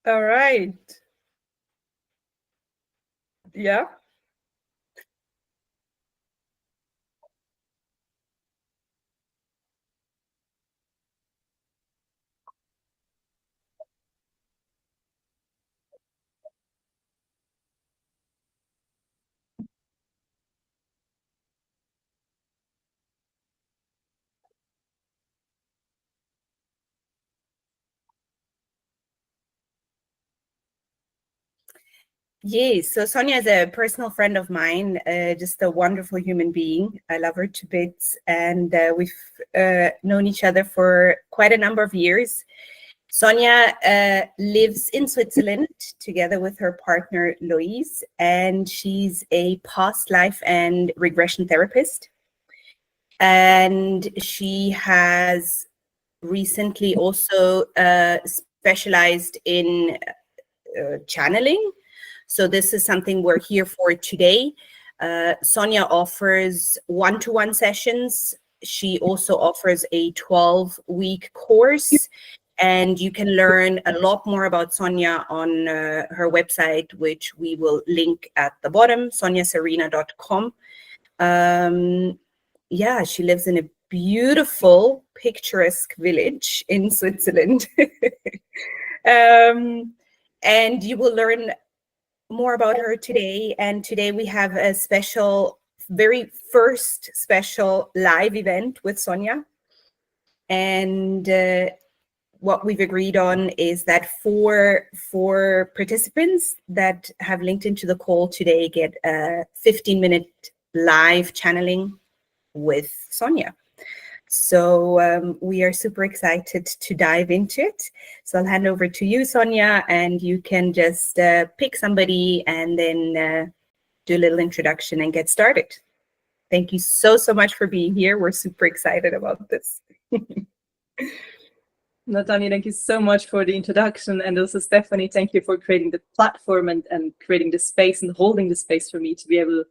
All right. Yeah. Yes, so Sonia is a personal friend of mine, just a wonderful human being. I love her to bits, and we've known each other for quite a number of years. Sonia lives in Switzerland together with her partner, Louise, and she's a past life and regression therapist. And she has recently also specialized in channeling. So this is something we're here for today. Sonia offers one-to-one sessions. She also offers a 12-week course, and you can learn a lot more about Sonia on her website, which we will link at the bottom, soniasarina.com. Yeah, she lives in a beautiful, picturesque village in Switzerland. And you will learn more about her today. And today we have a special, very first special live event with Sonia. And what we've agreed on is that four participants that have linked into the call today get a 15-minute live channeling with Sonia. So we are super excited to dive into it. So I'll hand over to you, Sonia, and you can just pick somebody and then do a little introduction and get started. Thank you so much for being here. We're super excited about this. Natani, thank you so much for the introduction. And also, Stephanie, thank you for creating the platform and creating the space and holding the space for me to be able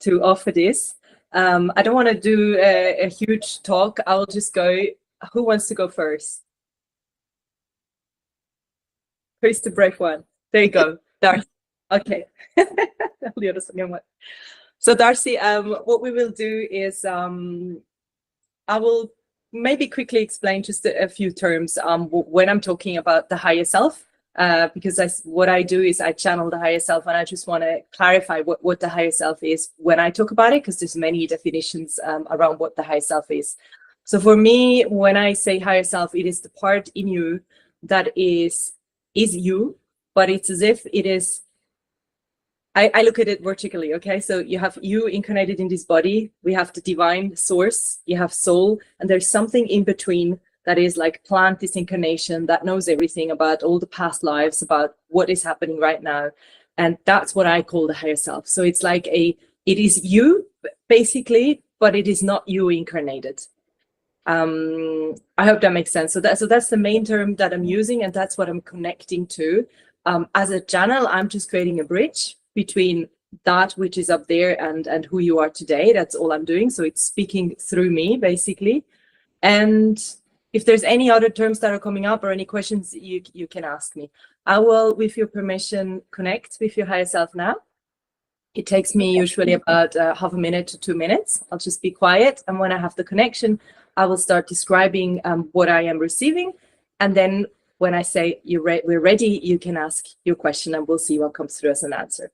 to offer this. I don't want to do a huge talk. I'll just go. Who wants to go first? Who's the brave one? There you go, Darcy. Okay. So Darcy, what we will do is I will maybe quickly explain just a few terms when I'm talking about the higher self. Because what I do is I channel the higher self, and I just want to clarify what the higher self is when I talk about it, because there's many definitions around what the higher self is. So for me, when I say higher self, it is the part in you that is you, but it's as if it is, I look at it vertically, okay? So you have you incarnated in this body, we have the divine source, you have soul, and there's something in between that is like plant this incarnation that knows everything about all the past lives, about what is happening right now. And that's what I call the higher self. So it's like it is you, basically, but it is not you incarnated. I hope that makes sense. So that's the main term that I'm using, and that's what I'm connecting to. As a channel, I'm just creating a bridge between that which is up there and who you are today. That's all I'm doing. So it's speaking through me, basically. And if there's any other terms that are coming up or any questions, you can ask me. I will, with your permission, connect with your higher self now. It takes me usually about half a minute to 2 minutes. I'll just be quiet. And when I have the connection, I will start describing what I am receiving. And then when I say we're ready, you can ask your question and we'll see what comes through as an answer.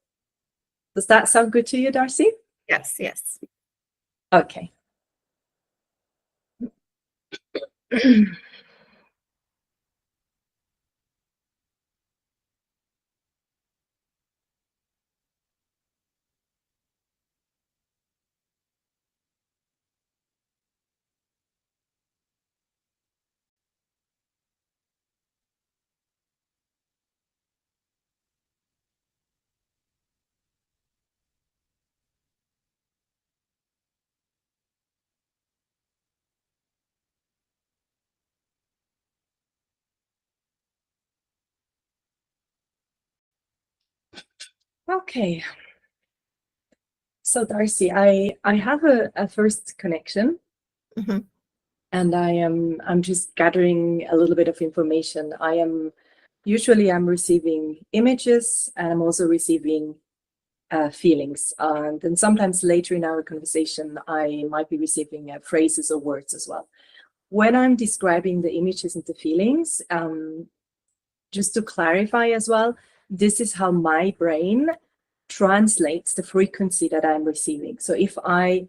Does that sound good to you, Darcy? Yes, yes. Okay. Okay. So Darcy, I have a first connection, and I'm just gathering a little bit of information. I am usually I'm receiving images, and I'm also receiving feelings. And then sometimes later in our conversation, I might be receiving phrases or words as well. When I'm describing the images and the feelings, just to clarify as well, this is how my brain translates the frequency that I'm receiving. So if I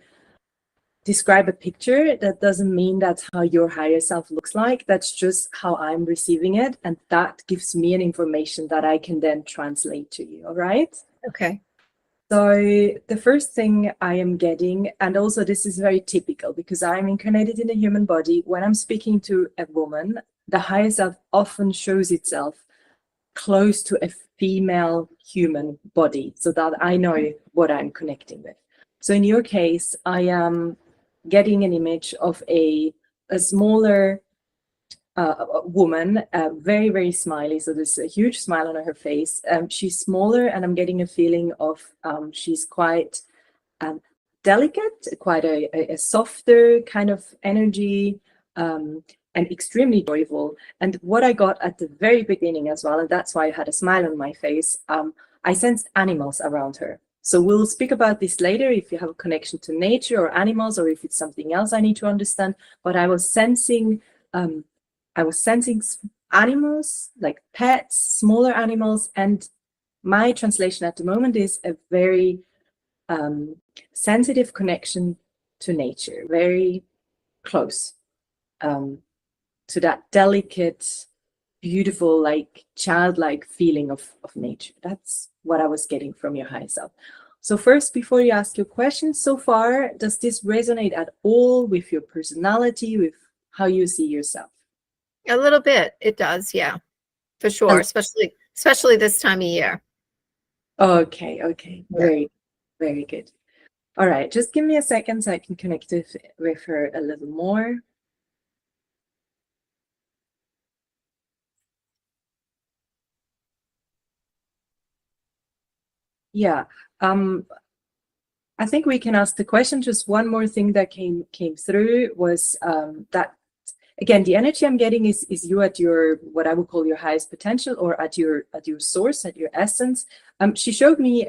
describe a picture, that doesn't mean that's how your higher self looks like. That's just how I'm receiving it. And that gives me an information that I can then translate to you. All right? Okay. So the first thing I am getting, and also this is very typical because I'm incarnated in a human body. When I'm speaking to a woman, the higher self often shows itself close to a female human body so that I know what I'm connecting with. So in your case, I am getting an image of a smaller woman, very, very smiley. So there's a huge smile on her face. She's smaller, and I'm getting a feeling of she's quite delicate, quite a softer kind of energy, and extremely joyful. And what I got at the very beginning as well, and that's why I had a smile on my face, I sensed animals around her. So we'll speak about this later if you have a connection to nature or animals, or if it's something else I need to understand. But I was sensing animals, like pets, smaller animals, and my translation at the moment is a very sensitive connection to nature, very close to that delicate, beautiful, like childlike feeling of nature. That's what I was getting from your higher self. So first, before you ask your questions, so far, does this resonate at all with your personality, with how you see yourself? A little bit, it does, yeah, for sure, especially this time of year. Okay, Yeah. very, very good. All right, just give me a second so I can connect with her a little more. Yeah, I think we can ask the question. Just one more thing that came through was that, again, the energy I'm getting is you at your, what I would call your highest potential, or at your source, at your essence. She showed me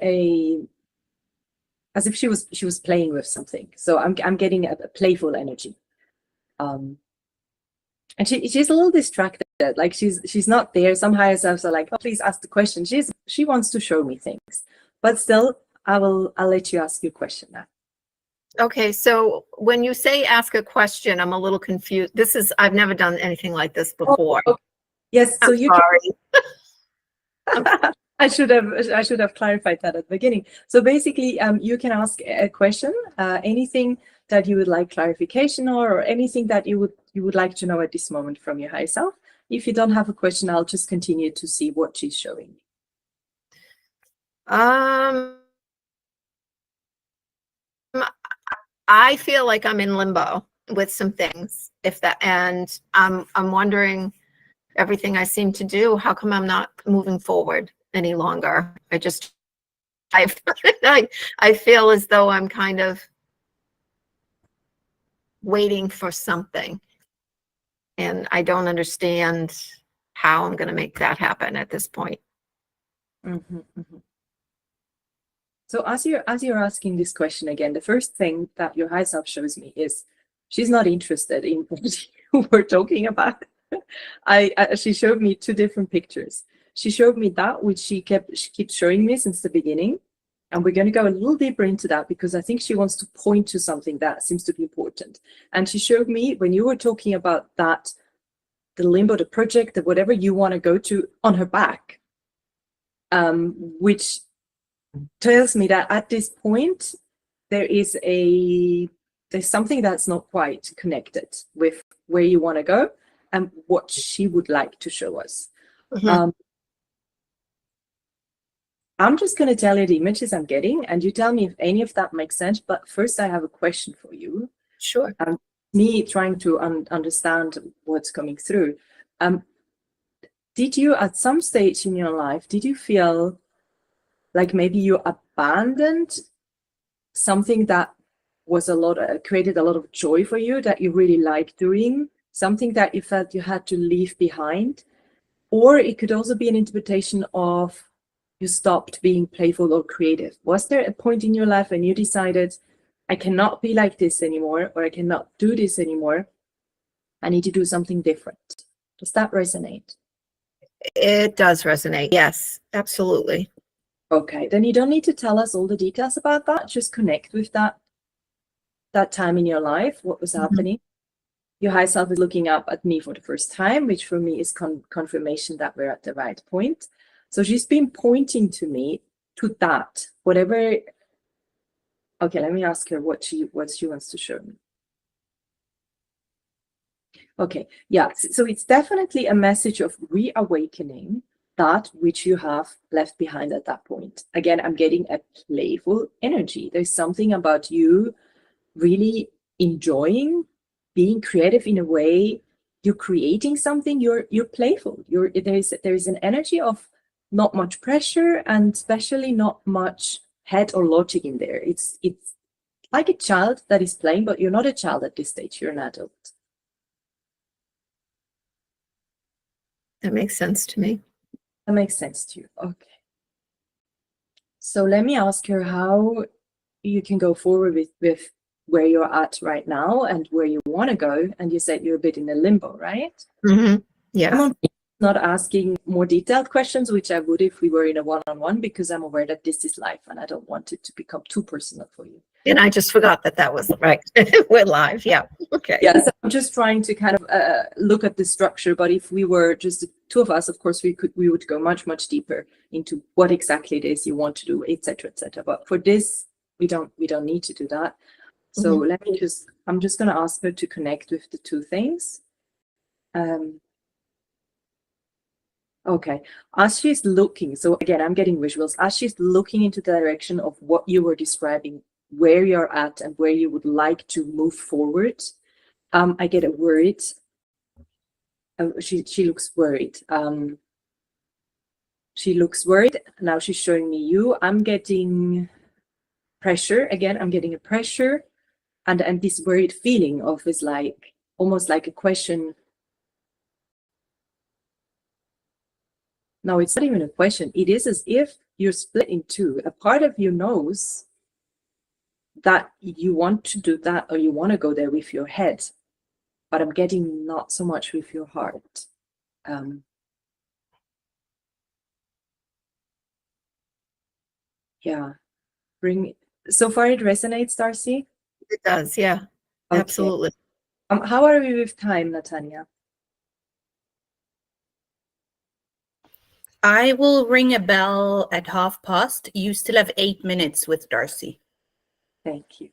as if she was playing with something. So I'm getting a playful energy. And she's a little distracted, like she's not there. Some higher selves are like, oh, please ask the question. She wants to show me things, but still, I'll let you ask your question now. Okay, so when you say ask a question, I'm a little confused. I've never done anything like this before. Oh, okay. Yes, so I'm sorry. I should have clarified that at the beginning. So basically, you can ask a question, anything that you would like clarification or anything that you would like to know at this moment from your higher self. If you don't have a question, I'll just continue to see what she's showing. I feel like I'm in limbo with some things, and I'm wondering, everything I seem to do, how come I'm not moving forward any longer? I feel as though I'm kind of waiting for something, and I don't understand how I'm going to make that happen at this point. Mm-hmm, mm-hmm. So as you're asking this question again, the first thing that your higher self shows me is she's not interested in what you were talking about. She showed me two different pictures. She showed me that which she keeps showing me since the beginning, and we're going to go a little deeper into that because I think she wants to point to something that seems to be important. And she showed me, when you were talking about that, the limbo, the project, that whatever you want to go to, on her back, which tells me that at this point there's something that's not quite connected with where you want to go and what she would like to show us. Mm-hmm. I'm just going to tell you the images I'm getting, and you tell me if any of that makes sense. But first, I have a question for you. Sure. Me trying to understand what's coming through. Did you, at some stage in your life, did you feel like maybe you abandoned something that was created a lot of joy for you, that you really liked doing, something that you felt you had to leave behind? Or it could also be an interpretation of you stopped being playful or creative. Was there a point in your life when you decided, I cannot be like this anymore, or I cannot do this anymore? I need to do something different. Does that resonate? It does resonate. Yes, absolutely. Okay, then you don't need to tell us all the details about that. Just connect with that time in your life, what was happening. Your high self is looking up at me for the first time, which for me is confirmation that we're at the right point. So she's been pointing to me to that, whatever. Okay, let me ask her what she wants to show me. Okay, yeah, so it's definitely a message of reawakening that which you have left behind at that point. Again, I'm getting a playful energy. There's something about you really enjoying being creative in a way. You're creating something, you're playful. There's an energy of not much pressure, and especially not much head or logic in there. It's like a child that is playing, but you're not a child at this stage, you're an adult. That makes sense to me. That makes sense to you. Okay. So let me ask her how you can go forward with where you're at right now and where you want to go. And you said you're a bit in a limbo, right? Yes. I'm not asking more detailed questions, which I would if we were in a one-on-one, because I'm aware that this is life and I don't want it to become too personal for you. And I just forgot that was right. We're live. Yeah. Okay. Yeah, so I'm just trying to kind of look at the structure. But if we were just the two of us, of course, we would go much deeper into what exactly it is you want to do, etc., etc. But for this, we don't need to do that. So I'm just going to ask her to connect with the two things. Okay, as she's looking, so again, I'm getting visuals. As she's looking into the direction of what you were describing, where you're at and where you would like to move forward, I get a worried. She looks worried. She looks worried. Now she's showing me you. I'm getting pressure. Again, I'm getting a pressure. And this worried feeling of is like, almost like a question. No, it's not even a question. It is as if you're split in two. A part of you knows that you want to do that or you want to go there with your head, but I'm getting not so much with your heart. Yeah, so far it resonates, Darcy? It does, yeah. Okay. Absolutely. How are we with time, Natanya? I will ring a bell at past. You still have 8 minutes with Darcy. Thank you.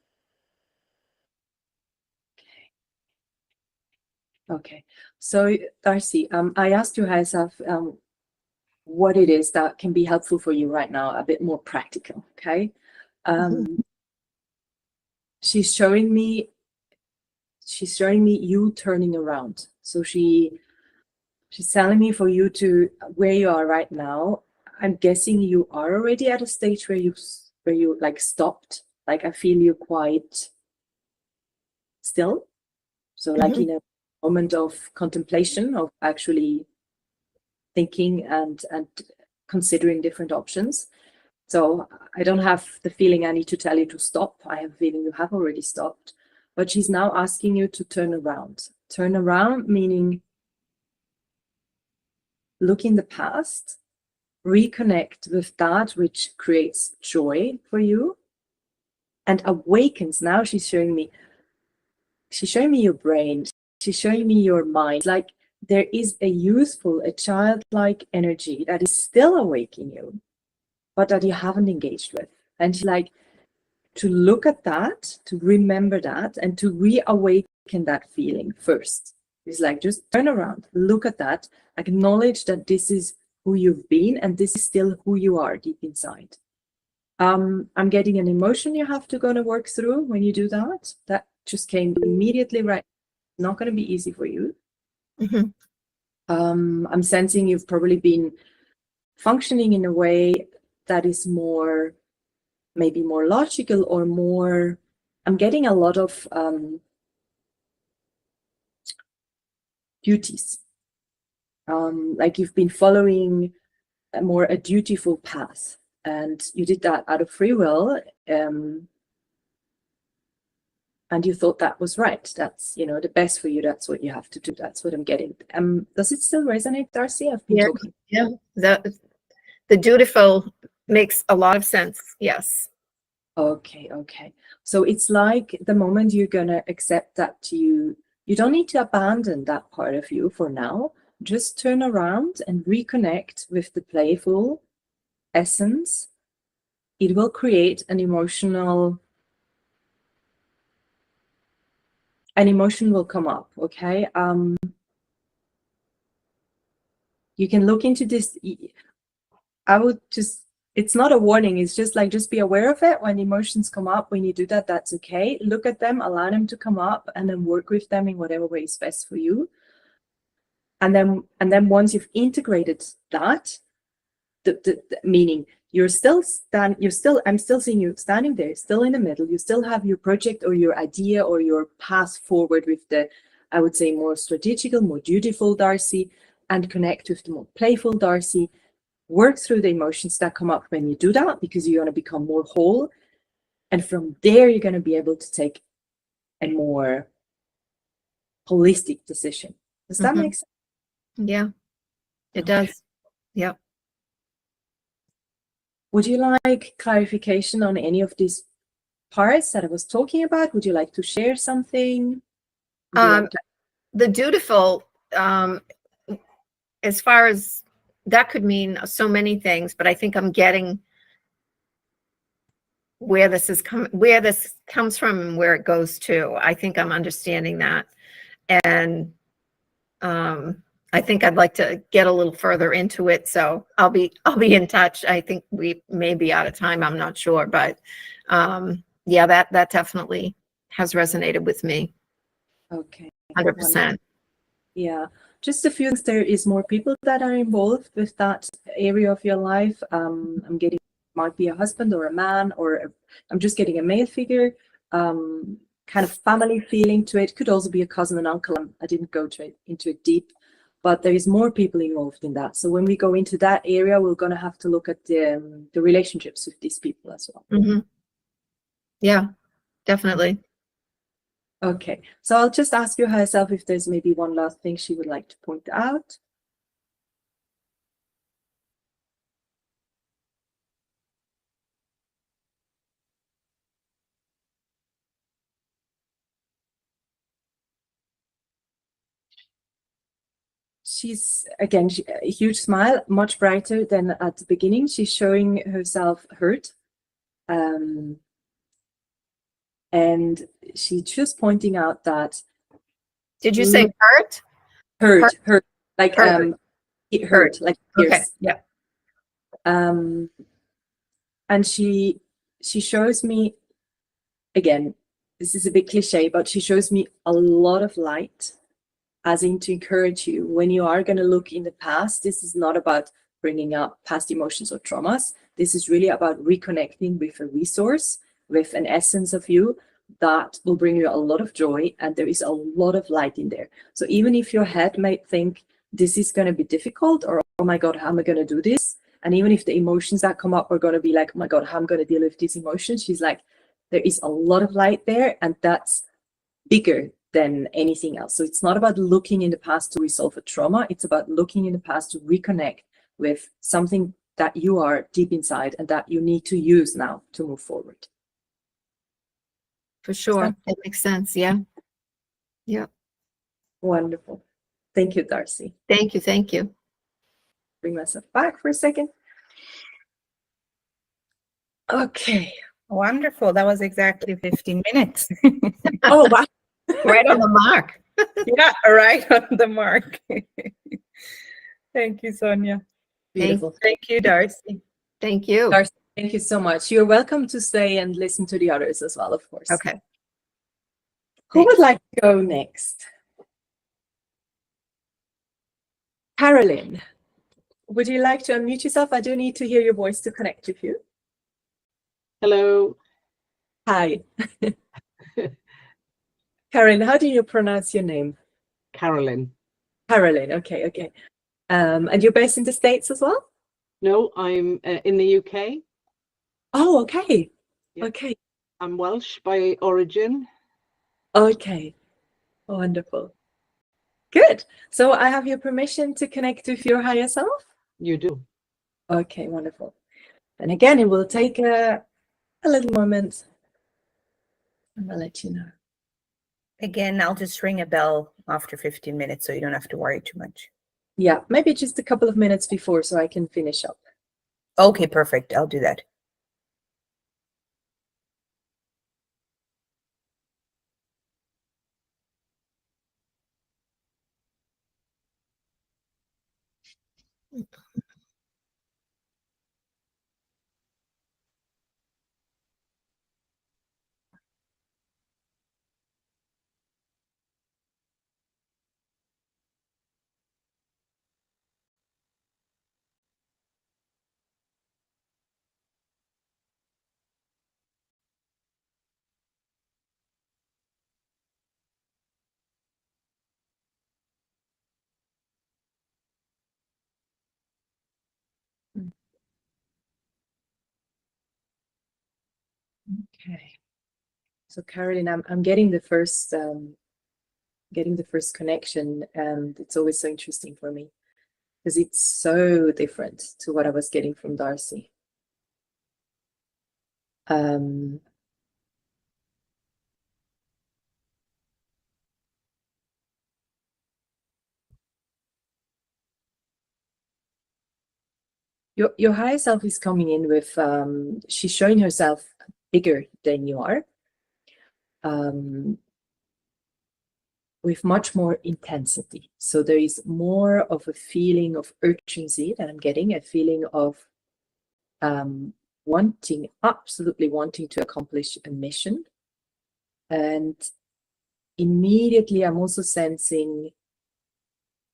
Okay. So Darcy, I asked you, Haisaf, what it is that can be helpful for you right now, a bit more practical, okay? She's showing me you turning around. So she's telling me for you to where you are right now. I'm guessing you are already at a stage where you like stopped. Like I feel you quite still. So like in a moment of contemplation, of actually thinking and considering different options. So I don't have the feeling I need to tell you to stop. I have a feeling you have already stopped. But she's now asking you to turn around. Turn around meaning look in the past, reconnect with that which creates joy for you and awakens. Now she's showing me your brain. She's showing me your mind. Like there is a youthful, a childlike energy that is still awake in you, but that you haven't engaged with. And she's like, to look at that, to remember that, and to reawaken that feeling first. It's like, just turn around, look at that, acknowledge that this is who you've been, and this is still who you are deep inside. I'm getting an emotion you have to go to work through when you do that. That just came immediately right. Not going to be easy for you. I'm sensing you've probably been functioning in a way that is more, maybe more logical or more, I'm getting a lot of duties. like you've been following a dutiful path, and you did that out of free will, and you thought that was right. That's, you know, the best for you. That's what you have to do. That's what I'm getting. Does it still resonate, Darcy? I've been talking. Yeah, the dutiful makes a lot of sense. Yes. Okay. So it's like the moment you're gonna accept that you don't need to abandon that part of you for now. Just turn around and reconnect with the playful essence. It will create an emotion will come up. Okay. You can look into this. I would just, it's not a warning. It's just like, just be aware of it. When emotions come up, when you do that, that's okay. Look at them, allow them to come up, and then work with them in whatever way is best for you. And then once you've integrated that, the meaning I'm still seeing you standing there, still in the middle. You still have your project or your idea or your path forward with the, I would say, more strategical, more dutiful Darcy, and connect with the more playful Darcy. Work through the emotions that come up when you do that, because you're going to become more whole. And from there, you're going to be able to take a more holistic decision. Does that make sense? Yeah, it does. Yep. Would you like clarification on any of these parts that I was talking about? Would you like to share something? The dutiful, as far as that could mean so many things, but I think I'm getting where this comes from and where it goes to. I think I'm understanding that. And I think I'd like to get a little further into it. So I'll be in touch. I think we may be out of time. I'm not sure, but yeah, that definitely has resonated with me. Okay. 100%. Yeah. Just a few things. There is more people that are involved with that area of your life. I'm getting, might be a husband or a man, or I'm just getting a male figure, kind of family feeling to it. Could also be a cousin and uncle. I didn't go into it deep, but there is more people involved in that. So when we go into that area, we're going to have to look at the relationships with these people as well. Mm-hmm. Yeah, definitely. Okay, so I'll just ask you herself if there's maybe one last thing she would like to point out. She's, again, a huge smile, much brighter than at the beginning. She's showing herself hurt. And she's just pointing out that. Did you say hurt? Hurt, like it hurt, like pierce. Okay. Yeah. And she shows me, again, this is a bit cliche, but she shows me a lot of light, as in to encourage you when you are going to look in the past. This is not about bringing up past emotions or traumas. This is really about reconnecting with a resource, with an essence of you that will bring you a lot of joy, and there is a lot of light in there. So even if your head might think this is going to be difficult, or oh my God, how am I going to do this? And even if the emotions that come up are going to be like, oh my God, how am I going to deal with these emotions? She's like, there is a lot of light there, and that's bigger than anything else. So it's not about looking in the past to resolve a trauma. It's about looking in the past to reconnect with something that you are deep inside and that you need to use now to move forward. For sure. That makes sense. Yeah. Yeah. Wonderful. Thank you, Darcy. Thank you. Thank you. Bring myself back for a second. Okay. Wonderful. That was exactly 15 minutes. Oh, wow. Right on the mark. Yeah, right on the mark. Thank you, Sonia. Beautiful. Thank you, Darcy. Thank you. Darcy, thank you so much. You're welcome to stay and listen to the others as well, of course. Okay. Who would like to go next? Carolyn, would you like to unmute yourself? I do need to hear your voice to connect with you. Hello. Hi. Carolyn, how do you pronounce your name? Carolyn. Carolyn, okay. And you're based in the States as well? No, I'm in the UK. Oh, okay. Yeah. Okay. I'm Welsh by origin. Okay. Wonderful. Good. So I have your permission to connect with your higher self? You do. Okay, wonderful. And again, it will take a little moment, and I'll let you know. Again, I'll just ring a bell after 15 minutes so you don't have to worry too much. Yeah, maybe just a couple of minutes before so I can finish up. Okay, perfect. I'll do that. Okay. So Caroline, I'm getting the first connection, and it's always so interesting for me because it's so different to what I was getting from Darcy. Your higher self is coming in with she's showing herself bigger than you are, with much more intensity. So there is more of a feeling of urgency that I'm getting, a feeling of absolutely wanting to accomplish a mission. And immediately I'm also sensing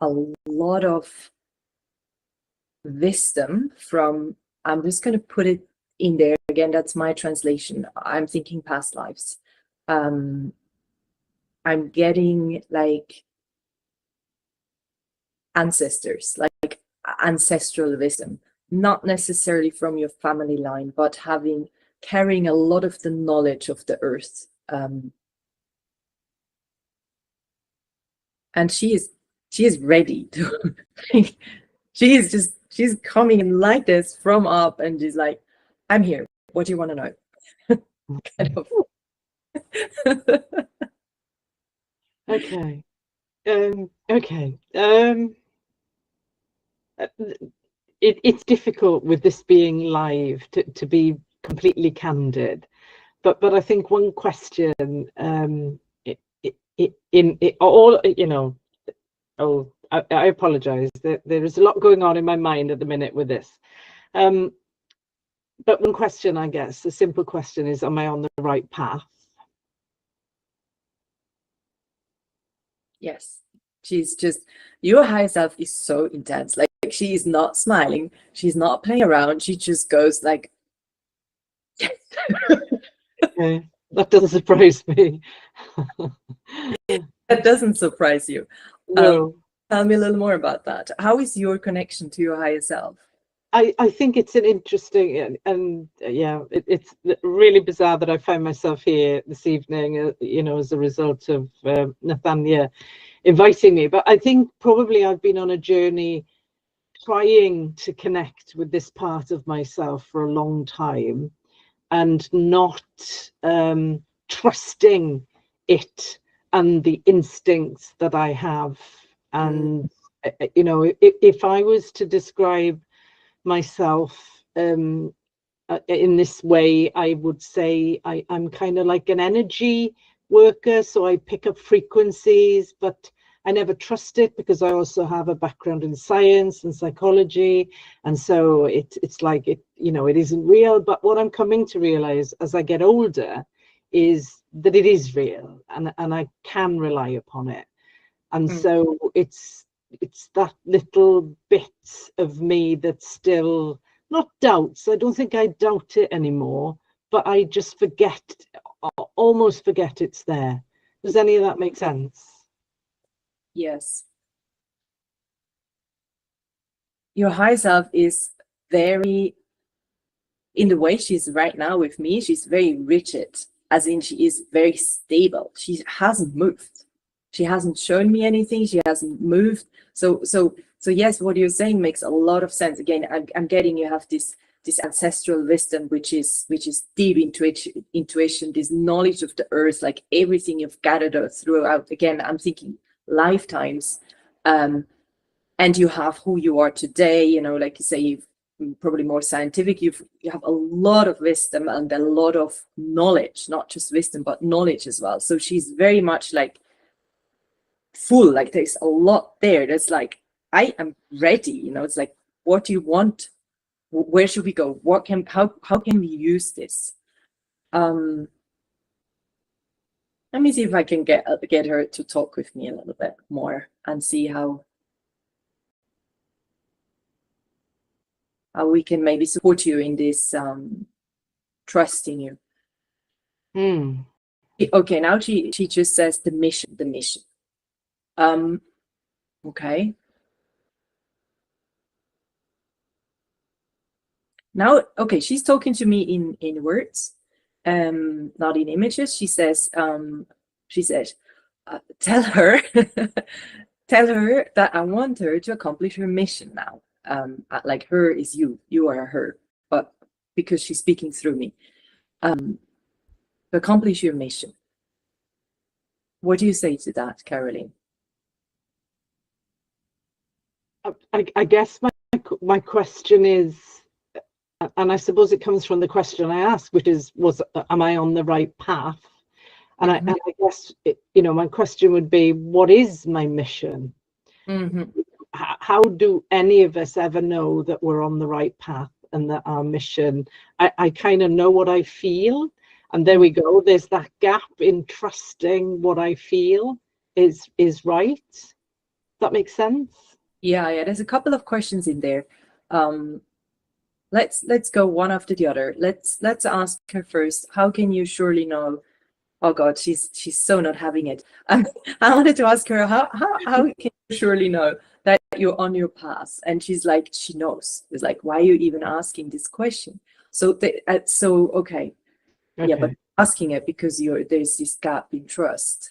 a lot of wisdom from, I'm just going to put it in there again, that's my translation. I'm thinking past lives. I'm getting like ancestors, like ancestral wisdom, not necessarily from your family line, but carrying a lot of the knowledge of the earth. And she is ready to she's coming in like this from up, and she's like, I'm here, what do you want to know? Kind of. Okay. It's difficult with this being live to be completely candid, but I think one question I apologize. There is a lot going on in my mind at the minute with this. But one question, I guess, a simple question is, am I on the right path? Yes. She's just, your higher self is so intense. Like she is not smiling. She's not playing around. She just goes like, yes. Okay. That doesn't surprise me. That doesn't surprise you. No. Tell me a little more about that. How is your connection to your higher self? I think it's an interesting and yeah, it's really bizarre that I find myself here this evening, as a result of Nathania inviting me. But I think probably I've been on a journey trying to connect with this part of myself for a long time, and not trusting it and the instincts that I have. And if I was to describe myself in this way, I would say I'm kind of like an energy worker. So I pick up frequencies, but I never trust it because I also have a background in science and psychology. And so it's like it isn't real. But what I'm coming to realize as I get older is that it is real, and I can rely upon it. And so it's that little bit of me that still not doubts. I don't think I doubt it anymore, but I just almost forget it's there. Does any of that make sense? Yes. your higher self is very, in the way she's right now with me, she's very rigid, as in she is very stable. She hasn't moved. She hasn't shown me anything. She hasn't moved. So yes, what you're saying makes a lot of sense. Again, I'm getting you have this ancestral wisdom, which is deep intuition, this knowledge of the earth, like everything you've gathered throughout. Again, I'm thinking lifetimes, and you have who you are today. You know, like you say, you've probably more scientific. You have a lot of wisdom and a lot of knowledge, not just wisdom, but knowledge as well. So she's very much like full. Like there's a lot there. There's like, I am ready. You know, it's like, what do you want? Where should we go? How can we use this? Let me see if I can get her to talk with me a little bit more and see how we can maybe support you in this trusting you. Okay, now she just says the mission. Okay. Now, okay, she's talking to me in words, not in images. She says, tell her, tell her that I want her to accomplish her mission now. Like her is you are her, but because she's speaking through me, to accomplish your mission. What do you say to that, Caroline? I guess my question is, and I suppose it comes from the question I asked, which is, am I on the right path? And I guess, my question would be, what is my mission? How do any of us ever know that we're on the right path and that our mission, I kind of know what I feel. And there we go. There's that gap in trusting what I feel is right. Does that make sense? Yeah. There's a couple of questions in there. Let's go one after the other. Let's ask her first. How can you surely know? Oh God, she's so not having it. I wanted to ask her how can you surely know that you're on your path? And she's like, she knows. It's like, why are you even asking this question? So okay. Yeah, but asking it because there's this gap in trust.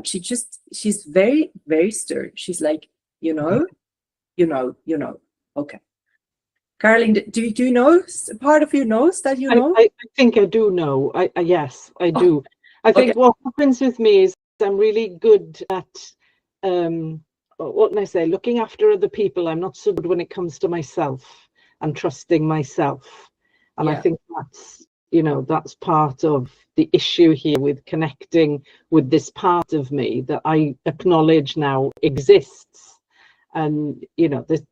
She's very, very stern. She's like, you know. Okay. Caroline, do you know, part of you knows that you know? I think I do know. Yes, I do. I think what happens with me is I'm really good at, what can I say, looking after other people. I'm not so good when it comes to myself and trusting myself. And I think that's part of the issue here with connecting with this part of me that I acknowledge now exists. And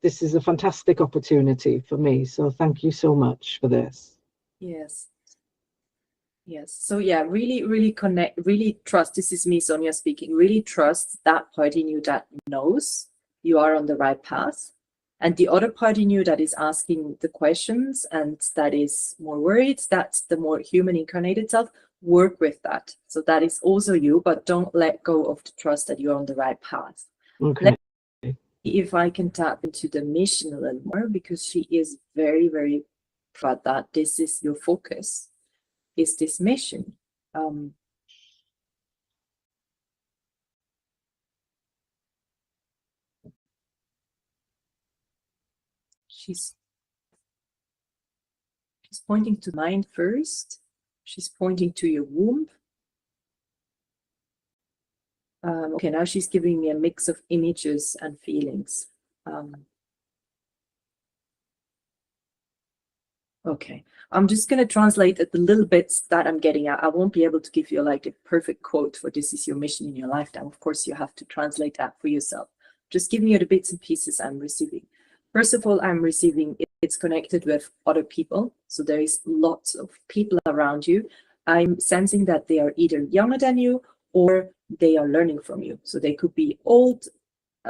this is a fantastic opportunity for me, so thank you so much for this. Yes So yeah, really connect, really trust. This is me, Sonia, speaking. Really trust that part in you that knows you are on the right path, and the other part in you that is asking the questions and that is more worried, that's the more human incarnated self. Work with that. So that is also you, but don't let go of the trust that you're on the right path. Okay. If I can tap into the mission a little more, because she is very, very proud that this is your focus, is this mission. She's pointing to mind first. She's pointing to your womb. Okay, now she's giving me a mix of images and feelings. Okay, I'm just going to translate the little bits that I'm getting at. I won't be able to give you like a perfect quote for this is your mission in your lifetime. Of course, you have to translate that for yourself. Just giving you the bits and pieces I'm receiving. First of all, I'm receiving it's connected with other people. So there is lots of people around you. I'm sensing that they are either younger than you or they are learning from you. So they could be old,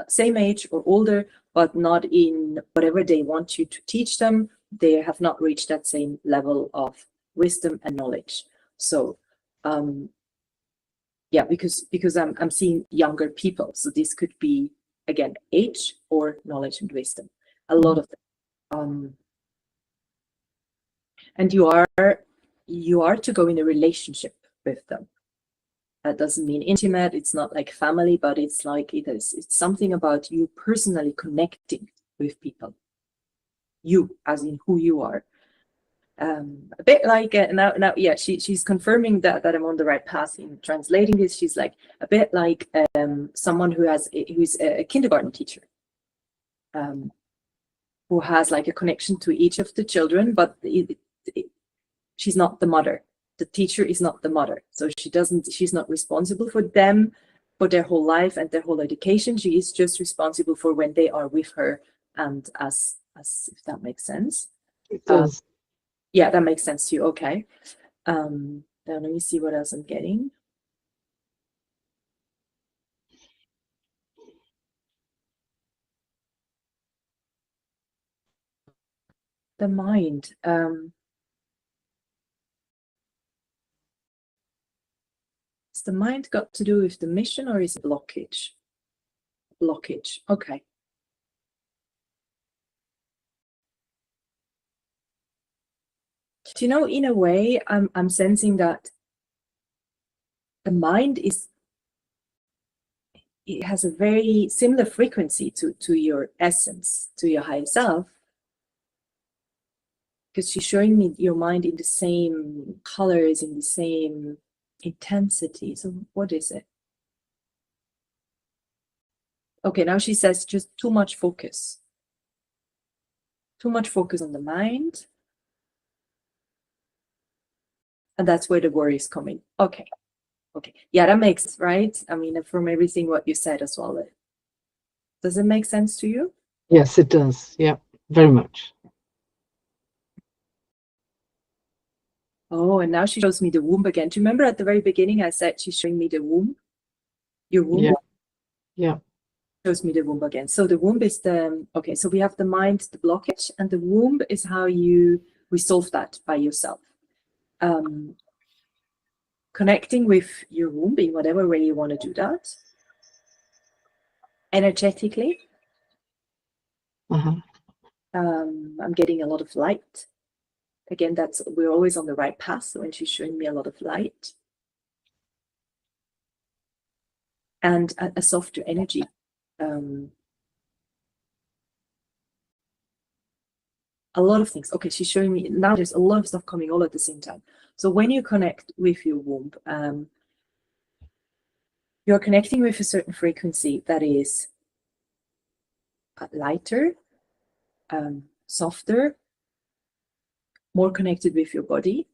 same age or older, but not in whatever they want you to teach them. They have not reached that same level of wisdom and knowledge. So yeah, because I'm seeing younger people. So this could be, again, age or knowledge and wisdom. a lot of them. And you are to go in a relationship with them. That doesn't mean intimate, it's not like family, but it's like it's something about you personally connecting with people. You, as in who you are. A bit like now yeah, she's confirming that I'm on the right path in translating this. She's like a bit like someone who's a kindergarten teacher, who has like a connection to each of the children, but she's not the mother. The teacher is not the mother, so she's not responsible for them, for their whole life and their whole education. She is just responsible for when they are with her, and as if that makes sense. It does. Yeah, that makes sense to you. Okay. Now let me see what else I'm getting. The mind. Has the mind got to do with the mission, or is it blockage? Blockage. Okay. Do you know, in a way, I'm sensing that the mind it has a very similar frequency to your essence, to your higher self, because she's showing me your mind in the same colors, in the same intensity. So what is it? Okay, now she says just too much focus. Too much focus on the mind. And that's where the worry is coming. Okay. Okay. Yeah, that makes sense, right? I mean, from everything what you said as well. Does it make sense to you? Yes, it does. Yeah, very much. Oh, and now she shows me the womb again. Do you remember at the very beginning I said she's showing me the womb? Your womb? Yeah. Yeah. Shows me the womb again. So the womb is okay, so we have the mind, the blockage, and the womb is how you resolve that by yourself. Connecting with your womb in whatever way you want to do that. Energetically. I'm getting a lot of light. Again, we're always on the right path. So when she's showing me a lot of light. And a softer energy. A lot of things. Okay, she's showing me now there's a lot of stuff coming all at the same time. So when you connect with your womb, you're connecting with a certain frequency that is lighter, softer, more connected with your body,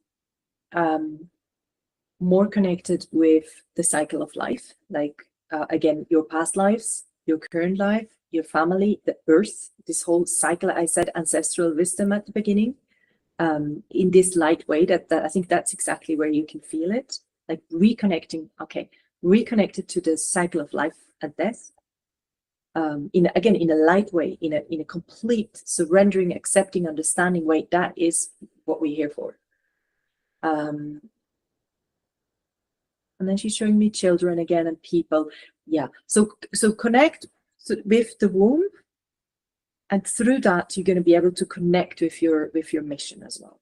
more connected with the cycle of life, like again, your past lives, your current life, your family, the earth, this whole cycle. I said ancestral wisdom at the beginning, in this light way that I think that's exactly where you can feel it, like reconnecting. Okay, reconnected to the cycle of life and death. In a light way, in a complete surrendering, accepting, understanding way. That is what we're here for. And then she's showing me children again and people. Yeah. So connect with the womb, and through that you're going to be able to connect with your mission as well.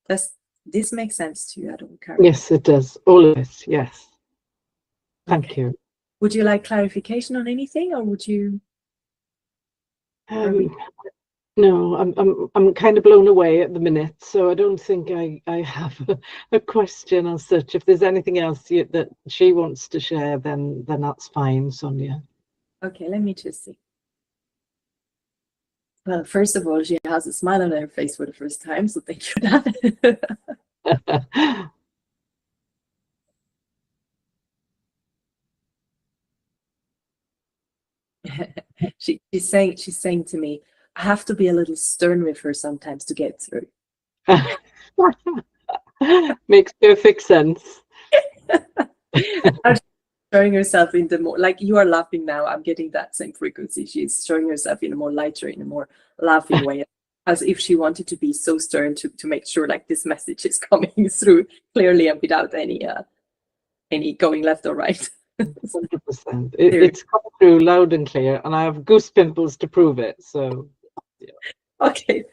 Does this make sense to you? I don't care. Yes, it does. All of this. Yes. Thank you. Would you like clarification on anything, or would you? No, I'm kind of blown away at the minute, so I don't think I have a question as such. If there's anything else that she wants to share, then that's fine, Sonia. Okay, let me just see. Well, first of all, she has a smile on her face for the first time, so thank you for that. She's saying to me, I have to be a little stern with her sometimes to get through. Makes perfect sense. Showing herself in the more, like you are laughing now, I'm getting that same frequency. She's showing herself in a more lighter, in a more laughing way, as if she wanted to be so stern to make sure like this message is coming through clearly and without any going left or right. 100%. It's come through loud and clear, and I have goose pimples to prove it. So, yeah. Okay,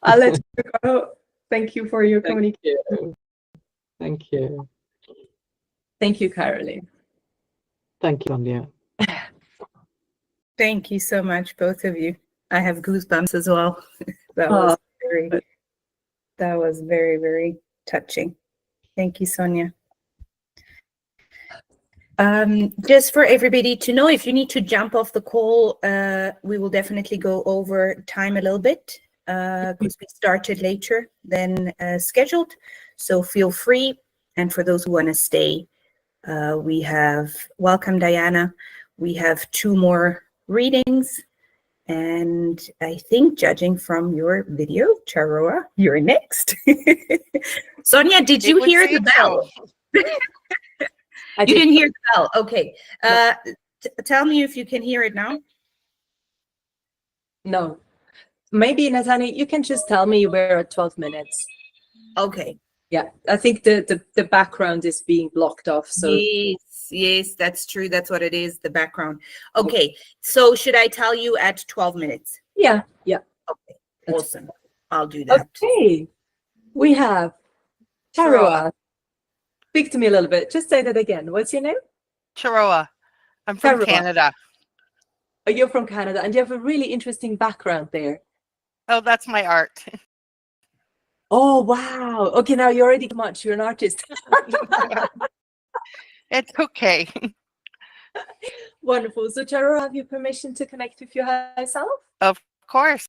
I'll let you go. Thank you for your Thank communication. you. Thank you. Thank you, Caroline. Thank you, Sonia. Thank you so much, both of you. I have goosebumps as well. That was very, very touching. Thank you, Sonia. Just for everybody to know, if you need to jump off the call, we will definitely go over time a little bit because we started later than scheduled. So feel free. And for those who want to stay, we have, welcome Diana. We have 2 more readings. And I think, judging from your video, Charoa, you're next. Sonia, did you hear the bell? You didn't hear the bell. Okay. Tell me if you can hear it now. No. Maybe, Nathani, you can just tell me we're at 12 minutes. Okay. Yeah, I think the background is being blocked off. So Yes, that's true. That's what it is, the background. Okay. So should I tell you at 12 minutes? yeah. Okay. Awesome. I'll do that. Okay. We have Charoa. Speak to me a little bit. Just say that again. What's your name? Charoa. I'm from Charoa. Canada. Oh, you're from Canada, and you have a really interesting background there. Oh, that's my art. Oh, wow. Okay, now you're already much. You're an artist. It's okay. Wonderful. So, Charoa, have you permission to connect with your higher self? Of course.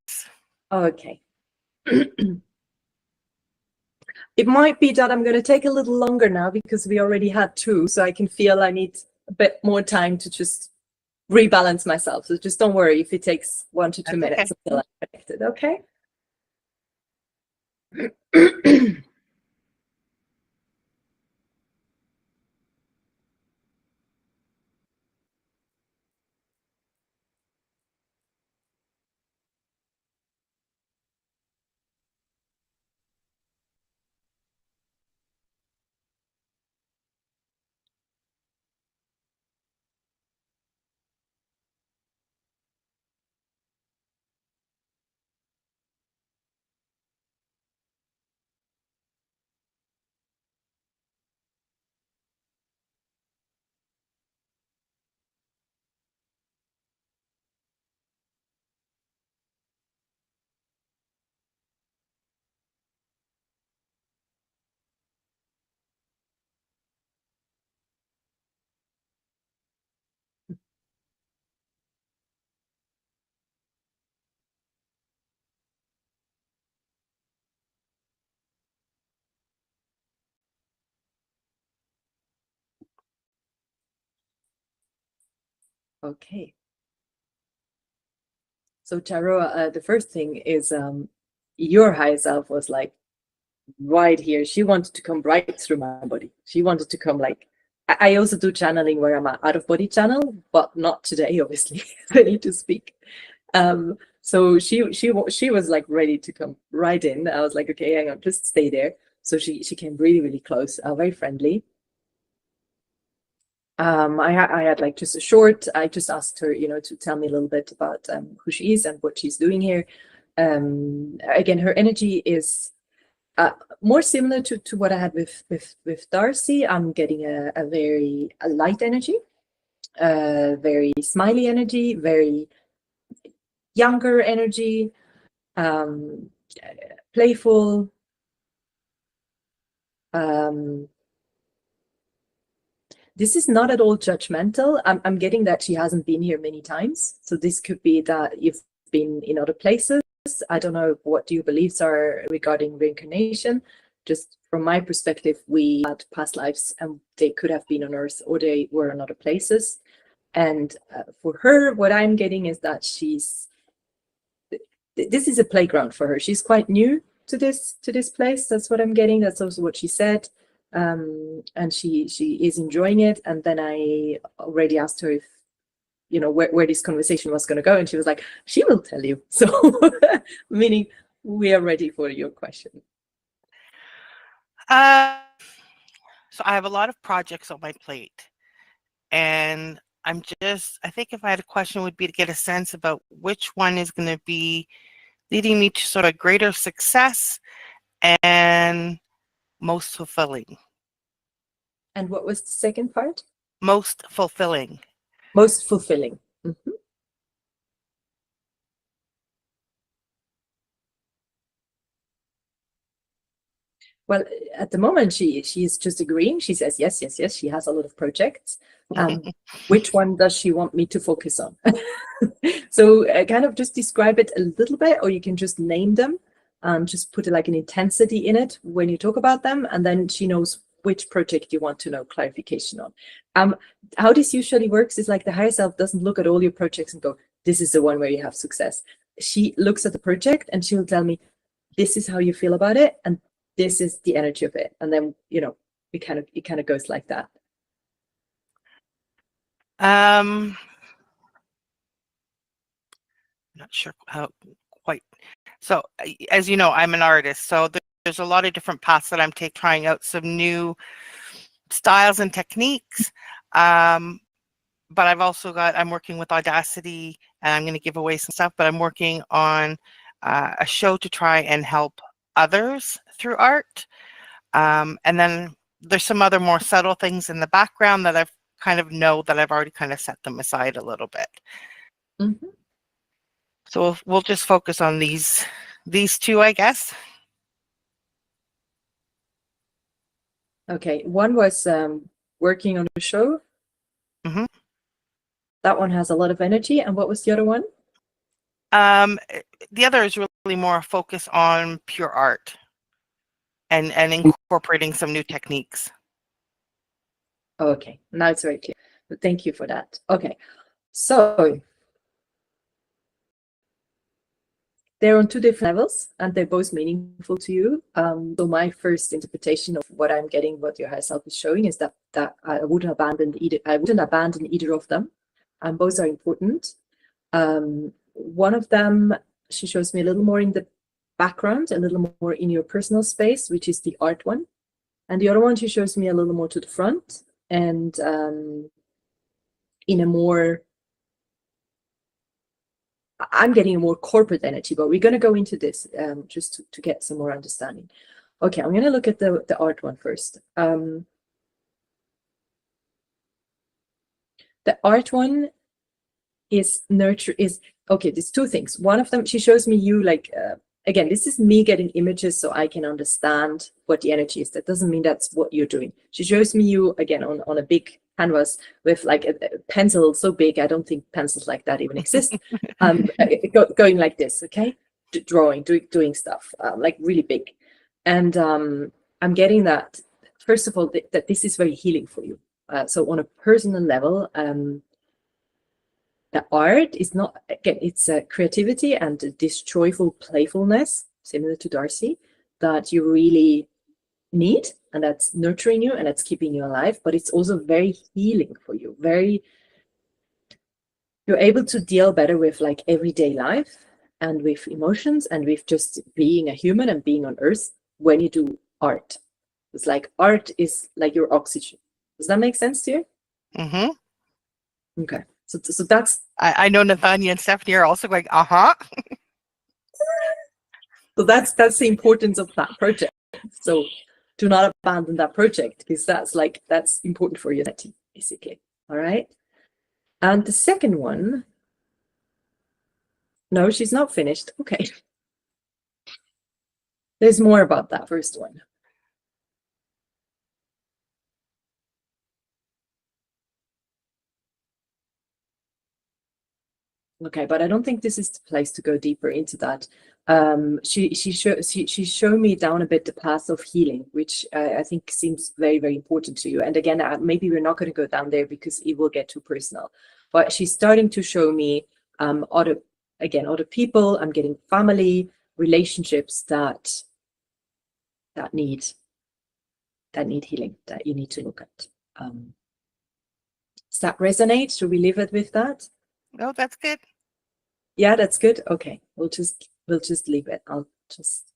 Okay. It might be that I'm going to take a little longer now because we already had 2, so I can feel I need a bit more time to just rebalance myself. So just don't worry if it takes 1 to 2 minutes until I'm connected, okay? Okay. So Charoa, the first thing is your higher self was like right here. She wanted to come right through my body. She wanted to come like, I also do channeling where I'm an out of body channel, but not today, obviously. I need to speak. So she was like ready to come right in. I was like, okay, hang on, just stay there. So she came really, really close, very friendly. I had like just a short, I just asked her, to tell me a little bit about who she is and what she's doing here. Again, her energy is more similar to what I had with Darcy. I'm getting a very light energy, very smiley energy, very younger energy, playful. This is not at all judgmental. I'm getting that she hasn't been here many times. So this could be that you've been in other places. I don't know what your beliefs are regarding reincarnation. Just from my perspective, we had past lives and they could have been on Earth or they were in other places. And for her, what I'm getting is that this is a playground for her. She's quite new to this place. That's what I'm getting. That's also what she said. And she is enjoying it. And then I already asked her if, where this conversation was going to go. And she was like, she will tell you. So meaning we are ready for your question. So I have a lot of projects on my plate. And I think if I had a question, would be to get a sense about which one is going to be leading me to sort of greater success and most fulfilling. And what was the second part? Most fulfilling. Most fulfilling. Mhm. Well, at the moment, she's just agreeing. She says yes, yes, yes. She has a lot of projects. Which one does she want me to focus on? So kind of just describe it a little bit, or you can just name them and just put like an intensity in it when you talk about them, and then she knows which project you want to know clarification on. How this usually works is like the higher self doesn't look at all your projects and go, this is the one where you have success. She looks at the project and she'll tell me, this is how you feel about it, and this is the energy of it. And then, you know, it kind of goes like that. Not sure how quite. So as you know, I'm an artist, so there's a lot of different paths that I'm trying out some new styles and techniques. But I've also I'm working with Audacity, and I'm going to give away some stuff, but I'm working on a show to try and help others through art. And then there's some other more subtle things in the background that I've kind of know that I've already kind of set them aside a little bit. Mm-hmm. So we'll just focus on these two, I guess. Okay, one was working on a show. Mm-hmm. That one has a lot of energy. And what was the other one? The other is really more a focus on pure art and incorporating some new techniques. Okay, now it's very clear. But thank you for that. Okay, so they're on two different levels, and they're both meaningful to you. So my first interpretation of what I'm getting, what your higher self is showing, is that I wouldn't abandon either of them, and both are important. One of them, she shows me a little more in the background, a little more in your personal space, which is the art one, and the other one, she shows me a little more to the front and in a more, I'm getting a more corporate energy, but we're going to go into this just to get some more understanding. Okay, I'm going to look at the art one first. The art one is okay, there's two things. One of them, she shows me you like, again, this is me getting images so I can understand what the energy is. That doesn't mean that's what you're doing. She shows me you, again, on a big canvas with like a pencil so big, I don't think pencils like that even exist, going like this, okay? Drawing, doing stuff, like really big. And I'm getting that, first of all, that this is very healing for you. So on a personal level, the art is not, again, it's a creativity and this joyful playfulness, similar to Darcy, that you really need, and that's nurturing you and that's keeping you alive, but it's also very healing for you. You're able to deal better with like everyday life and with emotions and with just being a human and being on earth when you do art. It's like art is like your oxygen. Does that make sense to you? Mm-hmm. Okay. So that's... I know Nathania and Stephanie are also going, uh-huh. So that's the importance of that project. So do not abandon that project, because that's important for your identity, basically. All right. And the second one, no, she's not finished. Okay. There's more about that first one. Okay, but I don't think this is the place to go deeper into that. She showed me down a bit the path of healing, which I think seems very, very important to you. And again, maybe we're not going to go down there because it will get too personal. But she's starting to show me other people. I'm getting family relationships that need healing, that you need to look at. Does that resonate? Should we leave it with that? No, that's good. Yeah, that's good. Okay, we'll just leave it. I'll just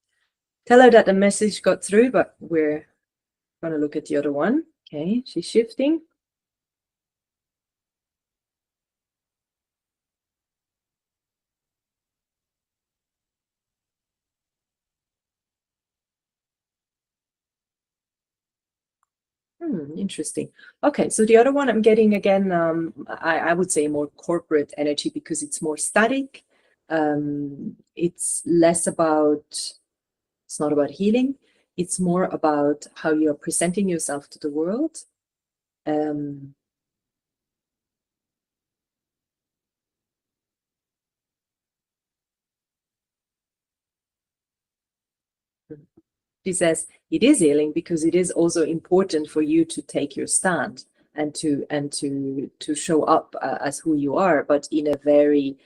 tell her that the message got through, but we're going to look at the other one. Okay, she's shifting. Interesting. Okay, so the other one I'm getting again, I would say more corporate energy because it's more static. It's less about, it's not about healing. It's more about how you're presenting yourself to the world. She says it is healing because it is also important for you to take your stand and to show up as who you are, but in a very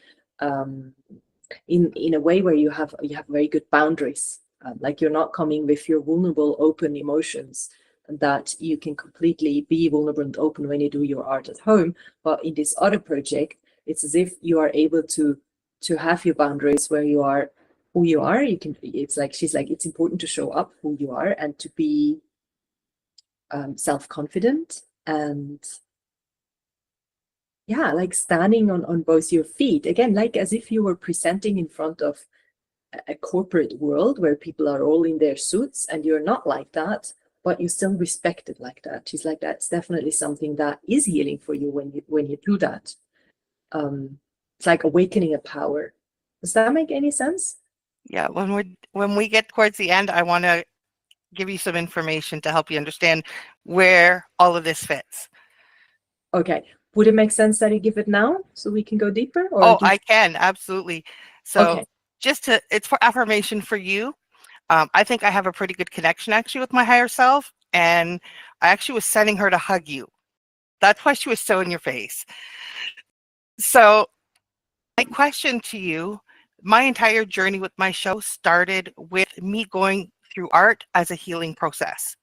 in a way where you have very good boundaries. Like you're not coming with your vulnerable, open emotions, and that you can completely be vulnerable and open when you do your art at home. But in this other project, it's as if you are able to have your boundaries where you are who you are. You can. It's like she's like it's important to show up who you are and to be self-confident and yeah, like standing on both your feet again, like as if you were presenting in front of a corporate world where people are all in their suits and you're not like that, but you still respect it like that. She's like, that's definitely something that is healing for you when you do that. It's like awakening a power. Does that make any sense? Yeah, when we get towards the end, I want to give you some information to help you understand where all of this fits. Okay. Would it make sense that I give it now so we can go deeper? Or Oh, I can, absolutely. So okay. it's for affirmation for you. I think I have a pretty good connection actually with my higher self. And I actually was sending her to hug you. That's why she was so in your face. So my question to you, my entire journey with my show started with me going through art as a healing process.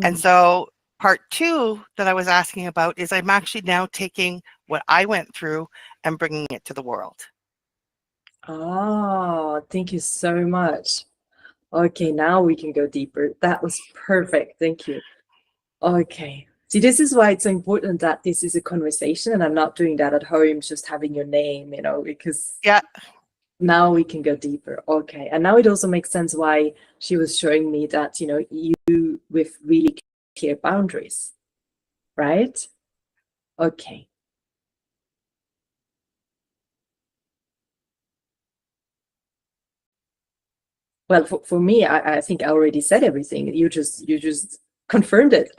And so part 2 that I was asking about is I'm actually now taking what I went through and bringing it to the world. Oh, thank you so much. Okay, now we can go deeper. That was perfect. Thank you. Okay. See, this is why it's so important that this is a conversation and I'm not doing that at home, just having your name, because Yeah. now we can go deeper. Okay. And now it also makes sense why she was showing me that, you with really clear boundaries, right? Okay. Well, for me, I think I already said everything. You just confirmed it.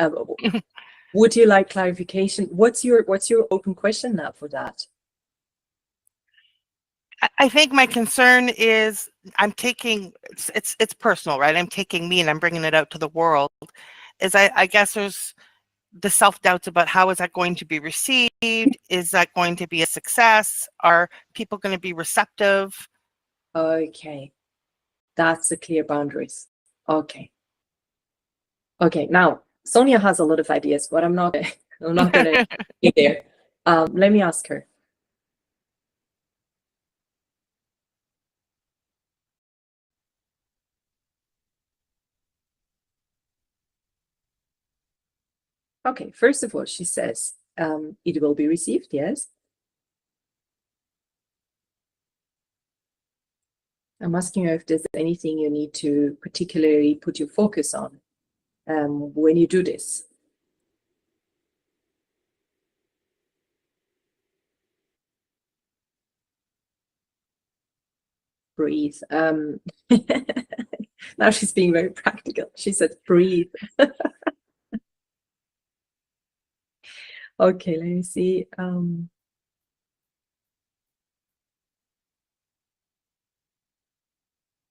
Would you like clarification? What's your open question now for that? I think my concern is I'm taking it's personal, right? I'm taking me and I'm bringing it out to the world. Is I guess there's the self-doubts about how is that going to be received? Is that going to be a success? Are people going to be receptive? Okay, that's the clear boundaries. Okay. Okay, now Sonia has a lot of ideas, but I'm not gonna be there. Let me ask her. Okay, first of all, she says, it will be received, yes. I'm asking her if there's anything you need to particularly put your focus on when you do this. Breathe. Now she's being very practical. She said, breathe. Okay, let me see.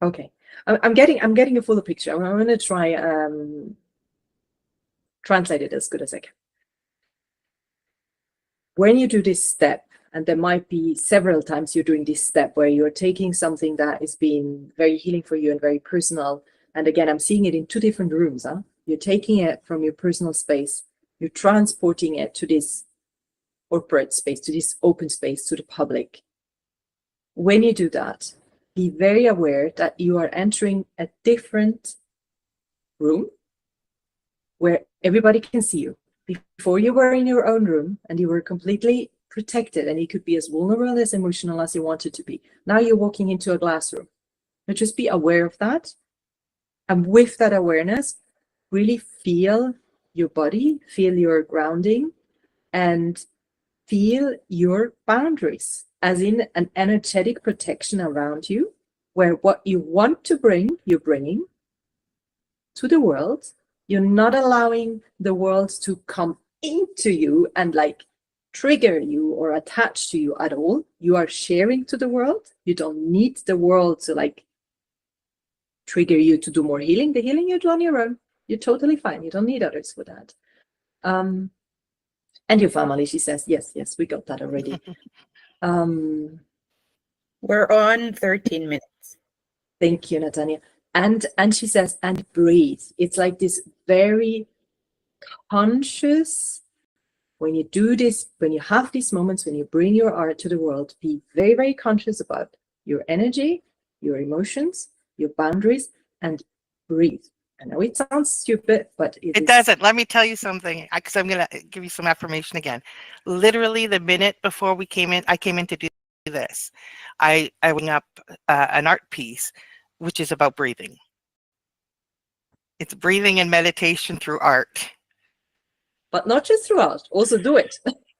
Okay, I'm getting a fuller picture. I'm going to try translate it as good as I can. When you do this step, and there might be several times you're doing this step where you're taking something that is being very healing for you and very personal. And again, I'm seeing it in 2 different rooms. You're taking it from your personal space. You're transporting it to this corporate space, to this open space, to the public. When you do that, be very aware that you are entering a different room where everybody can see you. Before you were in your own room and you were completely protected and you could be as vulnerable, as emotional as you wanted to be. Now you're walking into a glass room. But just be aware of that. And with that awareness, really feel your body, feel your grounding, and feel your boundaries, as in an energetic protection around you, where what you want to bring, you're bringing to the world. You're not allowing the world to come into you and like trigger you or attach to you at all. You are sharing to the world. You don't need the world to like trigger you to do more healing. The healing you do on your own. You're totally fine. You don't need others for that. And your family, she says, yes, we got that already. We're on 13 minutes. Thank you, Natania. And she says, and breathe. It's like this very conscious, when you do this, when you have these moments, when you bring your art to the world, be very, very conscious about your energy, your emotions, your boundaries, and breathe. I know it sounds stupid, but It doesn't. Let me tell you something, because I'm going to give you some affirmation again. Literally, the minute before we came in, I came in to do this. I went up an art piece, which is about breathing. It's breathing and meditation through art. But not just through art, also do it.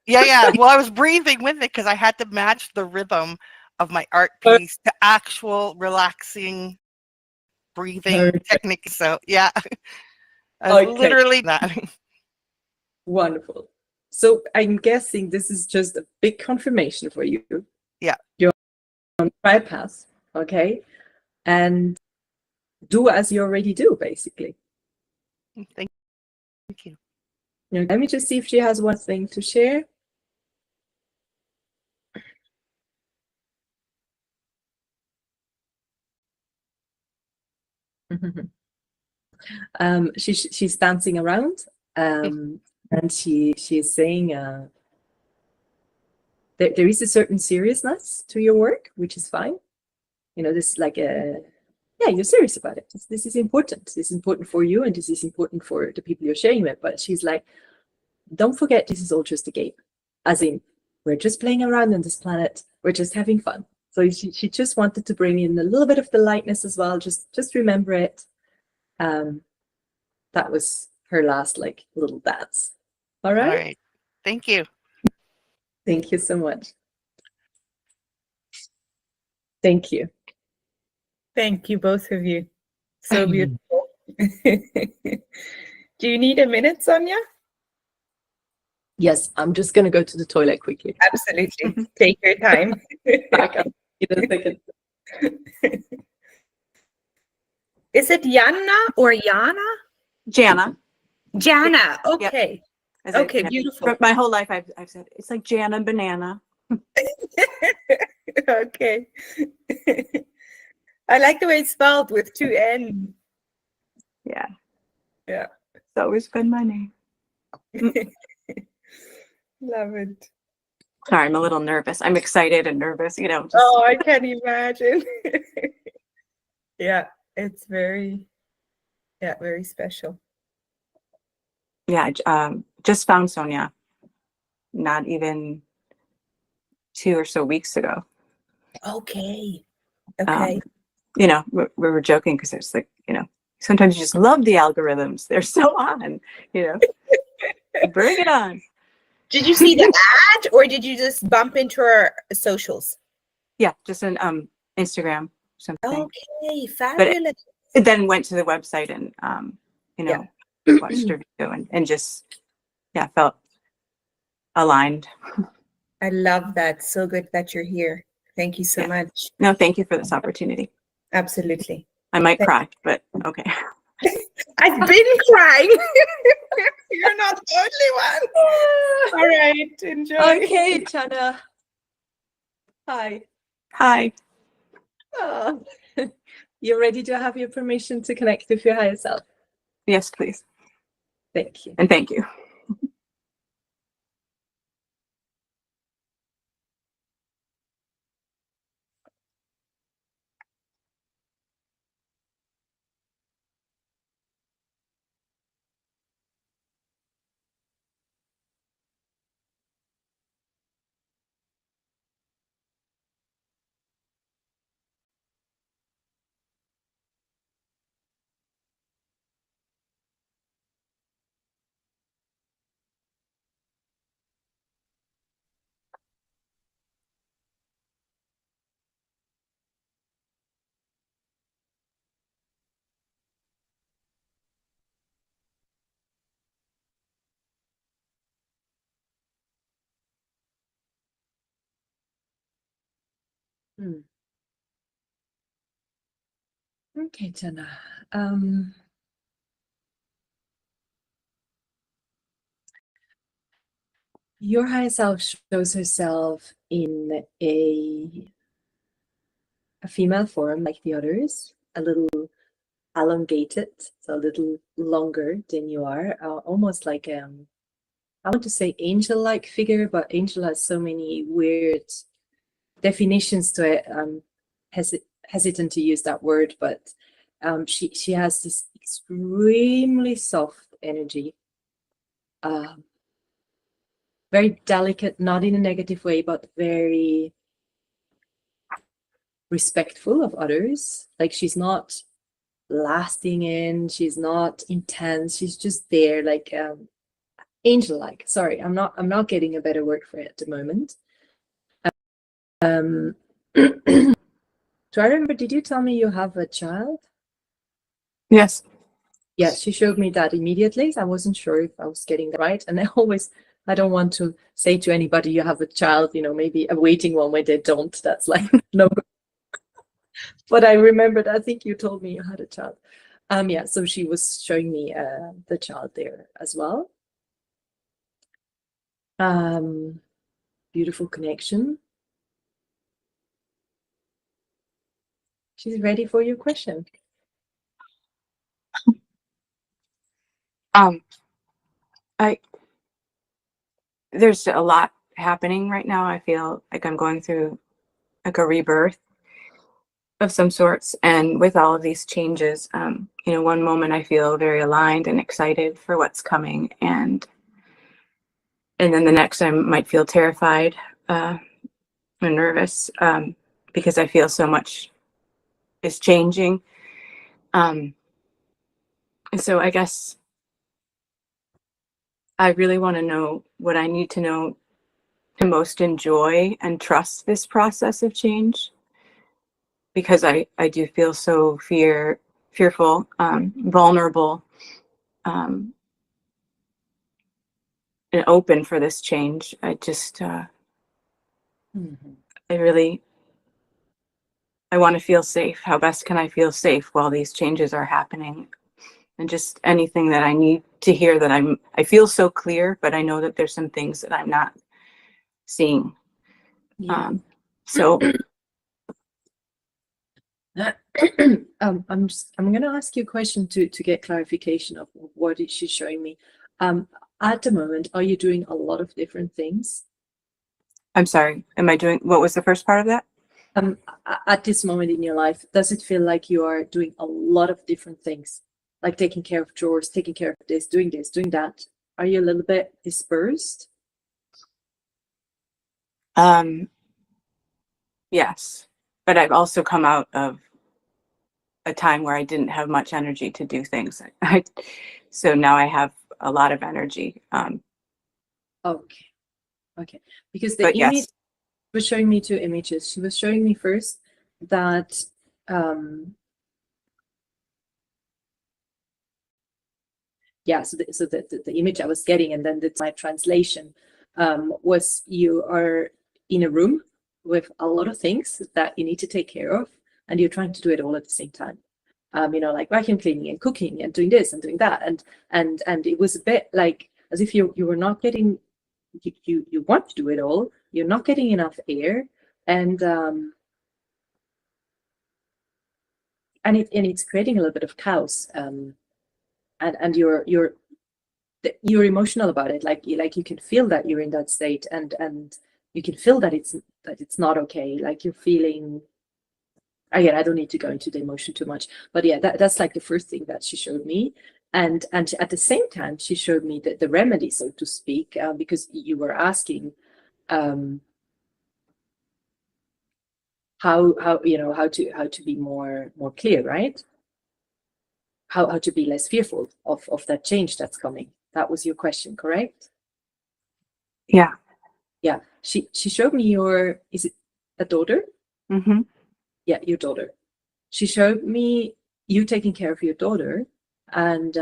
Yeah. Well, I was breathing with it because I had to match the rhythm of my art piece to actual relaxing breathing technique. So yeah, I was literally that. Wonderful. So I'm guessing this is just a big confirmation for you. Yeah. You're on right path, okay? And do as you already do, basically. Thank you. Now, let me just see if she has one thing to share. She's dancing around, and she's saying there is a certain seriousness to your work, which is fine. You know, this like you're serious about it. This is important. This is important for you, and this is important for the people you're sharing with. But she's like, don't forget, this is all just a game. As in, we're just playing around on this planet. We're just having fun. So she just wanted to bring in a little bit of the lightness as well. Just remember it. That was her last like little dance. All right. All right. Thank you. Thank you so much. Thank you. Thank you, both of you. So beautiful. Do you need a minute, Sonia? Yes, I'm just going to go to the toilet quickly. Absolutely. Take your time. Back up in a second. Is it Yana or Yana? Jana. Jana. Okay. As I- Okay, beautiful. My whole life I've said it's like Jana banana. Okay. I like the way it's spelled with 2 N. Yeah. Yeah. It's always been my name. Love it. Sorry, I'm a little nervous. I'm excited and nervous, you know. Just, Oh, I can imagine. Yeah, it's very special. yeah, just found Sonia not even 2 or so weeks ago. Okay. Okay. You know, we were joking because it's like, you know, sometimes you just love the algorithms. They're so on, you know. Bring it on. Did you see the ad or did you just bump into our socials? Yeah, just an Instagram something. Okay, fabulous. It then went to the website and you know, watched her video and just felt aligned. I love that. So good that you're here. Thank you so much. No, thank you for this opportunity. Absolutely. I might cry, but okay. I've been crying. You're not the only one. All right, enjoy. Okay, Jana. Hi. Hi. Oh. You're ready to have your permission to connect with your higher self. Yes, please. Thank you. And thank you. Hmm. Okay, Jenna. Your higher self shows herself in a female form like the others, a little elongated, so a little longer than you are, almost like I want to say angel-like figure, but angel has so many weird definitions to it. Hesitant to use that word, but she has this extremely soft energy, very delicate, not in a negative way, but very respectful of others. Like she's not lasting in, she's not intense, she's just there, like angel-like. Sorry, I'm not getting a better word for it at the moment. Do I remember, did you tell me you have a child? Yes. Yes, she showed me that immediately. I wasn't sure if I was getting that right. And I don't want to say to anybody you have a child, maybe a waiting one when they don't. That's like, no. But I remembered, I think you told me you had a child. Yeah, so she was showing me the child there as well. Beautiful connection. She's ready for your question. There's a lot happening right now. I feel like I'm going through like a rebirth of some sorts, and with all of these changes, one moment I feel very aligned and excited for what's coming, and then the next I might feel terrified and nervous because I feel so much is changing. And so I guess I really want to know what I need to know to most enjoy and trust this process of change, because I do feel so fearful, vulnerable, and open for this change. I just, I want to feel safe. How best can I feel safe while these changes are happening? And just anything that I need to hear, that I feel so clear, but I know that there's some things that I'm not seeing. Yeah. So I'm going to ask you a question to get clarification of what is she showing me. At the moment, are you doing a lot of different things? I'm sorry, am I doing, what was the first part of that? At this moment in your life, does it feel like you are doing a lot of different things, like taking care of chores, taking care of this, doing that? Are you a little bit dispersed? Yes, but I've also come out of a time where I didn't have much energy to do things. So now I have a lot of energy. Okay. Because the image yes, was showing me two images. She was showing me first that yeah, so the image I was getting, and then my translation was you are in a room with a lot of things that you need to take care of, and you're trying to do it all at the same time. Like vacuum cleaning and cooking and doing this and doing that, and it was a bit like as if you were not getting, you want to do it all, you're not getting enough air, and it's creating a little bit of chaos, and you're emotional about it, like you can feel that you're in that state, and you can feel that it's not okay, like you're feeling. Again, I don't need to go into the emotion too much, but yeah, that's like the first thing that she showed me. And at the same time, she showed me the remedy, so to speak, because you were asking how to be more clear, right? How to be less fearful of that change that's coming. That was your question, correct? yeah. Yeah. She showed me is it a daughter? Mm-hmm. Yeah, your daughter. She showed me you taking care of your daughter, and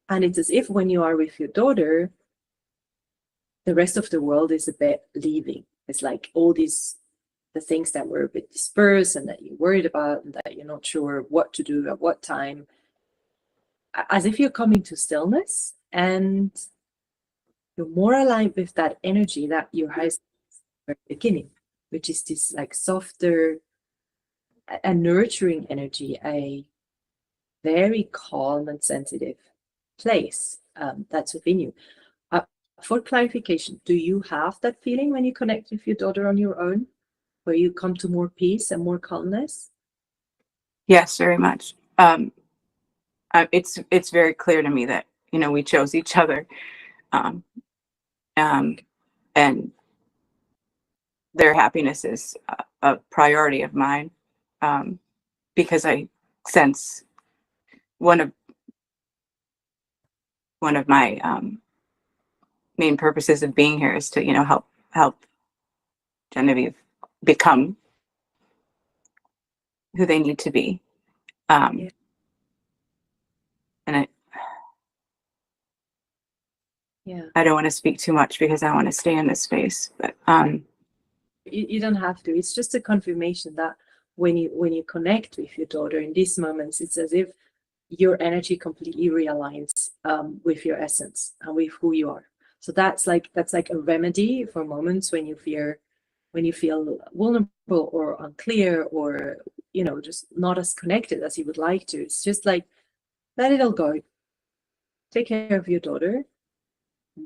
it's as if when you are with your daughter, the rest of the world is a bit leaving. It's like all these, the things that were a bit dispersed and that you're worried about and that you're not sure what to do at what time, as if you're coming to stillness and you're more aligned with that energy that your highest at the beginning, which is this like softer, a nurturing energy, a very calm and sensitive place that's within you. For clarification, do you have that feeling when you connect with your daughter on your own, where you come to more peace and more calmness? Yes, very much. It's very clear to me that, you know, we chose each other, and their happiness is a priority of mine, because I sense one of my main purposes of being here is to, you know, help Genevieve become who they need to be. Yeah. And Yeah. I don't want to speak too much because I want to stay in this space, but You don't have to. It's just a confirmation that when you connect with your daughter in these moments, it's as if your energy completely realigns with your essence and with who you are. So that's like a remedy for moments when you feel vulnerable or unclear, or, you know, just not as connected as you would like to. It's just like, let it all go. Take care of your daughter.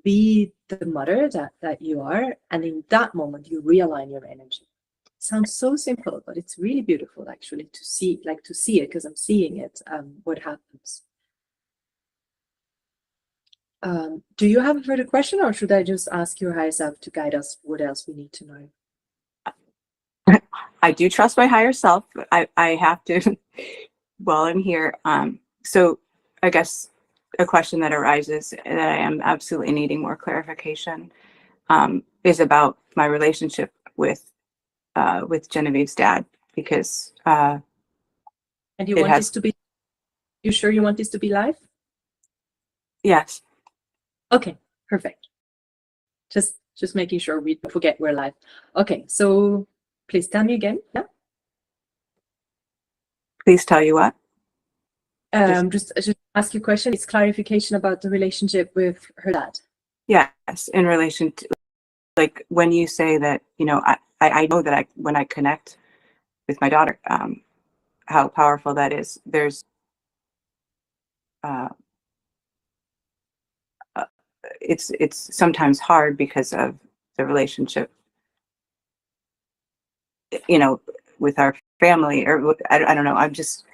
Be the mother that you are, and in that moment you realign your energy. It sounds so simple, but it's really beautiful actually to see it, because I'm seeing it, what happens. Do you have a further question, or should I just ask your higher self to guide us what else we need to know? I do trust my higher self. I have to while I'm here. So I guess a question that arises that I am absolutely needing more clarification is about my relationship with Genevieve's dad, because And you want this to be, you sure you want this to be live? Yes. Okay, perfect. Just making sure we don't forget we're live. Okay, so please tell me again. Yeah. Please tell you what. Just ask you a question. It's clarification about the relationship with her dad. Yes, in relation to, like, when you say that, you know, I know that when I connect with my daughter, how powerful that is. There's it's sometimes hard because of the relationship, you know, with our family, or I don't know. I'm just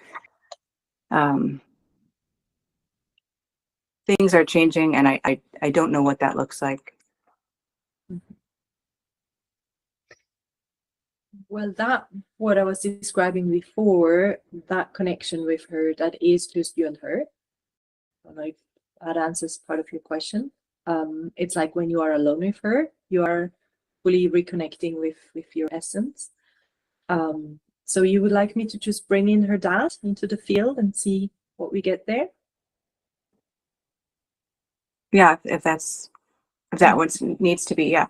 things are changing, and I don't know what that looks like. Well, that what I was describing before, that connection with her, that is just you and her. Like, that answers part of your question. It's like when you are alone with her, you are fully reconnecting with your essence. So you would like me to just bring in her dad into the field and see what we get there? Yeah, if that what needs to be, yeah.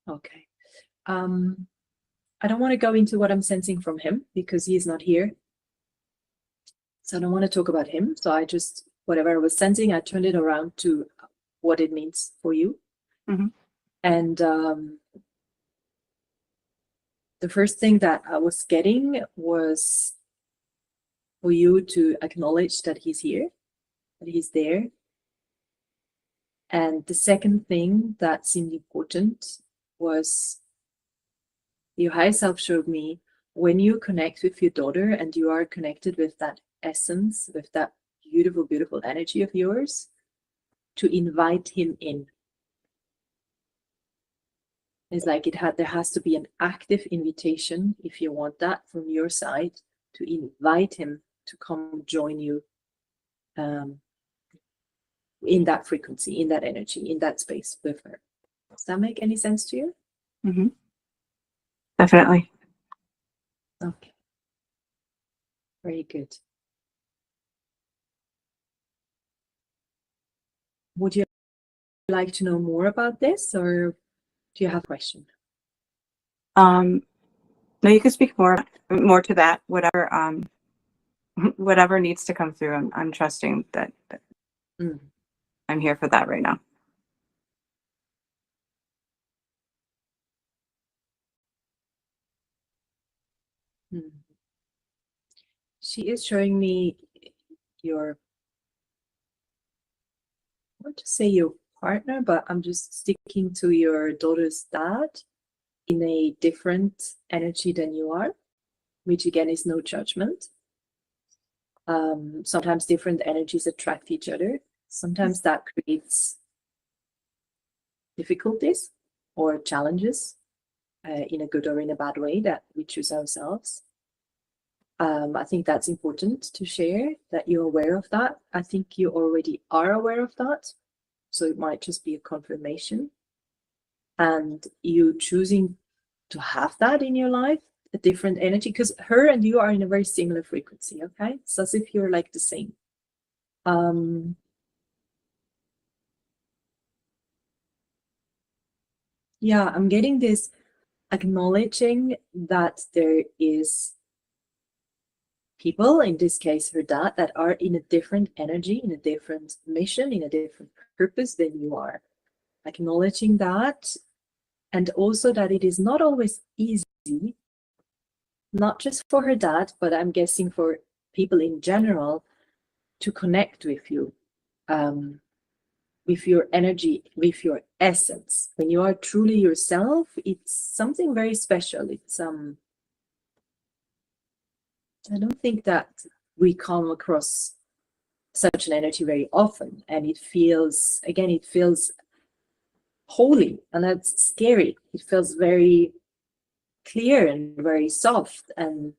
Okay. I don't want to go into what I'm sensing from him because he's not here. So I don't want to talk about him. So I just, whatever I was sensing, I turned it around to what it means for you. Mm-hmm. And the first thing that I was getting was for you to acknowledge that he's here, that he's there. And the second thing that seemed important was your higher self showed me, when you connect with your daughter and you are connected with that essence, with that beautiful, beautiful energy of yours, to invite him in. It's like there has to be an active invitation, if you want that from your side, to invite him to come join you in that frequency, in that energy, in that space with her. Does that make any sense to you? Mm-hmm. Definitely. Okay. Very good. Would you like to know more about this, or do you have a question? No, you can speak more to that. Whatever whatever needs to come through. I'm trusting that I'm here for that right now. She is showing me your, I want to say your partner, but I'm just sticking to your daughter's dad in a different energy than you are, which again is no judgment. Sometimes different energies attract each other. Sometimes that creates difficulties or challenges in a good or in a bad way that we choose ourselves. I think that's important to share, that you're aware of that. I think you already are aware of that. So it might just be a confirmation. And you choosing to have that in your life, a different energy, because her and you are in a very similar frequency, okay? It's as if you're like the same. Yeah, I'm getting this acknowledging that there is people, in this case her dad, that are in a different energy, in a different mission, in a different purpose than you are. Acknowledging that, and also that it is not always easy, not just for her dad, but I'm guessing for people in general, to connect with you, with your energy, with your essence. When you are truly yourself, it's something very special. It's I don't think that we come across such an energy very often, and it feels, again, it feels holy, and that's scary. It feels very clear and very soft, and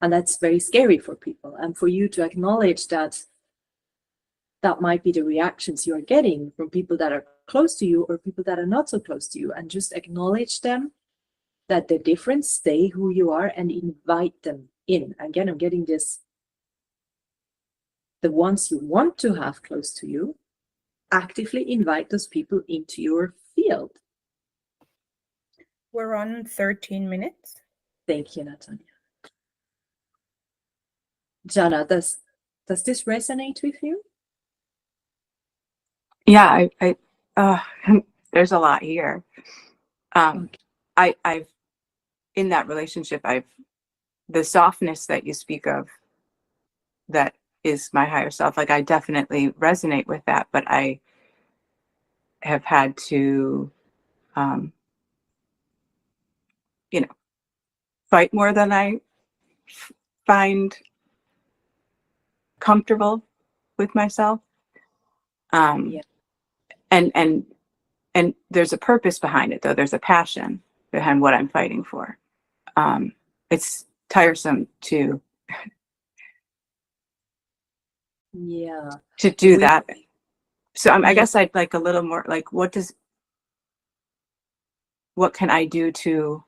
that's very scary for people. And for you to acknowledge that that might be the reactions you are getting from people that are close to you or people that are not so close to you, and just acknowledge them, that they're different, stay who you are, and invite them in. Again, I'm getting this, the ones you want to have close to you, actively invite those people into your field. We're on 13 minutes. Thank you, Natalia. Jana, does this resonate with you? Yeah, I there's a lot here. I've in that relationship, the softness that you speak of, that is my higher self. Like, I definitely resonate with that, but I have had to, fight more than I find comfortable with myself. Yeah. And there's a purpose behind it, though. There's a passion behind what I'm fighting for. It's tiresome to do that. So I guess I'd like a little more, like, what can I do to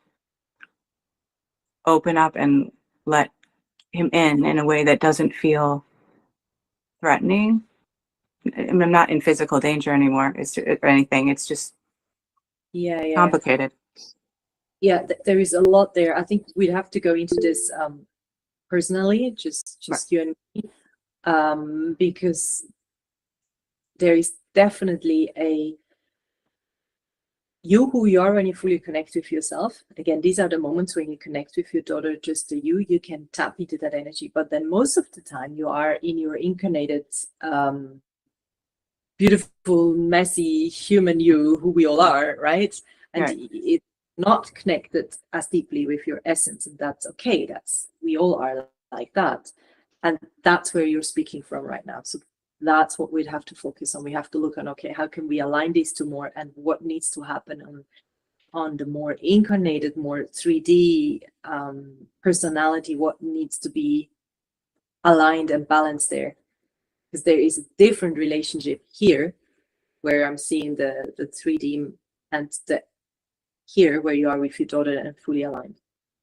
open up and let him in a way that doesn't feel threatening? I mean, I'm not in physical danger anymore, or anything. It's just complicated. Yeah, there is a lot there. I think we'd have to go into this personally, just you and me, because there is definitely you who you are when you fully connect with yourself. Again, these are the moments when you connect with your daughter, just the you can tap into that energy. But then most of the time you are in your incarnated, beautiful, messy human you, who we all are, right? And it's not connected as deeply with your essence, and that's okay. We all are like that. And that's where you're speaking from right now. So that's what we'd have to focus on. We have to look on, okay, how can we align these two more, and what needs to happen on the more incarnated, more 3D personality, what needs to be aligned and balanced there. because there is a different relationship here, where I'm seeing the 3D, and the here where you are with your daughter and fully aligned.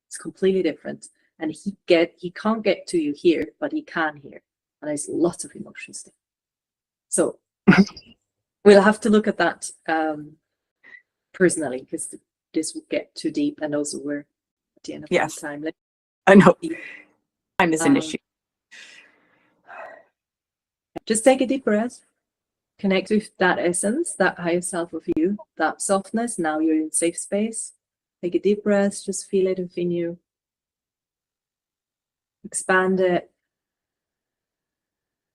It's completely different. And he can't get to you here, but he can here. And there's lots of emotions there. So we'll have to look at that personally, because this will get too deep, and also we're at the end of Yes. time. I know. Time is an issue. Just take a deep breath. Connect with that essence, that higher self of you, that softness. Now you're in safe space. Take a deep breath, just feel it within you. Expand it.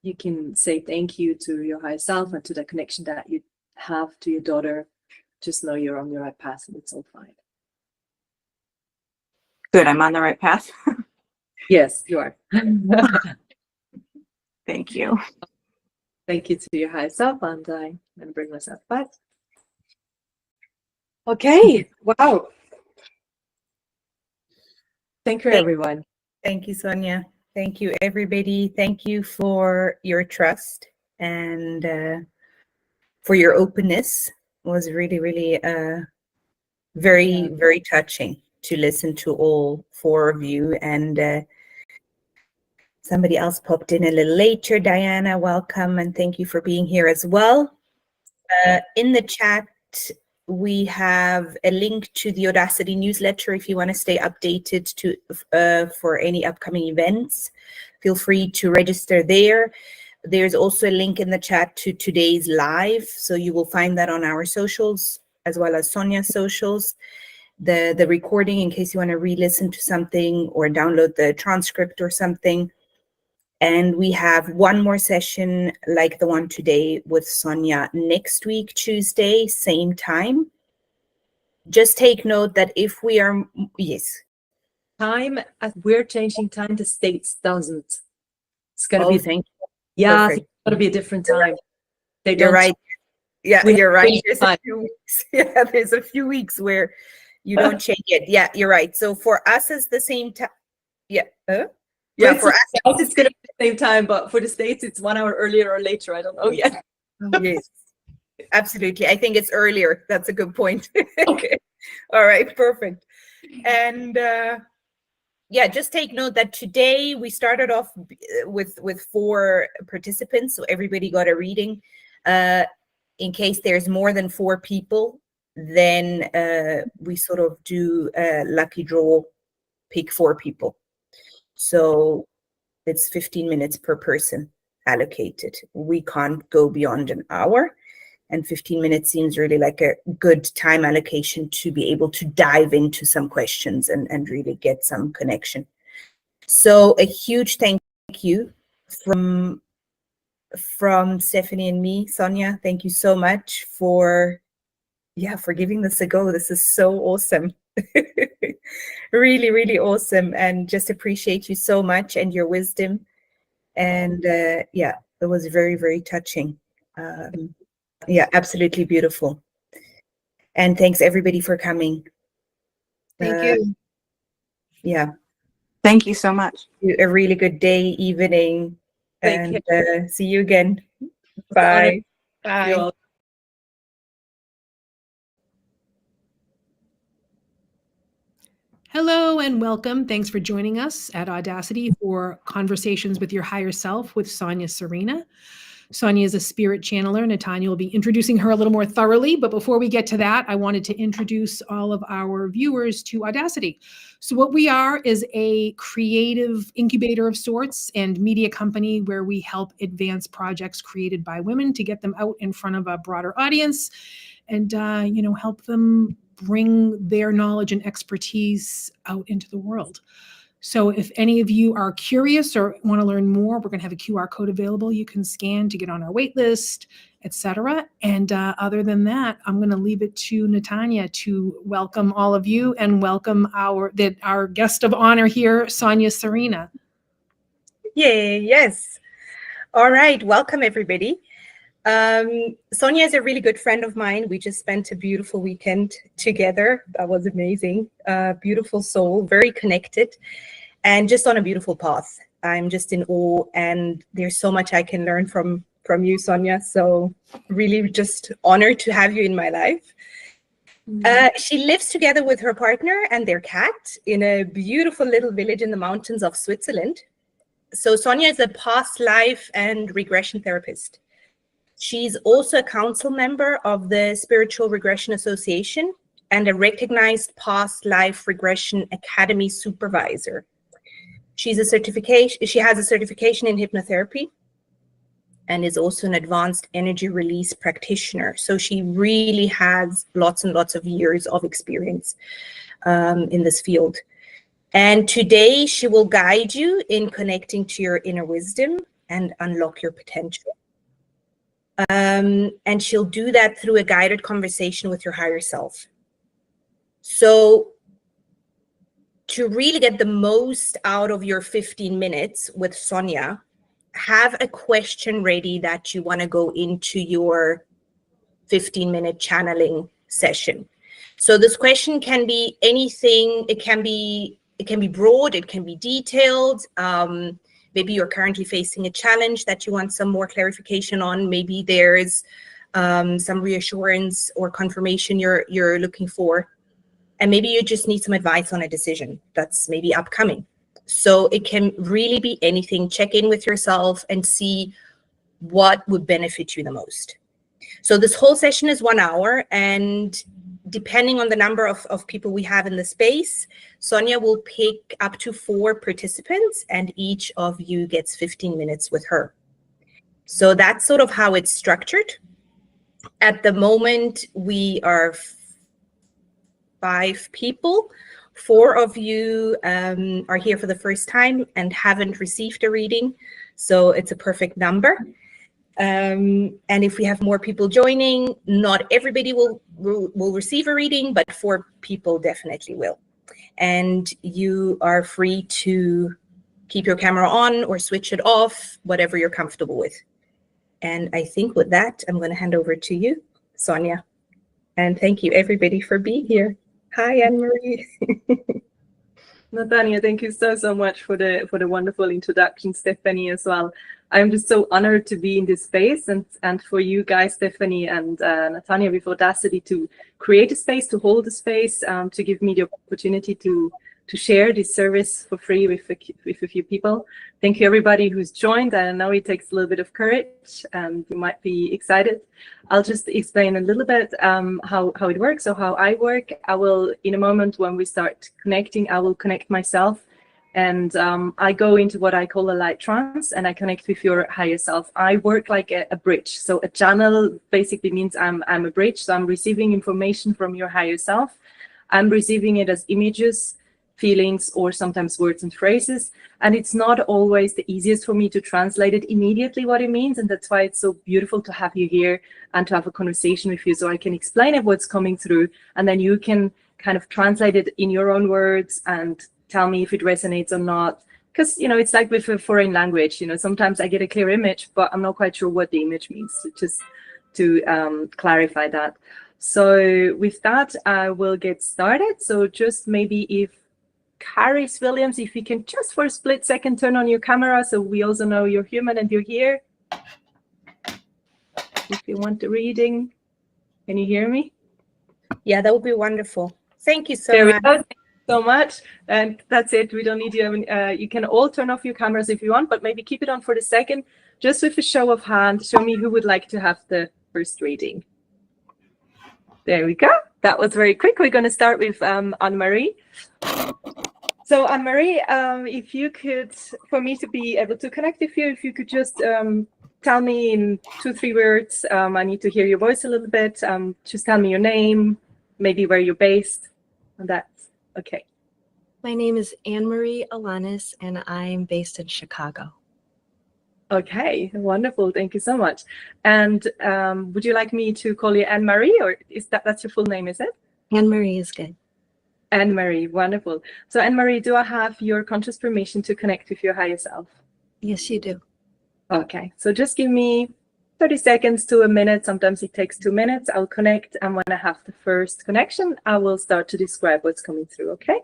You can say thank you to your higher self and to the connection that you have to your daughter. Just know you're on the right path and it's all fine. Good, I'm on the right path. Yes, you are. Thank you. Thank you to your higher self, and I'm going to bring myself back. Okay, wow. Thank you, everyone. Thank you, Sonia. Thank you, everybody. Thank you for your trust and for your openness. It was really, really very, very touching to listen to all four of you. And somebody else popped in a little later. Diana, welcome, and thank you for being here as well. In the chat, we have a link to the Audacity newsletter if you want to stay updated for any upcoming events. Feel free to register there. There's also a link in the chat to today's live, so you will find that on our socials as well as Sonia's socials. The recording, in case you want to re-listen to something or download the transcript or something. And we have one more session like the one today with Sonia next week, Tuesday, same time. Just take note that if we are, yes. Time, as we're changing time, the States doesn't. It's going to be, Thank you. yeah, Perfect. it's going to be a different time. They You're don't, right. Yeah, we you're have right. to There's a few weeks. Yeah, there's a few weeks where you don't change it. Yeah, you're right. So for us, it's the same time. Yeah. Yeah, for us, it's going to be the same time, but for the States, it's 1 hour earlier or later. I don't know yet. Yes, absolutely. I think it's earlier. That's a good point. Okay. All right, perfect. And yeah, just take note that today we started off with 4 participants, so everybody got a reading. In case there's more than 4 people, then we sort of do a lucky draw, pick 4 people. So it's 15 minutes per person allocated. We can't go beyond an hour, and 15 minutes seems really like a good time allocation to be able to dive into some questions and really get some connection. So a huge thank you from Stephanie and me. Sonia, thank you so much for giving this a go. This is so awesome. Really, really awesome, and just appreciate you so much and your wisdom. And yeah, it was very, very touching. Yeah, absolutely beautiful. And thanks everybody for coming. Thank you. Yeah. Thank you so much. A really good day, evening, Thank and see you again. Bye. Bye. You all. Hello and welcome. Thanks for joining us at Audacity for Conversations with Your Higher Self with Sonia Sarina. Sonia is a spirit channeler. Natanya will be introducing her a little more thoroughly. But before we get to that, I wanted to introduce all of our viewers to Audacity. So what we are is a creative incubator of sorts and media company where we help advance projects created by women to get them out in front of a broader audience and, help them bring their knowledge and expertise out into the world. So if any of you are curious or want to learn more, we're going to have a QR code available you can scan to get on our wait list, etc. And other than that, I'm going to leave it to Natanya to welcome all of you and welcome our guest of honor here, Sonia Sarina. Yay, yes. All right, welcome everybody. Sonia is a really good friend of mine. We just spent a beautiful weekend together. That was amazing. Beautiful soul, very connected, and just on a beautiful path. I'm just in awe, and there's so much I can learn from you, Sonia. So really just honored to have you in my life. She lives together with her partner and their cat in a beautiful little village in the mountains of Switzerland. So Sonia is a past life and regression therapist. She's also a council member of the Spiritual Regression Association and a recognized Past Life Regression Academy supervisor. She has a certification in hypnotherapy and is also an advanced energy release practitioner. So she really has lots and lots of years of experience in this field. And today she will guide you in connecting to your inner wisdom and unlock your potential. And she'll do that through a guided conversation with your higher self. So to really get the most out of your 15 minutes with Sonia, have a question ready that you want to go into your 15-minute channeling session. So this question can be anything. It can be broad, it can be detailed. Maybe you're currently facing a challenge that you want some more clarification on. Maybe there's some reassurance or confirmation you're looking for. And maybe you just need some advice on a decision that's maybe upcoming. So it can really be anything. Check in with yourself and see what would benefit you the most. So this whole session is 1 hour, and depending on the number of people we have in the space, Sonia will pick up to 4 participants, and each of you gets 15 minutes with her. So that's sort of how it's structured. At the moment, we are 5 people. 4 of you are here for the first time and haven't received a reading, so it's a perfect number. And if we have more people joining, not everybody will receive a reading, but 4 people definitely will. And you are free to keep your camera on or switch it off, whatever you're comfortable with. And I think with that, I'm going to hand over to you, Sonia. And thank you, everybody, for being here. Hi, Anne-Marie. Natania, thank you so much for the wonderful introduction, Stephanie, as well. I'm just so honored to be in this space, and for you guys, Stephanie and Natania, with Audacity to create a space, to hold a space, to give me the opportunity to share this service for free with a few people. Thank you, everybody who's joined. I know it takes a little bit of courage, and you might be excited. I'll just explain a little bit how it works, or how I work. I will, in a moment when we start connecting, I will connect myself, and I go into what I call a light trance, and I connect with your higher self. I work like a bridge. So a channel basically means I'm a bridge. So I'm receiving information from your higher self. I'm receiving it as images, feelings, or sometimes words and phrases. And it's not always the easiest for me to translate it immediately what it means. And that's why it's so beautiful to have you here and to have a conversation with you, so I can explain it, what's coming through, and then you can kind of translate it in your own words and tell me if it resonates or not. Because, you know, it's like with a foreign language, you know, sometimes I get a clear image, but I'm not quite sure what the image means, just to clarify that. So with that, I will get started. So just maybe if Caris Williams, if you can just for a split second turn on your camera so we also know you're human and you're here. If you want the reading, can you hear me? Yeah, that would be wonderful. Thank you so There much. we go. Thank you so much. And that's it. We don't need you. You can all turn off your cameras if you want, but maybe keep it on for the second. Just with a show of hands, show me who would like to have the first reading. There we go. That was very quick. We're going to start with Anne-Marie. So Anne-Marie, if you could, for me to be able to connect with you, if you could just tell me in 2-3 words, I need to hear your voice a little bit. Just tell me your name, maybe where you're based, and that's okay. My name is Anne-Marie Alanis, and I'm based in Chicago. Okay, wonderful. Thank you so much. And would you like me to call you Anne-Marie, or is that's your full name, is it? Anne-Marie is good. Anne-Marie, wonderful. So Anne-Marie, do I have your conscious permission to connect with your higher self? Yes, you do. Okay, so just give me 30 seconds to a minute. Sometimes it takes 2 minutes. I'll connect, and when I have the first connection, I will start to describe what's coming through, okay?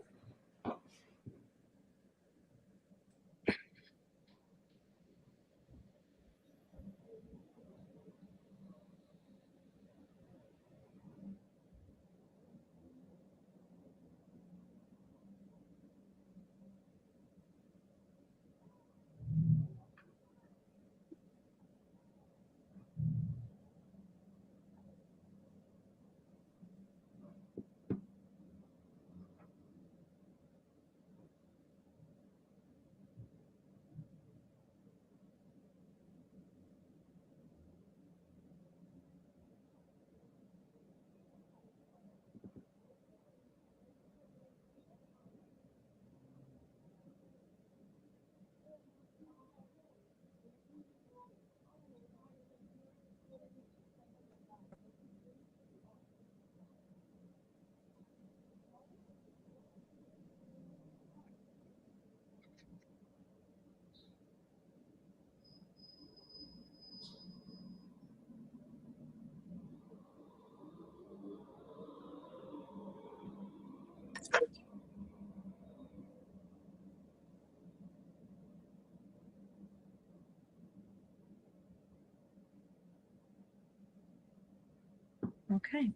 Okay.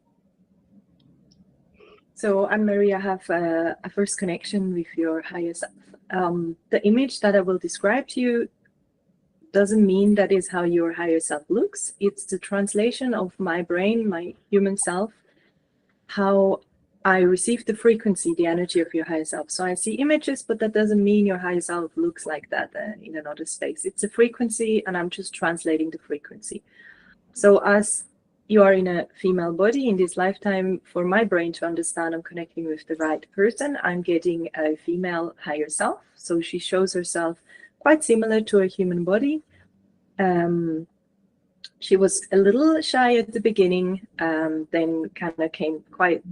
So, Anne-Marie, I have a first connection with your higher self. The image that I will describe to you doesn't mean that is how your higher self looks. It's the translation of my brain, my human self, how I receive the frequency, the energy of your higher self. So I see images, but that doesn't mean your higher self looks like that in another space. It's a frequency, and I'm just translating the frequency. So as you are in a female body in this lifetime, for my brain to understand I'm connecting with the right person, I'm getting a female higher self. So she shows herself quite similar to a human body. She was a little shy at the beginning, then kind of came quite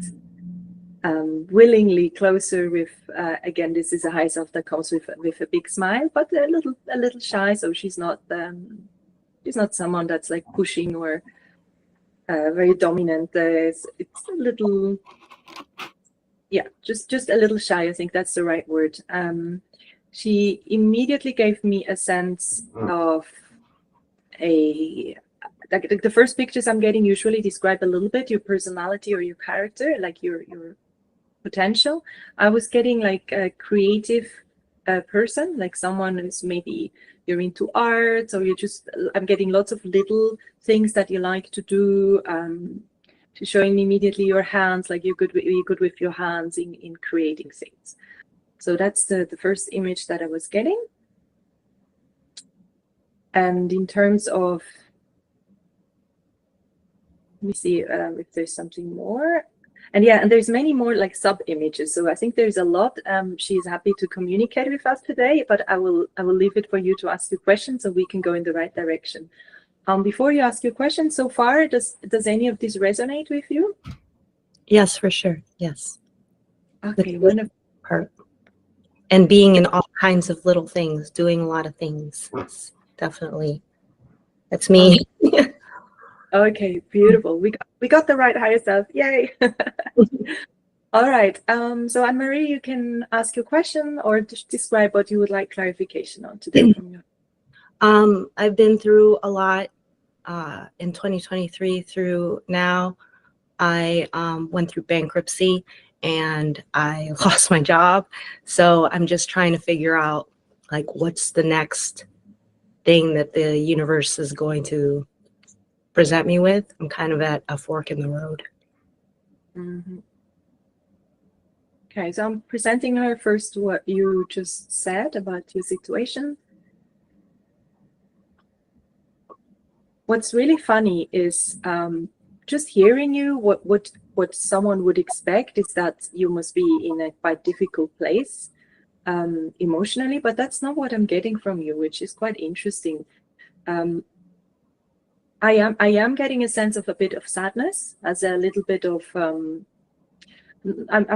willingly closer with, again, this is a higher self that comes with a big smile, but a little shy. So she's not someone that's like pushing or very dominant. It's a little, yeah, just a little shy. I think that's the right word. She immediately gave me a sense of like the first pictures I'm getting usually describe a little bit your personality or your character, like your potential. I was getting like a creative person, like someone who's maybe you're into art, or I'm getting lots of little things that you like to do. She's showing me immediately your hands, like you're good with your hands in creating things. So that's the first image that I was getting. And in terms of, let me see if there's something more. And yeah, and there's many more like sub images. So I think there's a lot. She's happy to communicate with us today, but I will leave it for you to ask your questions so we can go in the right direction. Before you ask your question, so far, does any of this resonate with you? Yes, for sure. Yes. Okay, wonderful. Part. And being in all kinds of little things, doing a lot of things. It's definitely, that's me. Okay, beautiful. We got the right higher self. Yay. All right. So Anne-Marie, you can ask your question or just describe what you would like clarification on today from you. I've been through a lot in 2023 through now. I went through bankruptcy and I lost my job. So I'm just trying to figure out like what's the next thing that the universe is going to present me with. I'm kind of at a fork in the road. Mm-hmm. Okay, so I'm presenting her first what you just said about your situation. What's really funny is just hearing you, what someone would expect is that you must be in a quite difficult place emotionally, but that's not what I'm getting from you, which is quite interesting. I am getting a sense of a bit of sadness, as a little bit of I'm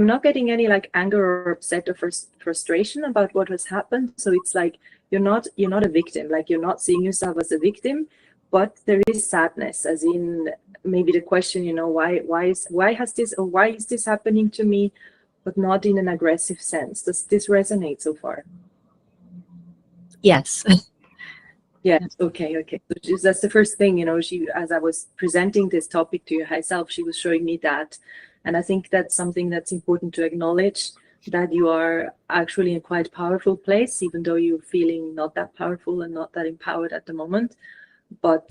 not getting any like anger or upset or frustration about what has happened. So it's like you're not a victim, like you're not seeing yourself as a victim, but there is sadness, as in maybe the question, why is this happening to me, but not in an aggressive sense. Does this resonate so far? Yes. Yeah. Okay. So that's the first thing, she, as I was presenting this topic to your high self, she was showing me that. And I think that's something that's important to acknowledge, that you are actually in a quite powerful place, even though you're feeling not that powerful and not that empowered at the moment. But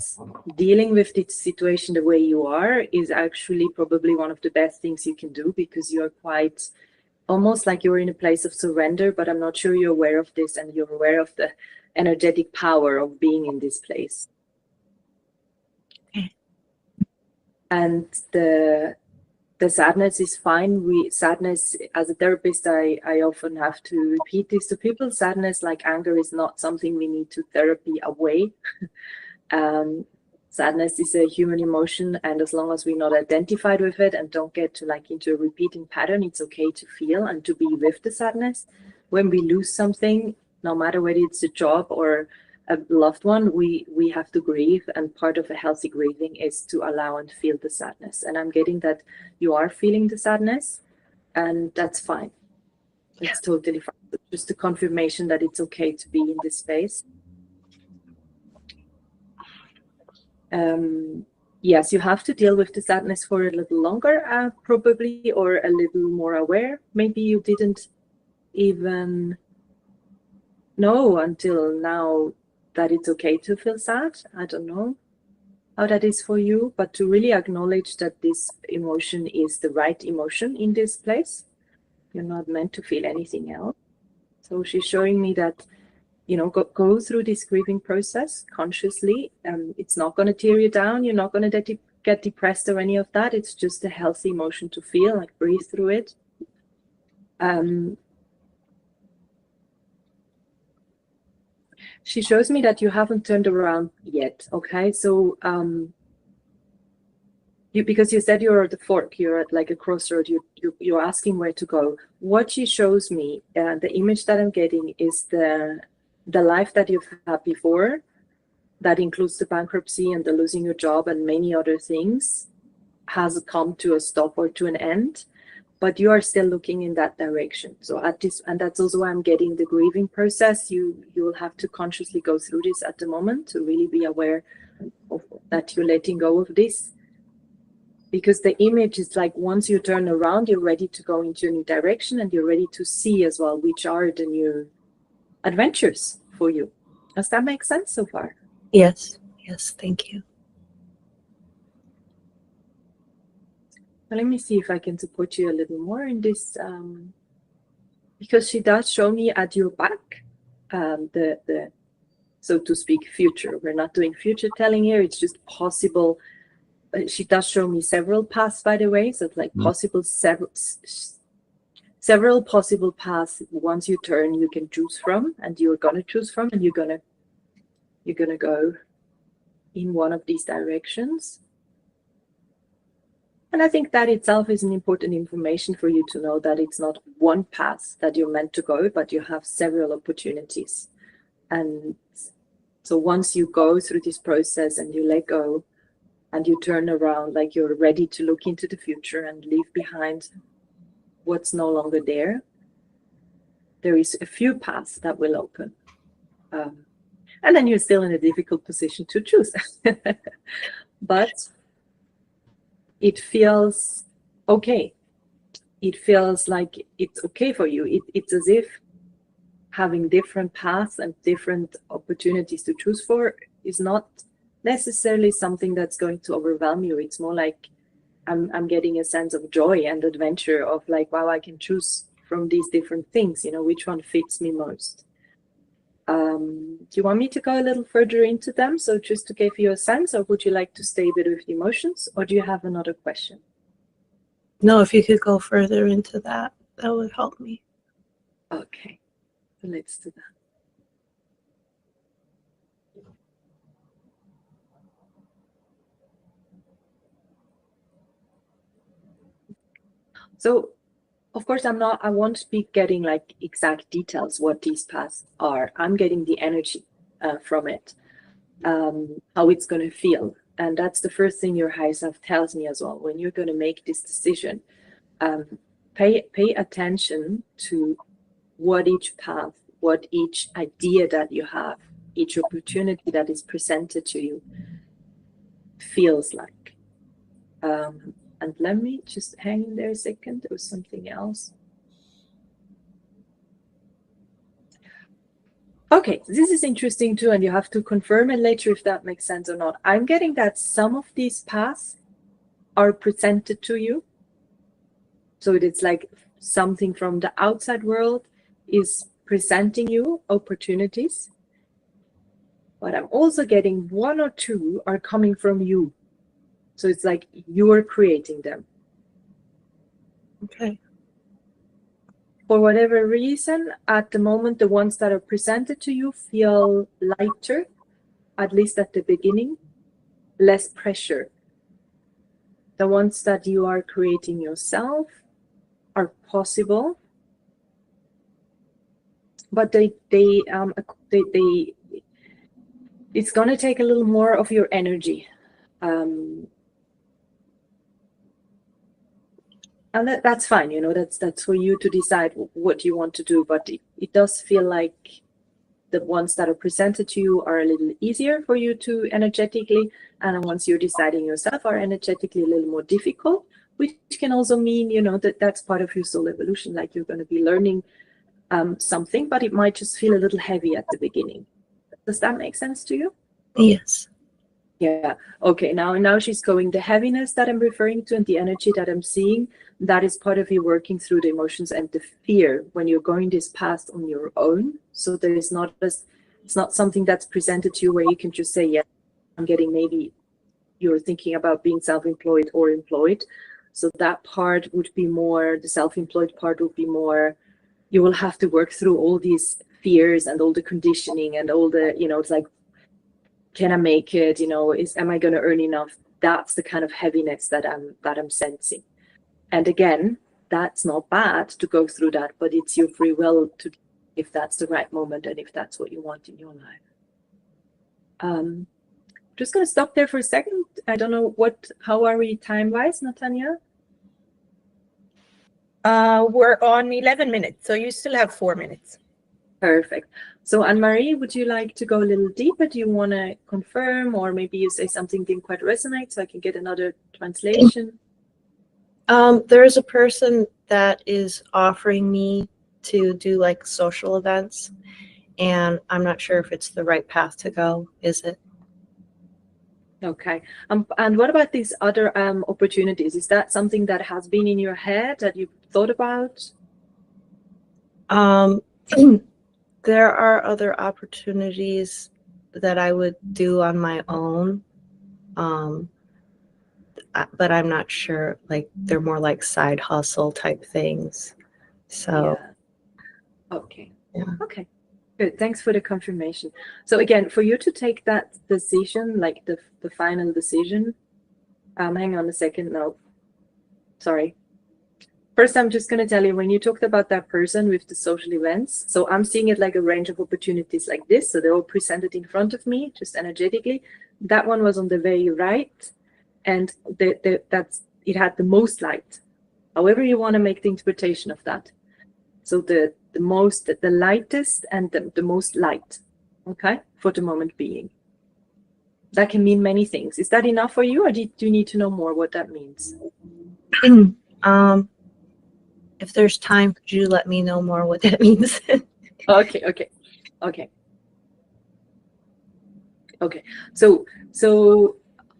dealing with this situation the way you are is actually probably one of the best things you can do, because you're quite almost like you're in a place of surrender, but I'm not sure you're aware of this, and you're aware of the energetic power of being in this place. And the sadness is fine. Sadness, as a therapist, I often have to repeat this to people. Sadness, like anger, is not something we need to therapy away. Sadness is a human emotion, and as long as we're not identified with it and don't get to into a repeating pattern, it's okay to feel and to be with the sadness. When we lose something, no matter whether it's a job or a loved one, we have to grieve, and part of a healthy grieving is to allow and feel the sadness. And I'm getting that you are feeling the sadness, and that's fine. It's totally fine. Just a confirmation that it's okay to be in this space. yes, you have to deal with the sadness for a little longer, probably, or a little more aware. Maybe you didn't even know until now that it's okay to feel sad. I don't know how that is for you, but to really acknowledge that this emotion is the right emotion in this place. You're not meant to feel anything else. So she's showing me that, you know, go through this grieving process consciously. It's not going to tear you down. You're not going to get depressed or any of that. It's just a healthy emotion to feel, like breathe through it. She shows me that you haven't turned around yet. Okay, so because you said you're at the fork, you're at like a crossroad, you're asking where to go. What she shows me, the image that I'm getting is the life that you've had before, that includes the bankruptcy and the losing your job and many other things, has come to a stop or to an end, but you are still looking in that direction. So at this, and that's also why I'm getting the grieving process. You will have to consciously go through this at the moment to really be aware of that you're letting go of this. Because the image is like, once you turn around, you're ready to go into a new direction, and you're ready to see as well which are the new adventures for you. Does that make sense so far? Yes. Yes. Thank you. Now let me see if I can support you a little more in this, because she does show me at your back the so to speak future. We're not doing future telling here. It's just possible. She does show me several paths, by the way. So it's like possible several possible paths. Once you turn, you can choose from, and you're gonna choose from, and you're gonna go in one of these directions. And I think that itself is an important information for you to know, that it's not one path that you're meant to go, but you have several opportunities. And so once you go through this process and you let go, and you turn around, like you're ready to look into the future and leave behind what's no longer there, there is a few paths that will open. And then you're still in a difficult position to choose. But it feels okay. It feels like it's okay for you. It's as if having different paths and different opportunities to choose for is not necessarily something that's going to overwhelm you. It's more like I'm getting a sense of joy and adventure of like, wow, I can choose from these different things, you know, which one fits me most. Do you want me to go a little further into them? So just to give you a sense, or would you like to stay a bit with the emotions, or do you have another question? No, if you could go further into that, that would help me. Okay, so let's do that. So, of course, I won't be getting like exact details what these paths are. I'm getting the energy from it, how it's going to feel. And that's the first thing your higher self tells me as well. When you're going to make this decision, pay attention to what each path, what each idea that you have, each opportunity that is presented to you feels like. And let me just hang in there a second. There was something else. Okay, this is interesting too, and you have to confirm it later if that makes sense or not. I'm getting that some of these paths are presented to you. So it's like something from the outside world is presenting you opportunities. But I'm also getting one or two are coming from you. So it's like you're creating them. Okay. For whatever reason, at the moment, the ones that are presented to you feel lighter, at least at the beginning, less pressure. The ones that you are creating yourself are possible, but it's going to take a little more of your energy. And that's fine, you know, that's for you to decide what you want to do, but it does feel like the ones that are presented to you are a little easier for you to energetically, and the ones you're deciding yourself are energetically a little more difficult, which can also mean, you know, that that's part of your soul evolution, like you're going to be learning something, but it might just feel a little heavy at the beginning. Does that make sense to you? Yes. Yeah. Okay. Now she's going, the heaviness that I'm referring to and the energy that I'm seeing, that is part of you working through the emotions and the fear when you're going this path on your own. So there is not this, it's not something that's presented to you where you can just say, yeah, I'm getting, maybe you're thinking about being self-employed or employed. So that part would be more, the self-employed part would be more, you will have to work through all these fears and all the conditioning and all the, you know, it's like, can I make it? You know, am I going to earn enough? That's the kind of heaviness that I'm sensing. And again, that's not bad to go through that, but it's your free will to, if that's the right moment and if that's what you want in your life. Just going to stop there for a second. I don't know how are we time-wise, Natanya? We're on 11 minutes, so you still have 4 minutes. Perfect. So Anne-Marie, would you like to go a little deeper? Do you want to confirm, or maybe you say something didn't quite resonate so I can get another translation? There is a person that is offering me to do like social events, and I'm not sure if it's the right path to go. Is it? Okay. And what about these other opportunities? Is that something that has been in your head that you've thought about? There are other opportunities that I would do on my own, but I'm not sure. Like, they're more like side hustle type things. So, yeah. Okay. Yeah. Okay. Good. Thanks for the confirmation. So again, for you to take that decision, like the final decision, hang on a second. No, sorry. First, I'm just going to tell you, when you talked about that person with the social events, so I'm seeing it like a range of opportunities like this. So they're all presented in front of me, just energetically. That one was on the very right, and it had the most light. However you want to make the interpretation of that. So the lightest and the most light, okay, for the moment being. That can mean many things. Is that enough for you, or do you need to know more what that means? if there's time, could you let me know more what that means? Okay. So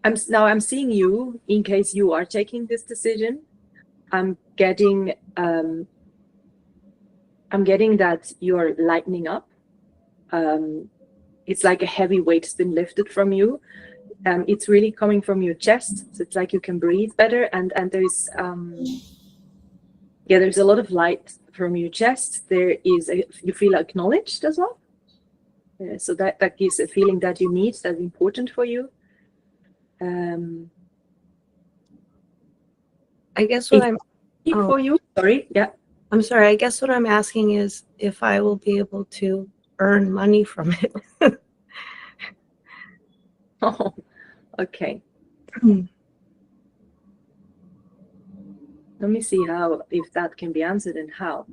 I'm seeing you, in case you are taking this decision. I'm getting that you're lightening up. It's like a heavy weight's been lifted from you. It's really coming from your chest, so it's like you can breathe better, and there's there's a lot of light from your chest. You feel acknowledged as well. So that gives a feeling that you need, that's important for you. I guess what I'm for you. Sorry, yeah. I'm sorry. I guess what I'm asking is if I will be able to earn money from it. Oh, okay. Let me see if that can be answered and how.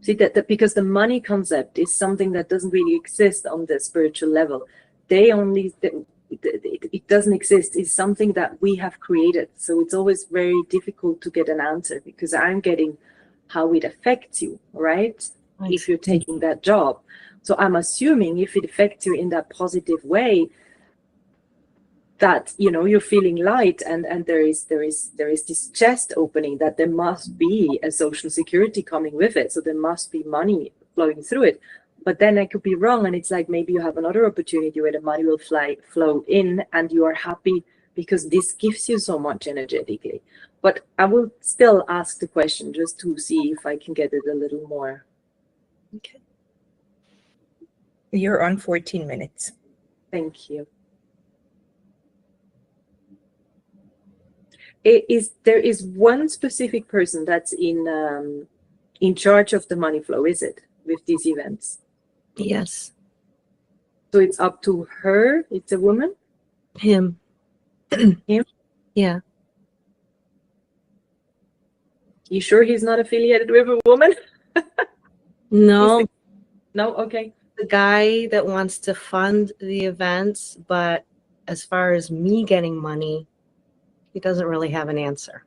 See that because the money concept is something that doesn't really exist on the spiritual level. It doesn't exist. It's something that we have created. So it's always very difficult to get an answer, because I'm getting how it affects you, right? If you're taking that job. So I'm assuming if it affects you in that positive way, that, you know, you're feeling light, and there is this chest opening, that there must be a social security coming with it. So there must be money flowing through it. But then I could be wrong, and it's like maybe you have another opportunity where the money will flow in, and you are happy because this gives you so much energetically. But I will still ask the question just to see if I can get it a little more. Okay. You're on 14 minutes. Thank you. There is one specific person that's in charge of the money flow, is it, with these events? Yes. So it's up to her. It's a woman? Him. Him? Yeah. You sure he's not affiliated with a woman? No, No, okay. the guy that wants to fund the events, but as far as me getting money, he doesn't really have an answer.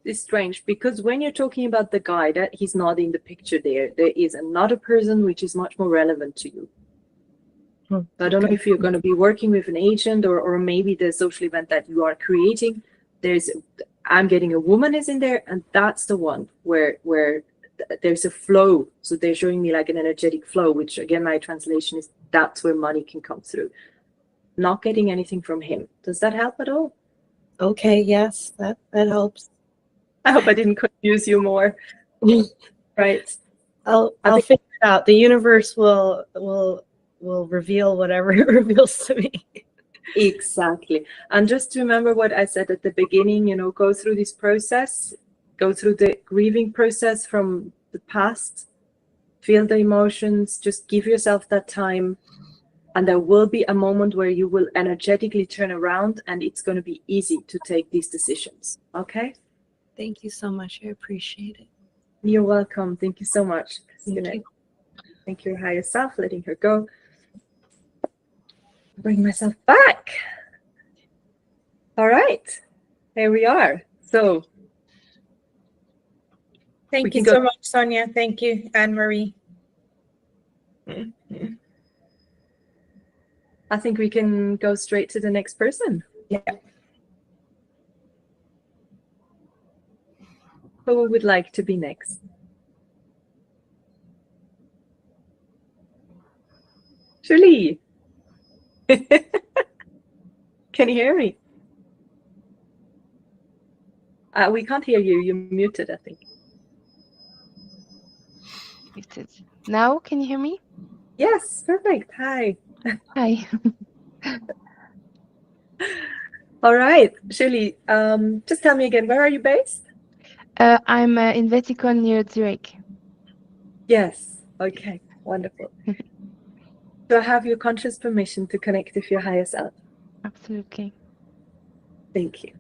It's strange because when you're talking about the guy, that he's not in the picture there. There is another person which is much more relevant to you. I don't know if you're going to be working with an agent or maybe the social event that you are creating. I'm getting a woman is in there, and that's the one where there's a flow. So they're showing me like an energetic flow, which again, my translation is that's where money can come through. Not getting anything from him. Does that help at all? Okay, yes, that helps. I hope I didn't confuse you more. Right. I'll figure it out. The universe will reveal whatever it reveals to me. Exactly. And just remember what I said at the beginning, go through this process, go through the grieving process from the past, feel the emotions, just give yourself that time. And there will be a moment where you will energetically turn around and it's going to be easy to take these decisions. Okay? Thank you so much. I appreciate it. You're welcome. Thank you so much. Thank you. Thank your higher self, letting her go. Bring myself back. All right. Here we are. So Thank you so much, Sonia. Thank you, Anne-Marie. I think we can go straight to the next person. Yeah. Who would like to be next? Julie. Can you hear me? We can't hear you. You're muted, I think. Muted. Now, can you hear me? Yes, perfect. Hi. Hi. All right, Julie, just tell me again, where are you based? I'm in Vatican near Zurich. Yes. Okay, wonderful. Do I have your conscious permission to connect with your higher self? Absolutely. Thank you.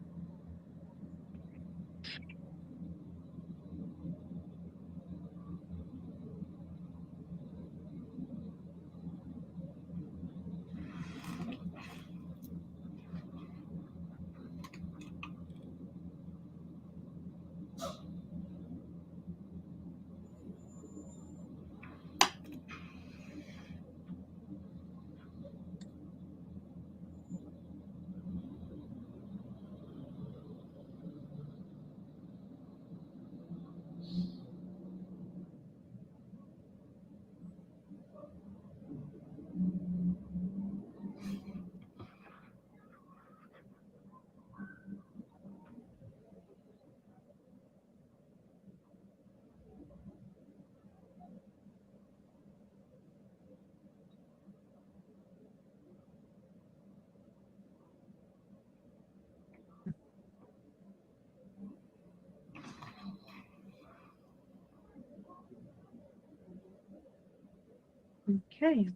Okay.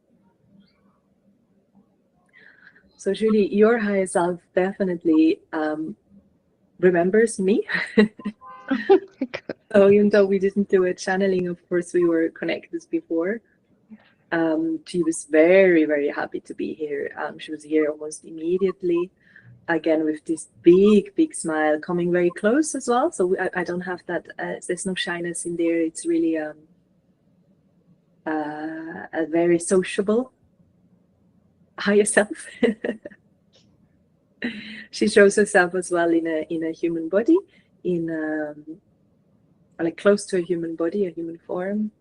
So Julie, your higher self definitely remembers me. So even though we didn't do a channeling, of course, we were connected before. She was very, very happy to be here. She was here almost immediately, again, with this big, big smile, coming very close as well. So I don't have that, there's no shyness in there. It's really a very sociable higher self. She shows herself as well in a human body, like close to a human body, a human form.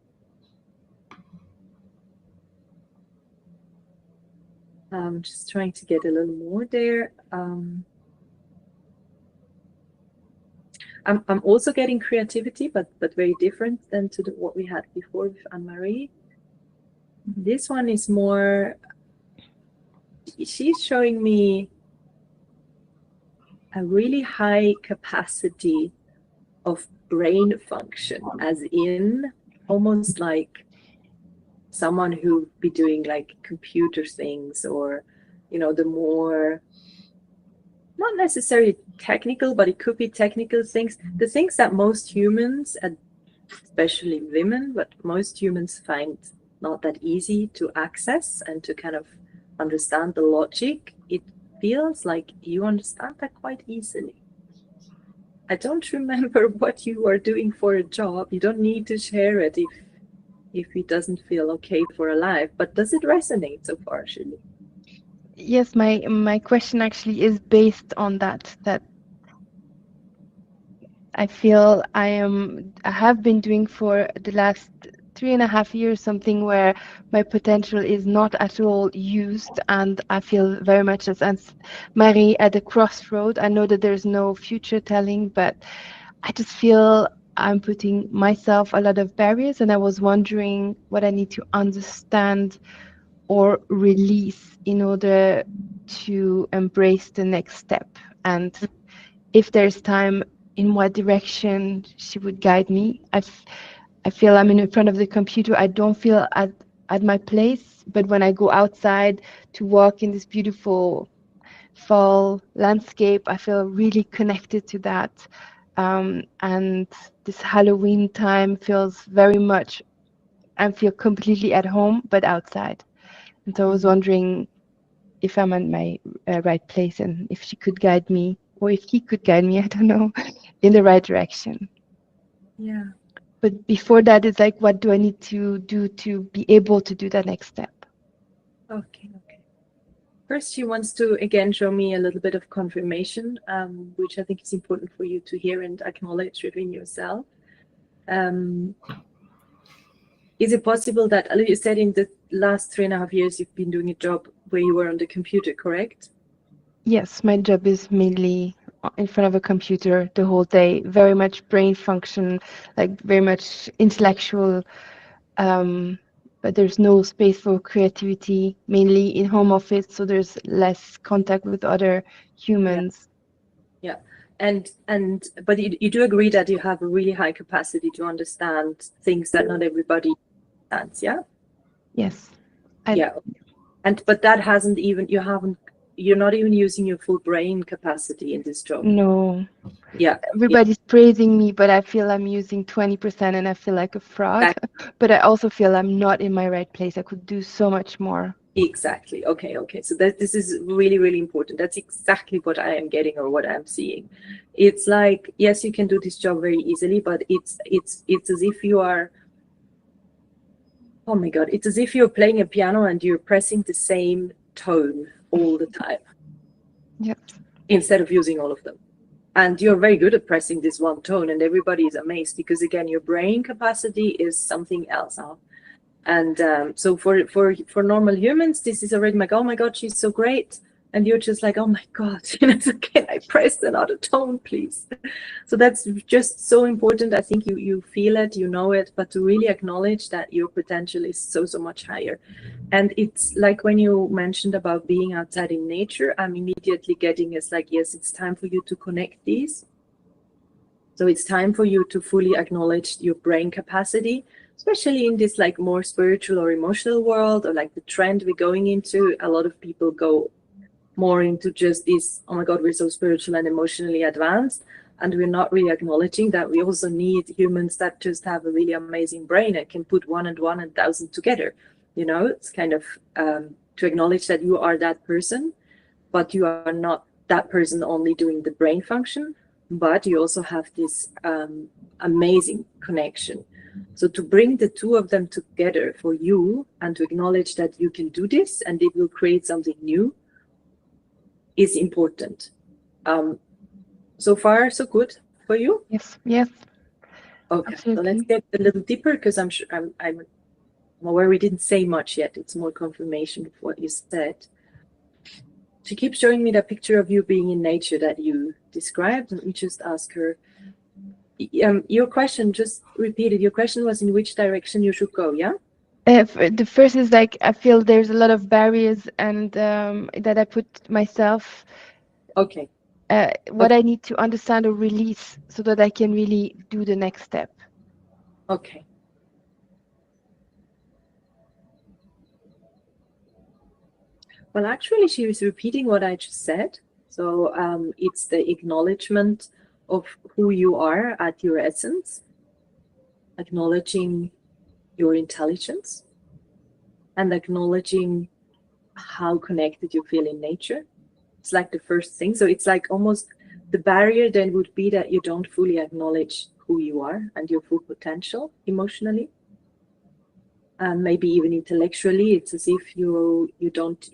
Just trying to get a little more there. I'm also getting creativity, but very different than to what we had before with Anne-Marie. This one is more, she's showing me a really high capacity of brain function, as in almost like someone who be doing like computer things, or the more not necessarily technical, but it could be technical things. The things that most humans, and especially women, but most humans find not that easy to access and to kind of understand the logic. It feels like you understand that quite easily. I don't remember what you are doing for a job. You don't need to share it if it doesn't feel okay for a life. But does it resonate so far, Shirley? Yes, my question actually is based on that I feel I have been doing for the last 3.5 years something where my potential is not at all used, and I feel very much as Marie at a crossroad. I know that there's no future telling, but I just feel I'm putting myself a lot of barriers, and I was wondering what I need to understand or release in order to embrace the next step. And if there's time, in what direction she would guide me. I feel I'm in front of the computer. I don't feel at my place, but when I go outside to walk in this beautiful fall landscape, I feel really connected to that. And this Halloween time feels very much, I feel completely at home, but outside. And so I was wondering if I'm in my right place and if she could guide me, or if he could guide me, I don't know, in the right direction. Yeah. But before that, it's like, what do I need to do to be able to do that next step? Okay. First, she wants to again show me a little bit of confirmation, which I think is important for you to hear and acknowledge within yourself. Is it possible that you said in the last 3.5 years you've been doing a job where you were on the computer, correct? Yes, my job is mainly in front of a computer the whole day, very much brain function, like very much intellectual, but there's no space for creativity, mainly in home office, so there's less contact with other humans. Yeah. But you do agree that you have a really high capacity to understand things that not everybody understands, yeah? Yes. But that hasn't even, you're not even using your full brain capacity in this job. No. Yeah. Everybody's praising me, but I feel I'm using 20% and I feel like a fraud. Exactly. But I also feel I'm not in my right place. I could do so much more. Exactly. Okay. So this is really, really important. That's exactly what I am getting or what I'm seeing. It's like, yes, you can do this job very easily, but it's as if you are, oh my God, it's as if you're playing a piano and you're pressing the same tone all the time. Yes. Instead of using all of them. And you're very good at pressing this one tone, and everybody is amazed because, again, your brain capacity is something else. And so for normal humans, this is already like, oh my God, she's so great. And you're just like, oh my God, can I press another tone, please? So that's just so important. I think you feel it, you know it, but to really acknowledge that your potential is so much higher. And it's like when you mentioned about being outside in nature, I'm immediately getting it's like, yes, it's time for you to connect these. So it's time for you to fully acknowledge your brain capacity, especially in this like more spiritual or emotional world, or like the trend we're going into. A lot of people go more into just this, oh my God, we're so spiritual and emotionally advanced. And we're not really acknowledging that we also need humans that just have a really amazing brain and can put 1 and 1 and 1,000 together. It's kind of to acknowledge that you are that person, but you are not that person only doing the brain function, but you also have this amazing connection. So to bring the two of them together for you and to acknowledge that you can do this and it will create something new is important. So far, so good for you? Yes. Okay, Absolutely. so let's get a little deeper because I'm sure I'm aware we didn't say much yet. It's more confirmation of what you said. She keeps showing me that picture of you being in nature that you described. Let me just ask her. Your question, just repeat it. Your question was in which direction you should go, yeah? The first is like, I feel there's a lot of barriers and that I put myself. Okay. What I need to understand or release so that I can really do the next step. Okay. Well, actually, she was repeating what I just said. So it's the acknowledgement of who you are at your essence, acknowledging your intelligence, and acknowledging how connected you feel in nature. It's like the first thing. So it's like almost the barrier then would be that you don't fully acknowledge who you are and your full potential emotionally. And maybe even intellectually, it's as if you don't,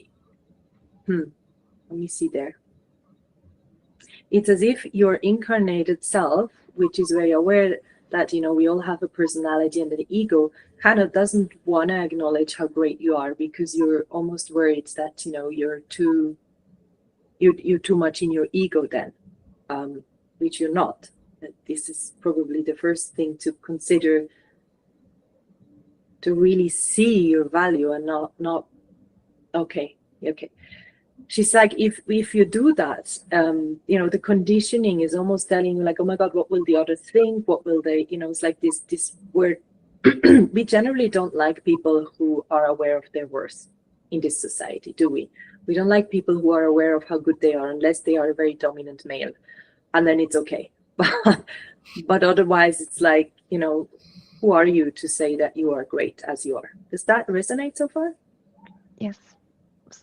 let me see there. It's as if your incarnated self, which is very aware that, you know, we all have a personality, and the ego kind of doesn't want to acknowledge how great you are, because you're almost worried that, you know, you're too much in your ego then, which you're not. This is probably the first thing to consider, to really see your value and not okay. She's like, if you do that, you know, the conditioning is almost telling you like, oh my God, what will the other think? What will they, you know, it's like this word. We generally don't like people who are aware of their worth in this society, do we? We don't like people who are aware of how good they are, unless they are a very dominant male, and then it's okay. But otherwise, it's like, you know, who are you to say that you are great as you are? Does that resonate so far? Yes.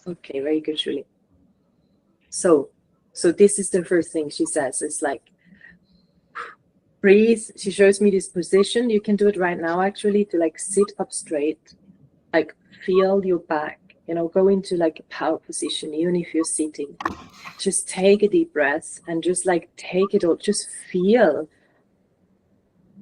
Okay, very good, Julie. So this is the first thing she says. It's like, breathe. She shows me this position. You can do it right now, actually, to like sit up straight, like feel your back, you know, go into like a power position, even if you're sitting. Just take a deep breath and just like take it all. Just feel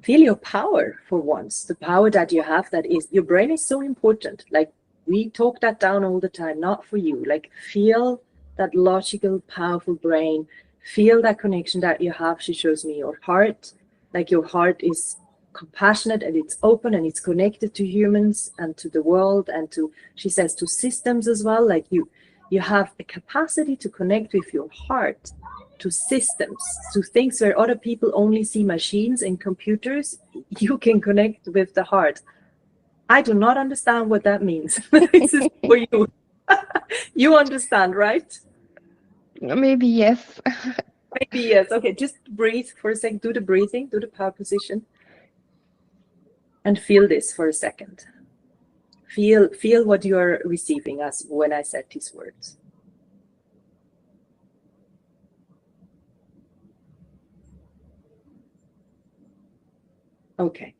your power for once. The power that you have, that is, your brain is so important. Like, we talk that down all the time, not for you. Like, feel that logical, powerful brain. Feel that connection that you have. She shows me your heart. Like, your heart is compassionate and it's open and it's connected to humans and to the world and to, she says, to systems as well. Like, you have a capacity to connect with your heart to systems, to things where other people only see machines and computers. You can connect with the heart. I do not understand what that means. This is for you. You understand, right? Maybe yes. Maybe yes. Okay, just breathe for a second. Do the breathing, do the power position. And feel this for a second. Feel what you are receiving as when I said these words. Okay.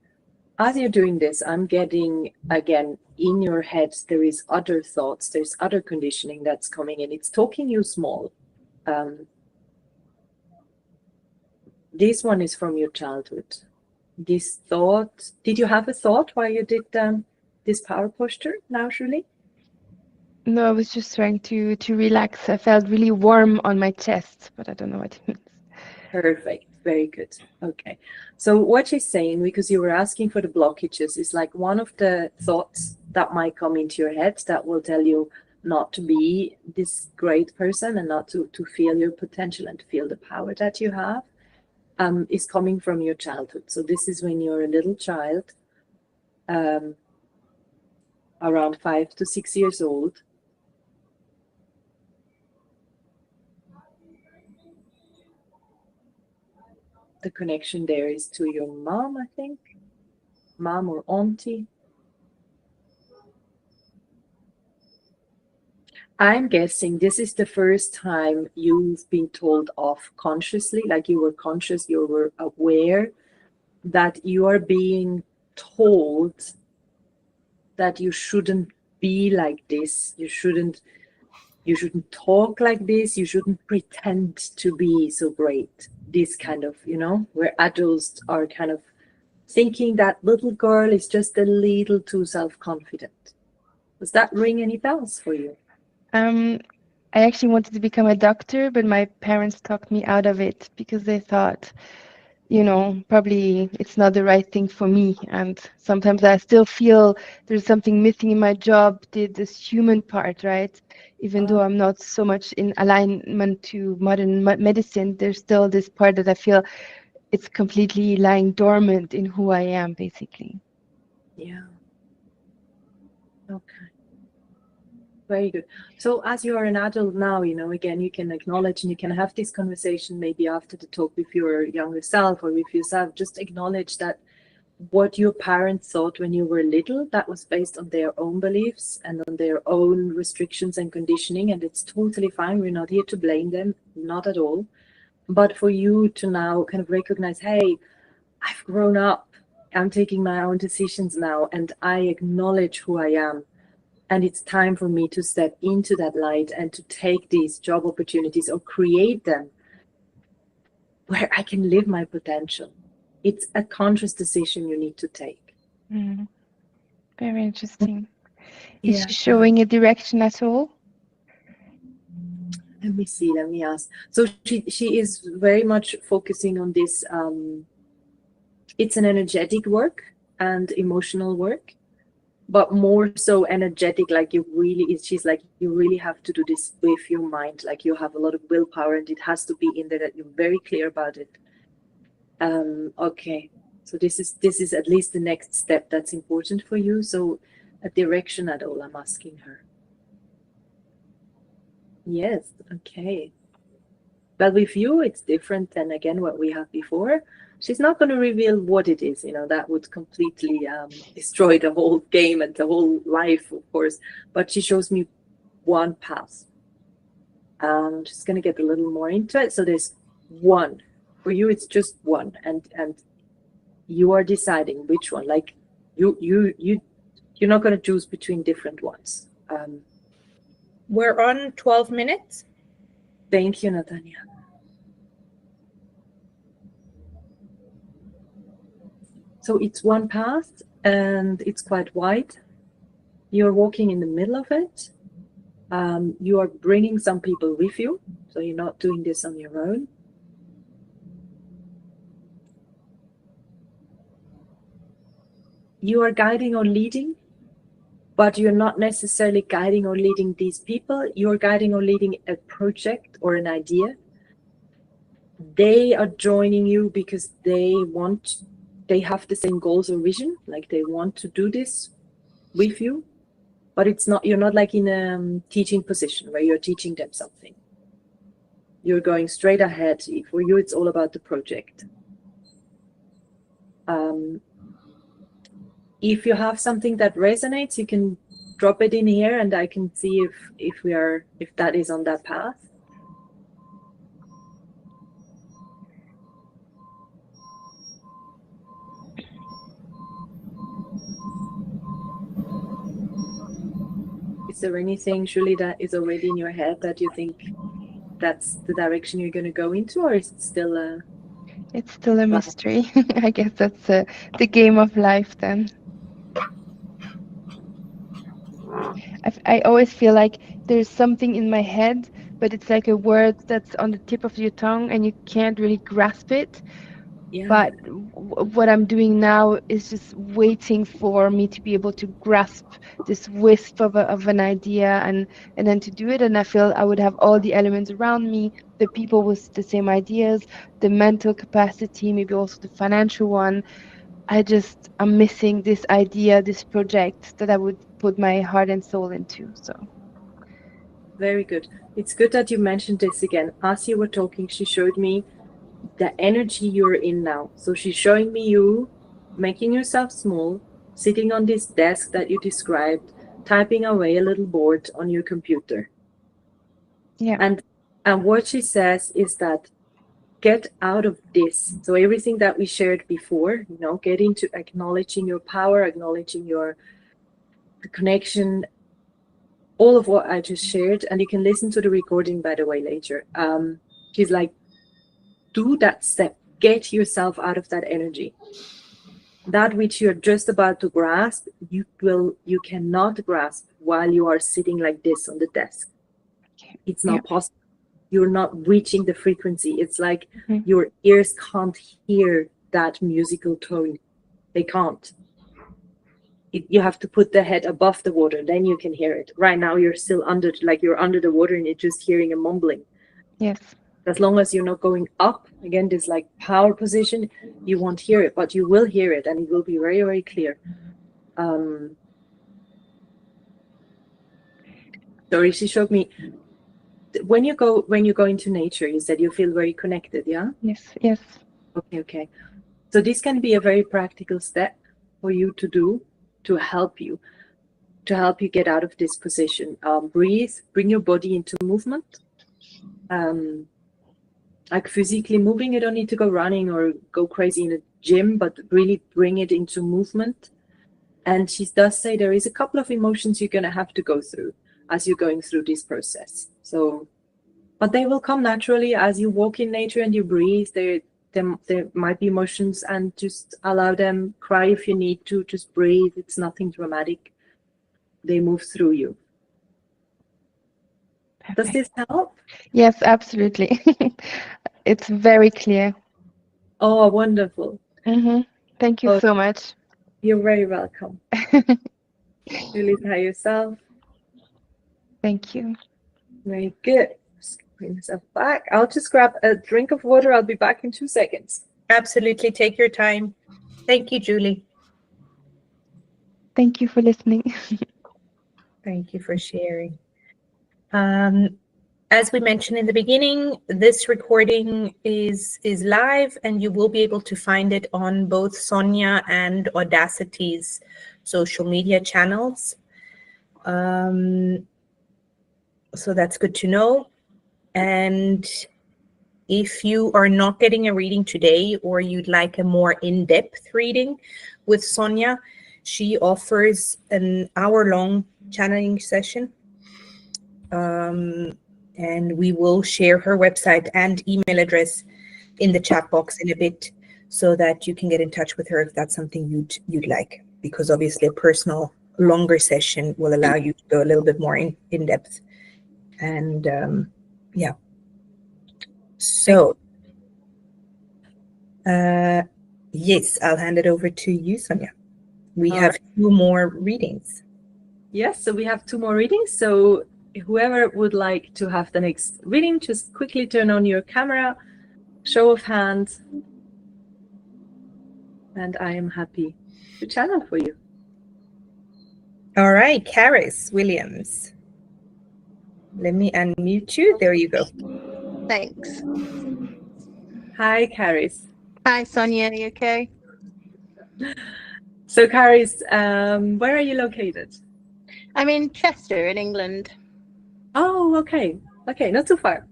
As you're doing this, I'm getting, again, in your head, there is other thoughts, there's other conditioning that's coming in. It's talking you small. This one is from your childhood. This thought, did you have a thought while you did this power posture now, Julie? No, I was just trying to relax. I felt really warm on my chest, but I don't know what it means. Perfect. Very good. Okay. So what she's saying, because you were asking for the blockages, is like one of the thoughts that might come into your head that will tell you not to be this great person and not to feel your potential and feel the power that you have, is coming from your childhood. So this is when you're a little child, around 5 to 6 years old. The connection there is to your mom, I think. Mom or auntie. I'm guessing this is the first time you've been told off consciously, like you were conscious, you were aware that you are being told that you shouldn't be like this, you shouldn't talk like this, you shouldn't pretend to be so great. This kind of, you know, where adults are kind of thinking that little girl is just a little too self-confident. Does that ring any bells for you? I actually wanted to become a doctor, but my parents talked me out of it because they thought, you know, probably it's not the right thing for me. And sometimes I still feel there's something missing in my job, this human part, right? Even though I'm not so much in alignment to modern medicine, there's still this part that I feel it's completely lying dormant in who I am, basically. Yeah. Okay. Very good. So as you are an adult now, you know, again, you can acknowledge and you can have this conversation maybe after the talk with your younger self or with yourself. Just acknowledge that what your parents thought when you were little, that was based on their own beliefs and on their own restrictions and conditioning. And it's totally fine. We're not here to blame them, not at all. But for you to now kind of recognize, hey, I've grown up. I'm taking my own decisions now, and I acknowledge who I am. And it's time for me to step into that light and to take these job opportunities or create them where I can live my potential. It's a conscious decision you need to take. Mm. Very interesting. Is Yeah. she showing a direction at all? Let me see, let me ask. So she is very much focusing on this. It's an energetic work and emotional work, but more so energetic, like you really, she's like, you really have to do this with your mind. Like you have a lot of willpower and it has to be in there that you're very clear about it. Okay, so this is at least the next step that's important for you. So a direction at all, I'm asking her. Yes, okay. But with you, it's different than, again, what we had before. She's not going to reveal what it is, you know, that would completely destroy the whole game and the whole life, of course. But she shows me one path. I'm just going to get a little more into it. So there's one. For you, it's just one. And you are deciding which one. Like, you're not going to choose between different ones. We're on 12 minutes. Thank you, Natania. So it's one path and it's quite wide. You're walking in the middle of it. You are bringing some people with you. So you're not doing this on your own. You are guiding or leading, but you're not necessarily guiding or leading these people. You're guiding or leading a project or an idea. They are joining you because they have the same goals or vision, like they want to do this with you, but you're not like in a teaching position where you're teaching them something. You're going straight ahead. For you, it's all about the project. If you have something that resonates, you can drop it in here and I can see if that is on that path. Is there anything, Julie, that is already in your head that you think that's the direction you're going to go into, or is it still a... It's still a mystery. I guess that's the game of life then. I always feel like there's something in my head, but it's like a word that's on the tip of your tongue and you can't really grasp it. Yeah. But what I'm doing now is just waiting for me to be able to grasp this wisp of an idea and then to do it. And I feel I would have all the elements around me, the people with the same ideas, the mental capacity, maybe also the financial one. I'm missing this idea, this project that I would put my heart and soul into. So Very good. It's good that you mentioned this again. As you were talking, she showed me the energy you're in now. So she's showing me you making yourself small, sitting on this desk that you described, typing away a little board on your computer. yeah. And what she says is that get out of this. So everything that we shared before, you know, get into acknowledging your power, acknowledging your connection, all of what I just shared. And you can listen to the recording, by the way, later. She's like, do that step, get yourself out of that energy. That which you're just about to grasp, you cannot grasp while you are sitting like this on the desk. It's not possible. You're not reaching the frequency. It's like your ears can't hear that musical tone. They can't. You have to put the head above the water, then you can hear it. Right now you're still under the water and you're just hearing a mumbling. Yes. As long as you're not going up, again, this like power position, you won't hear it, but you will hear it and it will be very, very clear. story. She showed me when you go into nature, you said you feel very connected, yeah? Yes, yes. Okay. So this can be a very practical step for you to do to help you get out of this position. Breathe, bring your body into movement. Like physically moving, you don't need to go running or go crazy in a gym, but really bring it into movement. And she does say there is a couple of emotions you're going to have to go through as you're going through this process. So, but they will come naturally as you walk in nature and you breathe. There might be emotions, and just allow them. Cry if you need to. Just breathe. It's nothing dramatic. They move through you. Does this help? Yes, absolutely. It's very clear. Oh, wonderful. Thank you so much. You're very welcome. Release yourself. Thank you. Very good. Just bring myself back. I'll just grab a drink of water. I'll be back in 2 seconds. Absolutely. Take your time. Thank you, Julie. Thank you for listening. Thank you for sharing. As we mentioned in the beginning, this recording is live, and you will be able to find it on both Sonia and Audacity's social media channels. So that's good to know. And if you are not getting a reading today, or you'd like a more in-depth reading with Sonia, she offers an hour-long channeling session. And we will share her website and email address in the chat box in a bit, so that you can get in touch with her if that's something you'd like, because obviously a personal longer session will allow you to go a little bit more in depth. And yeah. So yes, I'll hand it over to you, Sonia. We have 2 more readings. Yes, so we have 2 more readings. So whoever would like to have the next reading, just quickly turn on your camera, show of hands, and I am happy to channel for you. All right, Caris Williams. Let me unmute you. There you go. Thanks. Hi, Caris. Hi, Sonia. Are you okay? So, Caris, where are you located? I'm in Chester, in England. Oh, okay. Okay, not too far.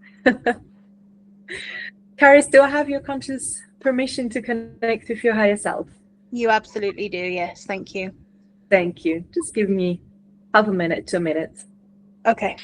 Caris, do I have your conscious permission to connect with your higher self? You absolutely do, yes. Thank you. Thank you. Just give me half a minute to a minute. Okay.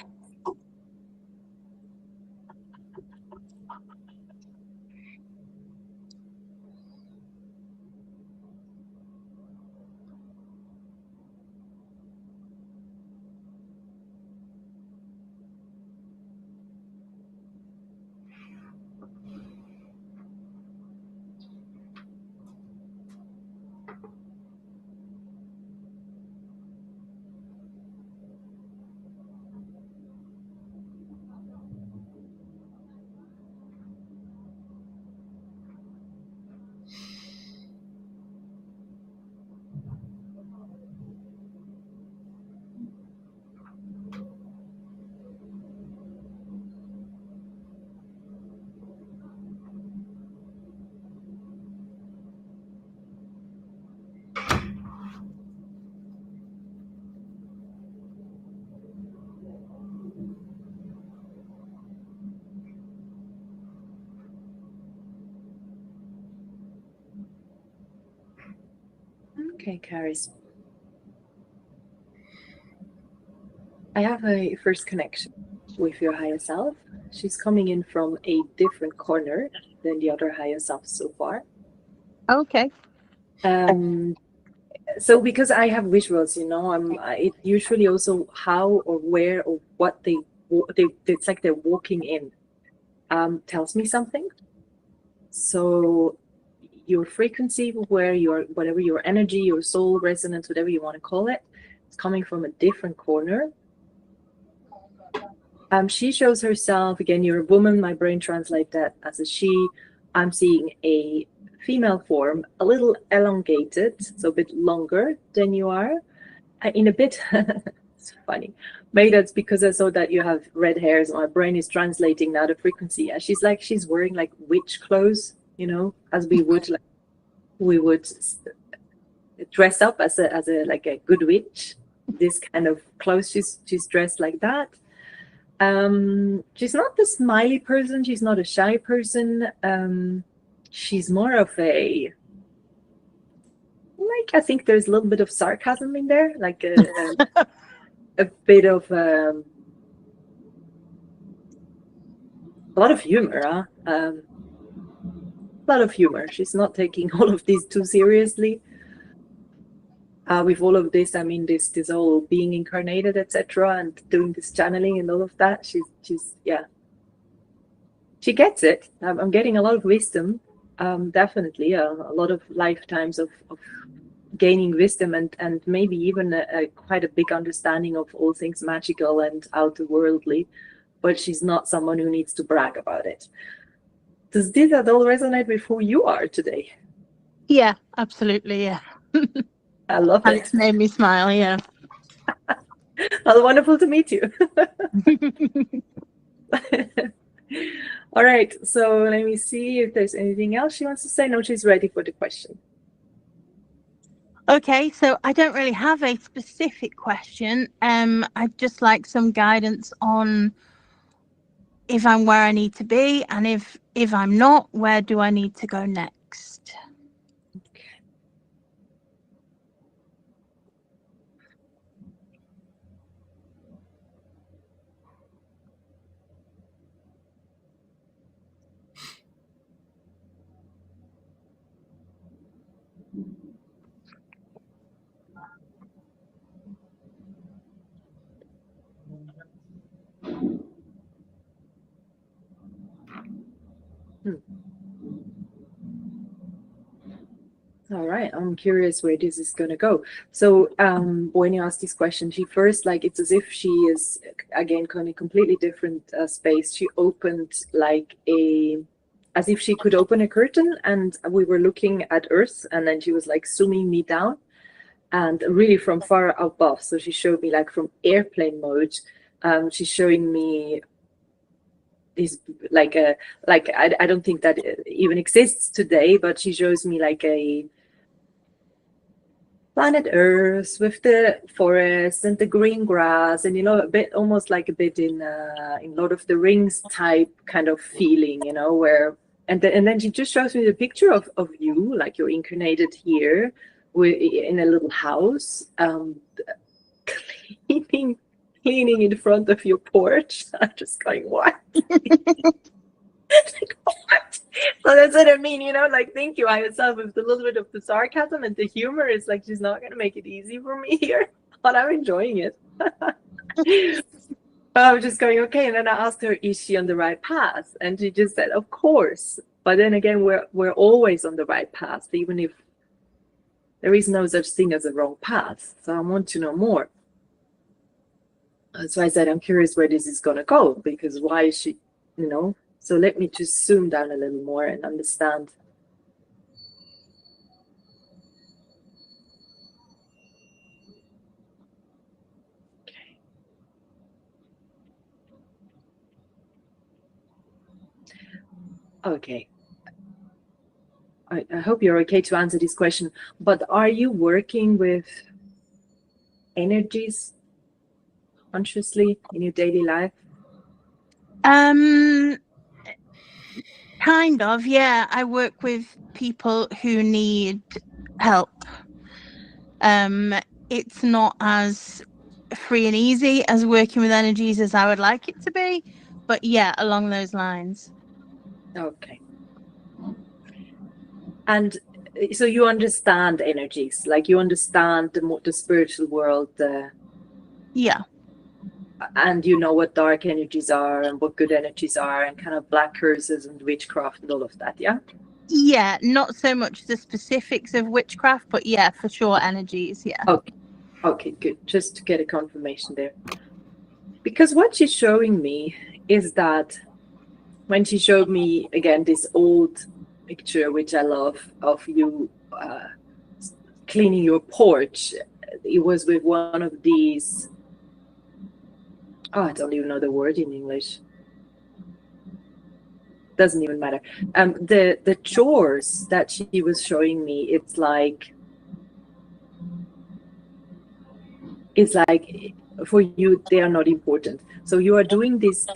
Okay, Caris. I have a first connection with your higher self. She's coming in from a different corner than the other higher self so far. Okay. So because I have visuals, it usually also how or where or what it's like they're walking in, tells me something. So your frequency, whatever your energy, your soul resonance, whatever you want to call it, it's coming from a different corner. She shows herself, again, you're a woman, my brain translates that as a she. I'm seeing a female form, a little elongated, so a bit longer than you are, in a bit It's funny. Maybe that's because I saw that you have red hairs. My brain is translating now the frequency. And she's wearing like witch clothes, you know, as we would dress up as a like a good witch. This kind of clothes. She's dressed like that. She's not the smiley person. She's not a shy person. She's more of a, like, I think there's a little bit of sarcasm in there, like a bit of a lot of humor. A lot of humor. She's not taking all of this too seriously. With all of this, I mean, this whole being incarnated, etc., and doing this channeling and all of that. She's yeah. She gets it. I'm getting a lot of wisdom. Definitely a lot of lifetimes of gaining wisdom and maybe even quite a big understanding of all things magical and outerworldly, but she's not someone who needs to brag about it. Does this at all resonate with who you are today? Yeah, absolutely. Yeah. I love it. Alex made me smile. Yeah. Well, wonderful to meet you. All right, so let me see if there's anything else she wants to say. No, she's ready for the question. Okay, so I don't really have a specific question. I'd just like some guidance on if I'm where I need to be, and if I'm not, where do I need to go next? All right, I'm curious where this is going to go. So when you asked this question, she first, like, it's as if she is, again, kind of completely different space. She opened like as if she could open a curtain, and we were looking at Earth, and then she was like zooming me down and really from far above. So she showed me like from airplane mode. She's showing me is like I don't think that it even exists today, but she shows me like a planet Earth with the forest and the green grass, and, you know, a bit almost like a bit in Lord of the Rings type kind of feeling, you know, where and then she just shows me the picture of you, like you're incarnated here in a little house, cleaning in front of your porch. I'm just going, what? Like, what? So that's what I mean, you know, like, thank you. I myself with a little bit of the sarcasm and the humor, is like, she's not going to make it easy for me here, but I'm enjoying it. I was just going, okay. And then I asked her, is she on the right path? And she just said, of course. But then again, we're always on the right path, even if there is no such thing as a wrong path. So I want to know more. So I said, I'm curious where this is going to go, because why is she, you know? So let me just zoom down a little more and understand. Okay. I hope you're okay to answer this question, but are you working with energies consciously in your daily life? Kind of, yeah. I work with people who need help. It's not as free and easy as working with energies as I would like it to be, but yeah, along those lines. Okay. And so you understand energies, like you understand the spiritual world. Yeah. And you know what dark energies are and what good energies are, and kind of black curses and witchcraft and all of that, yeah? Yeah, not so much the specifics of witchcraft, but yeah, for sure, energies, yeah. Okay, good. Just to get a confirmation there. Because what she's showing me is that when she showed me, again, this old picture, which I love, of you cleaning your porch, it was with one of these Oh, I don't even know the word in English. Doesn't even matter. The chores that she was showing me, it's like for you they are not important. So you are doing this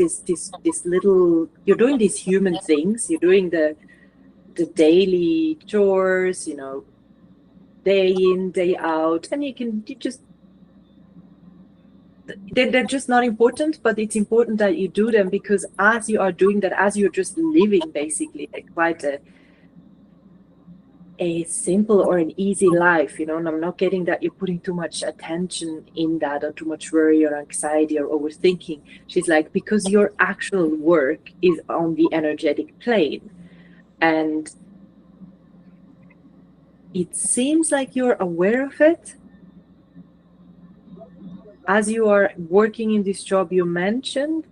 little, you're doing these human things. You're doing the daily chores, you know, day in, day out, and they're just not important, but it's important that you do them, because as you are doing that, as you're just living basically quite a simple or an easy life, you know, and I'm not getting that you're putting too much attention in that, or too much worry or anxiety or overthinking. She's like, because your actual work is on the energetic plane, and it seems like you're aware of it. As you are working in this job you mentioned,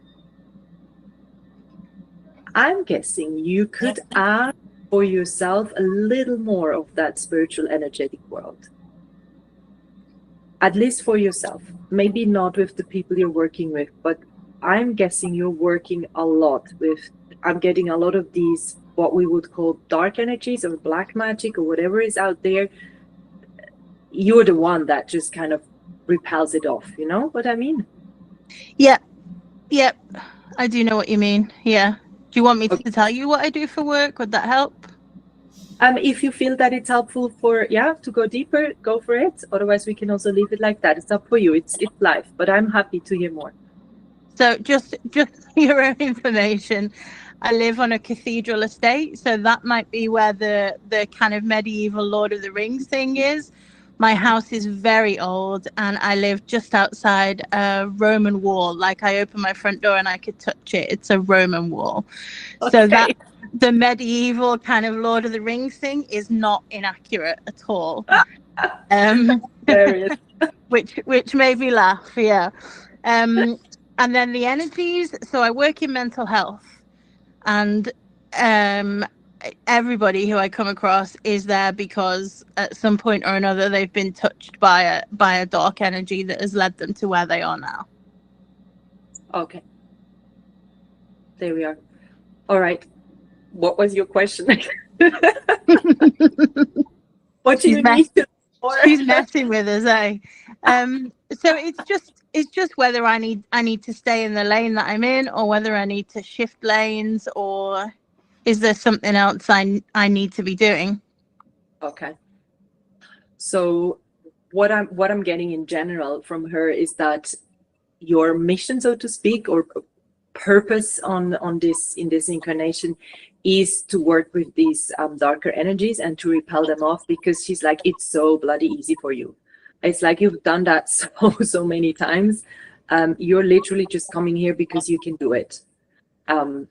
I'm guessing you could add for yourself a little more of that spiritual energetic world. At least for yourself. Maybe not with the people you're working with, but I'm guessing you're working a lot with, I'm getting a lot of these, what we would call dark energies or black magic or whatever is out there. You're the one that just kind of repels it off, you know what I mean? Yeah. Yep. I do know what you mean. Yeah. Do you want me to tell you what I do for work? Would that help? If you feel that it's helpful to go deeper, go for it. Otherwise, we can also leave it like that. It's up for you. It's life, but I'm happy to hear more. So just your own information, I live on a cathedral estate, so that might be where the kind of medieval Lord of the Rings thing is. My house is very old, and I live just outside a Roman wall. Like, I open my front door and I could touch it. It's a Roman wall. Okay. So that the medieval kind of Lord of the Rings thing is not inaccurate at all. which made me laugh. Yeah. And then the energies. So I work in mental health, and everybody who I come across is there because at some point or another they've been touched by a dark energy that has led them to where they are now. Okay. There we are. All right. What was your question? What do you need to know? She's messing with us, eh? So it's just whether I need to stay in the lane that I'm in, or whether I need to shift lanes, or is there something else I need to be doing? Okay. So what I'm getting in general from her is that your mission, so to speak, or purpose on this in this incarnation is to work with these darker energies and to repel them off, because she's like, it's so bloody easy for you. It's like you've done that so many times. You're literally just coming here because you can do it.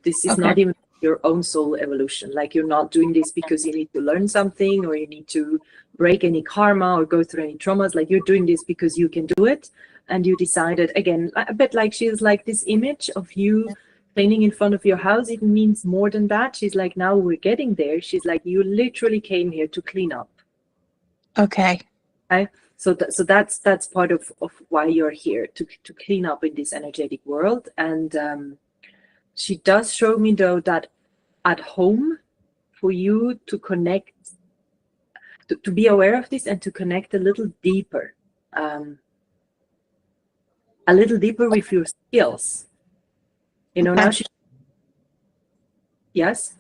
This is not even your own soul evolution. Like, you're not doing this because you need to learn something, or you need to break any karma or go through any traumas. Like, you're doing this because you can do it. And you decided, again, a bit like she's like this image of you cleaning in front of your house. It means more than that. She's like, now we're getting there. She's like, you literally came here to clean up. Okay. So that's part of why you're here, to clean up in this energetic world. And she does show me, though, that at home, for you to connect, to be aware of this and to connect a little deeper with your skills. You know, now yes?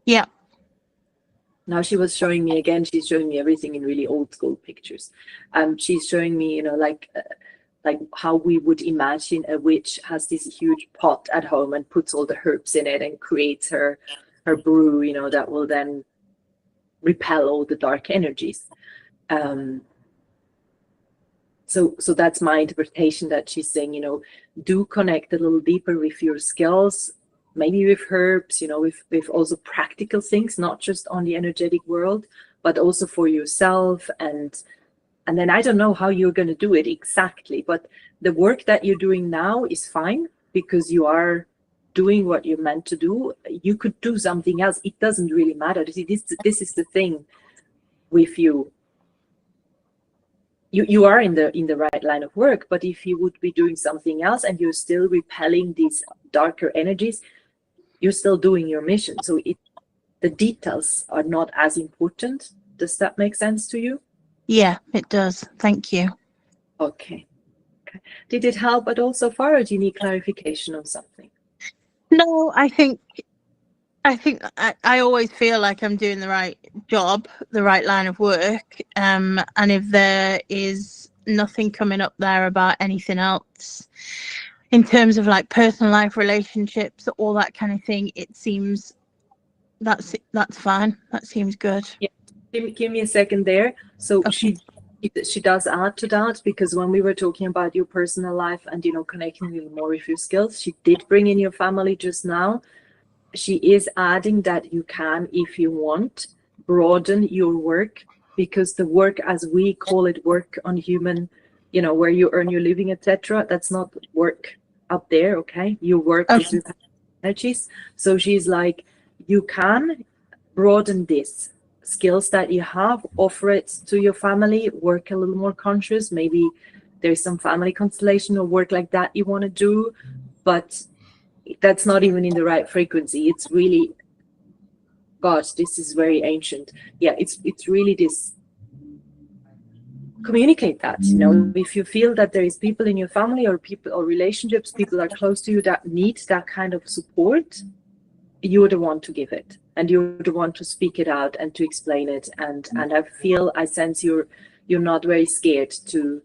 Yeah. Now she was showing me again, she's showing me everything in really old school pictures. She's showing me, you know, like how we would imagine a witch has this huge pot at home and puts all the herbs in it and creates her brew, you know, that will then repel all the dark energies. So that's my interpretation, that she's saying, you know, do connect a little deeper with your skills, maybe with herbs, you know, with also practical things, not just on the energetic world, but also for yourself. And then I don't know how you're going to do it exactly, but the work that you're doing now is fine, because you are doing what you're meant to do. You could do something else. It doesn't really matter. This is the thing with you. you are in the right line of work, but if you would be doing something else and you're still repelling these darker energies, you're still doing your mission. So the details are not as important. Does that make sense to you? Yeah, it does. Thank you. Okay. Did it help at all so far, or do you need clarification on something? No, I think I always feel like I'm doing the right job, the right line of work. And if there is nothing coming up there about anything else in terms of like personal life, relationships, all that kind of thing, it seems that's fine. That seems good. Yeah. Give me a second there. So Okay. she does add to that, because when we were talking about your personal life and, you know, connecting a little more with your skills, she did bring in your family just now. She is adding that you can, if you want, broaden your work, because the work, as we call it, work on human, you know, where you earn your living, etc., that's not work up there. Okay, your work is with energies. So she's like, you can broaden this skills that you have, offer it to your family, work a little more conscious. Maybe there's some family constellation or work like that you want to do, but that's not even in the right frequency. It's really, gosh, this is very ancient. Yeah, it's really this. Communicate that, you know, if you feel that there is people in your family or people or relationships, people are close to you that need that kind of support, you're the one to give it, and you're the one to speak it out and to explain it. And I sense you're not very scared to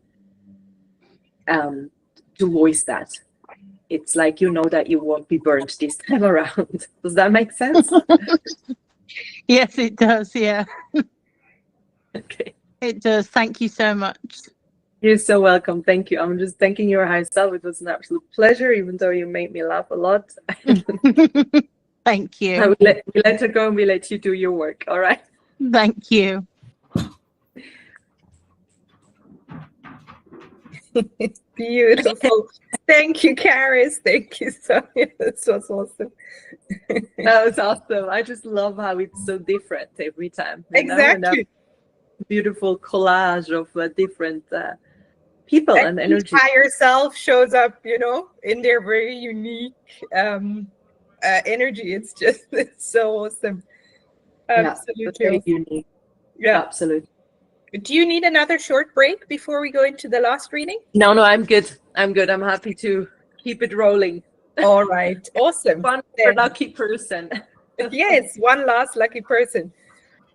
voice that. It's like, you know, that you won't be burnt this time around. Does that make sense? Yes, it does. Yeah, Okay. it does. Thank you so much. You're so welcome. Thank you. I'm just thanking your higher self. It was an absolute pleasure, even though you made me laugh a lot. Thank you. We let her go and we let you do your work. All right. Thank you. Beautiful. Thank you, Karis. Thank you, Sonia. This was awesome. That was awesome. I just love how it's so different every time. You know? And Exactly. that beautiful collage of different people and Each energy. higher self shows up, you know, in their very unique energy. It's just, it's so awesome. Absolutely. Yeah, very unique. Yeah. Absolutely. Do you need another short break before we go into the last reading? No, I'm good. I'm good. I'm happy to keep it rolling. All right. Awesome. One more lucky person. Yes, one last lucky person.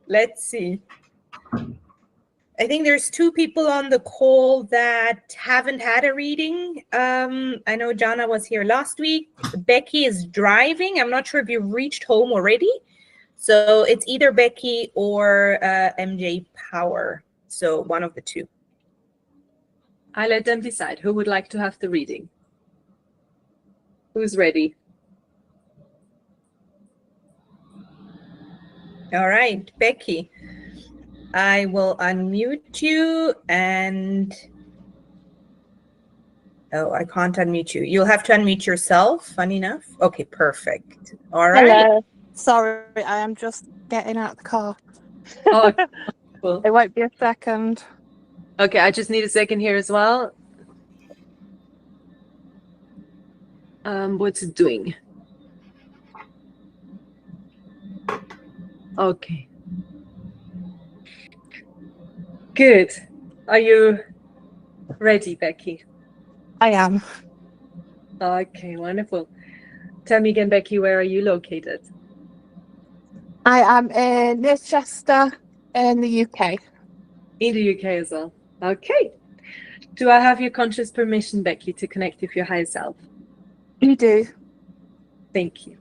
Let's see. I think there's two people on the call that haven't had a reading. I know Jana was here last week. Becky is driving. I'm not sure if you've reached home already. So it's either Becky or MJ Power. So one of the two. I let them decide who would like to have the reading. Who's ready? All right, Becky. I will unmute you and... Oh, I can't unmute you. You'll have to unmute yourself, funny enough. Okay, perfect. All right. Hello. Sorry, I am just getting out of the car. Oh, cool. It won't be a second. Okay, I just need a second here as well. What's it doing? Okay. Good. Are you ready, Becky? I am. Okay, wonderful. Tell me again, Becky, where are you located? I am in Manchester in the UK. In the UK as well. Okay. Do I have your conscious permission, Becky, to connect with your higher self? You do. Thank you.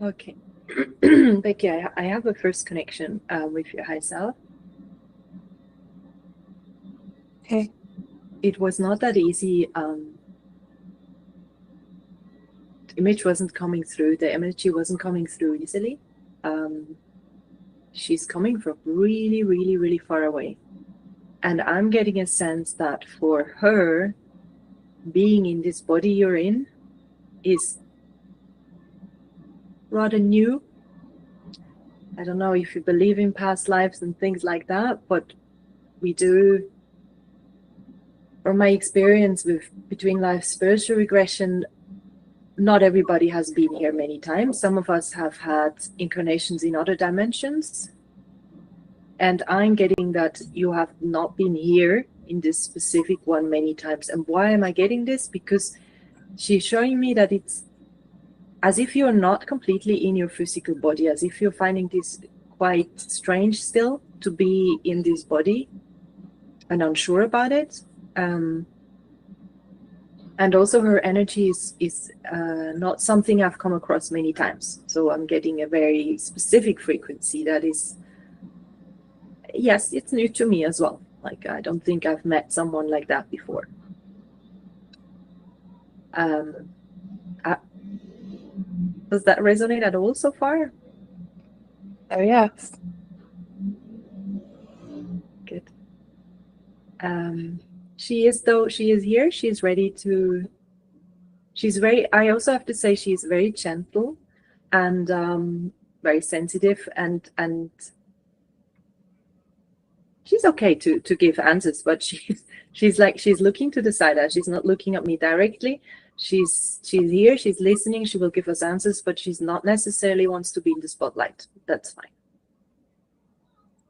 Okay. Becky, I have a first connection with your high self. Okay. It was not that easy. The image wasn't coming through. The energy wasn't coming through easily. She's coming from really, really, really far away. And I'm getting a sense that for her, being in this body you're in is rather new. I don't know if you believe in past lives and things like that, but we do. From my experience with between life spiritual regression, not everybody has been here many times. Some of us have had incarnations in other dimensions. And I'm getting that you have not been here in this specific one many times. And why am I getting this? Because she's showing me that it's as if you're not completely in your physical body, as if you're finding this quite strange still to be in this body and unsure about it. And also her energy is not something I've come across many times. So I'm getting a very specific frequency that is, yes, it's new to me as well. Like, I don't think I've met someone like that before. Does that resonate at all so far? Oh, yes. Good. She is here. She's ready to, I also have to say she's very gentle and very sensitive and she's okay to give answers, but she's looking to the side. She's not looking at me directly. She's here, she's listening, she will give us answers, but she's not necessarily wants to be in the spotlight. That's fine.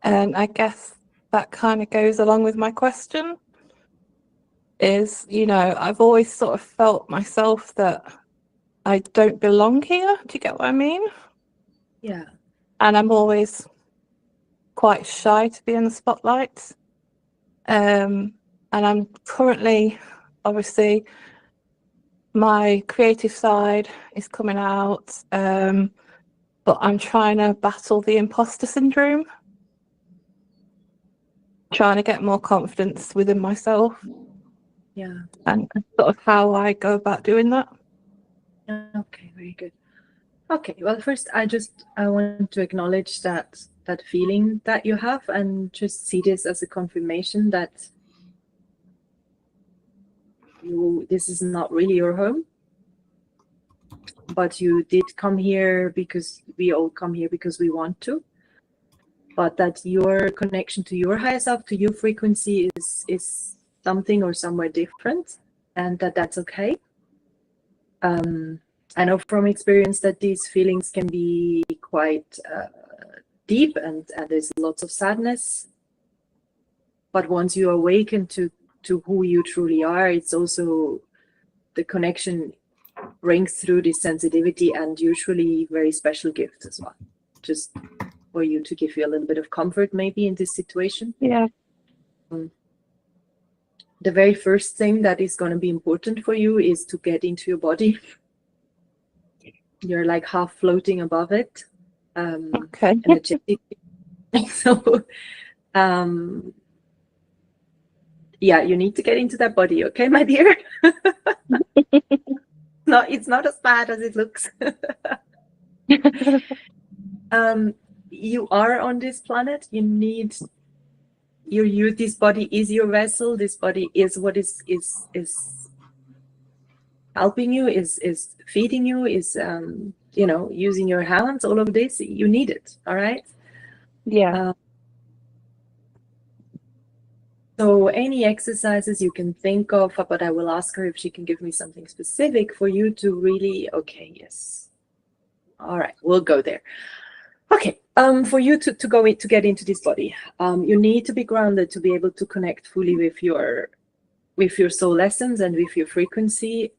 And I guess that kind of goes along with my question is, I've always sort of felt myself that I don't belong here. Do you get what I mean? Yeah. And I'm always quite shy to be in the spotlight. And I'm currently, obviously, my creative side is coming out, but I'm trying to battle the imposter syndrome, trying to get more confidence within myself. Yeah. And sort of how I go about doing that. Okay, very good. Okay, well, first I want to acknowledge that feeling that you have and just see this as a confirmation that this is not really your home, but you did come here because we all come here because we want to, but that your connection to your higher self, to your frequency is something or somewhere different, and that's okay. I know from experience that these feelings can be quite deep and there's lots of sadness. But once you awaken to who you truly are, it's also the connection rings through this sensitivity and usually very special gifts as well. Just for you to give you a little bit of comfort maybe in this situation. Yeah. The very first thing that is going to be important for you is to get into your body. You're like half floating above it. Okay. Energetic. So, yeah, you need to get into that body, okay, my dear? No, it's not as bad as it looks. You are on this planet. This body is your vessel. This body is what is helping you, is feeding you, is using your hands. All of this, you need it. All right. Yeah. So any exercises you can think of, but I will ask her if she can give me something specific for you to really, okay, yes. All right, we'll go there. Okay, for you to go in, to get into this body, you need to be grounded to be able to connect fully with your soul essence and with your frequency,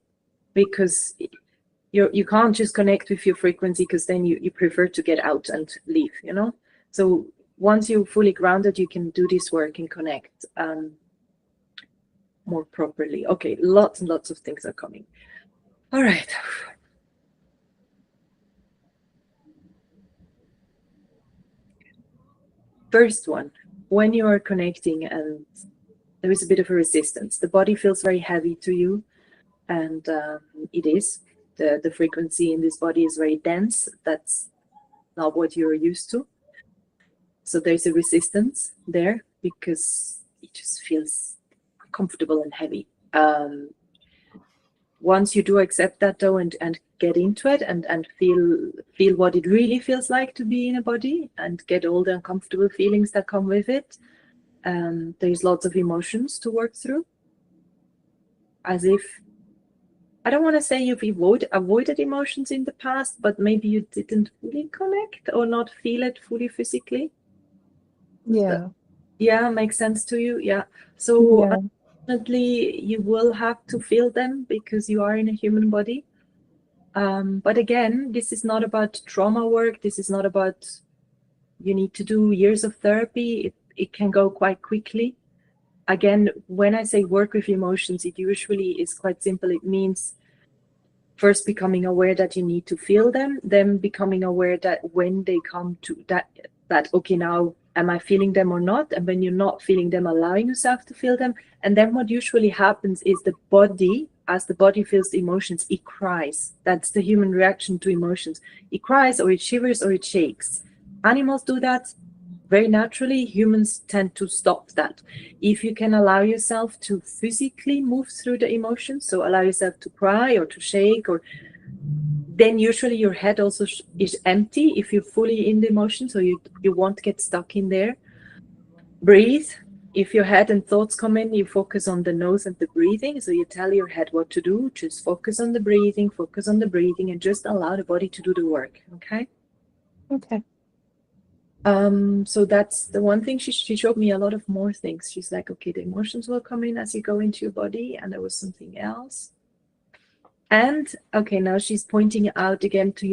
because you can't just connect with your frequency because then you prefer to get out and leave, So once you're fully grounded, you can do this work and connect more properly. Okay, lots and lots of things are coming. All right. first one, when you are connecting and there is a bit of a resistance, the body feels very heavy to you, and it is. The frequency in this body is very dense. That's not what you're used to. So there's a resistance there because it just feels uncomfortable and heavy. Once you do accept that though, and get into it and feel what it really feels like to be in a body and get all the uncomfortable feelings that come with it, there's lots of emotions to work through. As if, I don't want to say you've avoided emotions in the past, but maybe you didn't fully connect or not feel it fully physically. Yeah. Yeah, makes sense to you. Yeah. So Yeah. unfortunately, you will have to feel them because you are in a human body. But again, this is not about trauma work. This is not about you need to do years of therapy. It can go quite quickly. Again, when I say work with emotions, it usually is quite simple. It means first becoming aware that you need to feel them, then becoming aware that when they come to that okay, now am I feeling them or not? And when you're not feeling them, allowing yourself to feel them. And then what usually happens is the body, as the body feels the emotions, it cries. That's the human reaction to emotions. It cries or it shivers or it shakes. Animals do that very naturally. Humans tend to stop that. If you can allow yourself to physically move through the emotions, so allow yourself to cry or to shake, or then usually your head also is empty if you're fully in the emotion, so you won't get stuck in there. Breathe. If your head and thoughts come in, you focus on the nose and the breathing. So you tell your head what to do. Just focus on the breathing, and just allow the body to do the work. Okay. Okay. So that's the one thing. She showed me a lot of more things. She's like, okay, the emotions will come in as you go into your body, and there was something else. And okay, now she's pointing out again to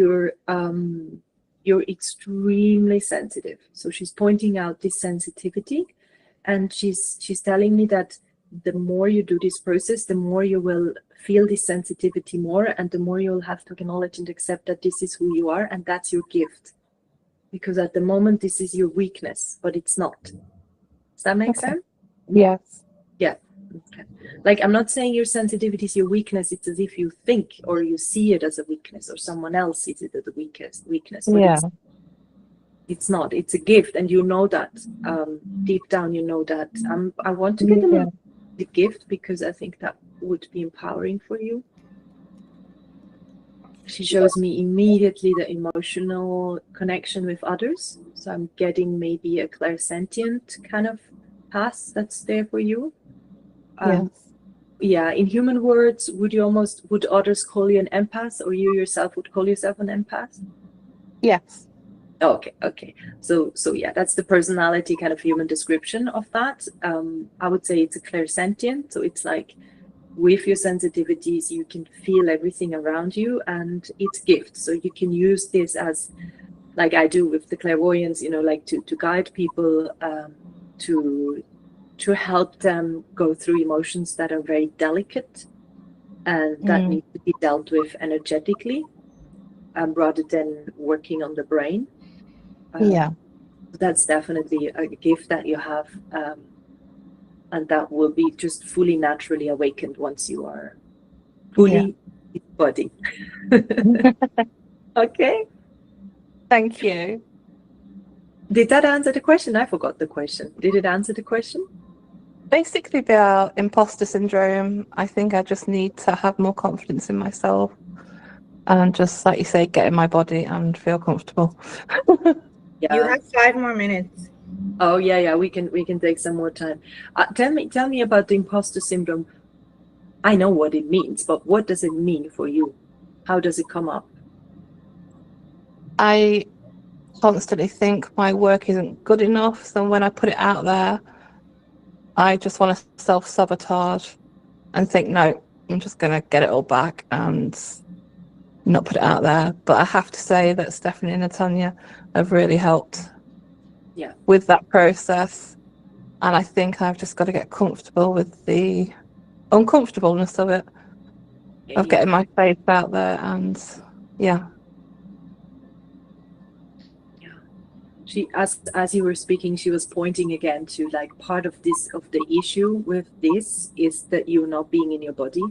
you're extremely sensitive. So she's pointing out this sensitivity, and she's telling me that the more you do this process, the more you will feel this sensitivity more, and the more you'll have to acknowledge and accept that this is who you are, and that's your gift. Because at the moment, this is your weakness, but it's not. Does that make sense? Yes. Yeah. Okay. Like, I'm not saying your sensitivity is your weakness. It's as if you think or you see it as a weakness, or someone else sees it as a weakness. But Yeah. it's not. It's a gift, and you know that. Deep down, you know that. I want to get the gift because I think that would be empowering for you. She shows me immediately the emotional connection with others. So I'm getting maybe a clairsentient kind of path that's there for you. Yeah, in human words, would others call you an empath, or you yourself would call yourself an empath? Yes. Okay. So yeah, that's the personality kind of human description of that. I would say it's a clairsentient. So it's like, with your sensitivities, you can feel everything around you, and it's gift. So you can use this as, like I do with the clairvoyance, like to guide people, to help them go through emotions that are very delicate and that need to be dealt with energetically, rather than working on the brain. That's definitely a gift that you have. And that will be just fully naturally awakened once you are fully in body. Okay. Thank you. Did that answer the question? I forgot the question. Did it answer the question? Basically, about imposter syndrome, I think I just need to have more confidence in myself and just, like you say, get in my body and feel comfortable. Yeah. You have 5 more minutes. Oh yeah. We can take some more time. Tell me about the imposter syndrome. I know what it means, but what does it mean for you? How does it come up? I constantly think my work isn't good enough, so when I put it out there, I just want to self-sabotage and think, no, I'm just going to get it all back and not put it out there. But I have to say that Stephanie and Natanya have really helped with that process. And I think I've just got to get comfortable with the uncomfortableness of it, of getting my face out there. And she, as you were speaking, she was pointing again to like part of the issue with this is that you're not being in your body,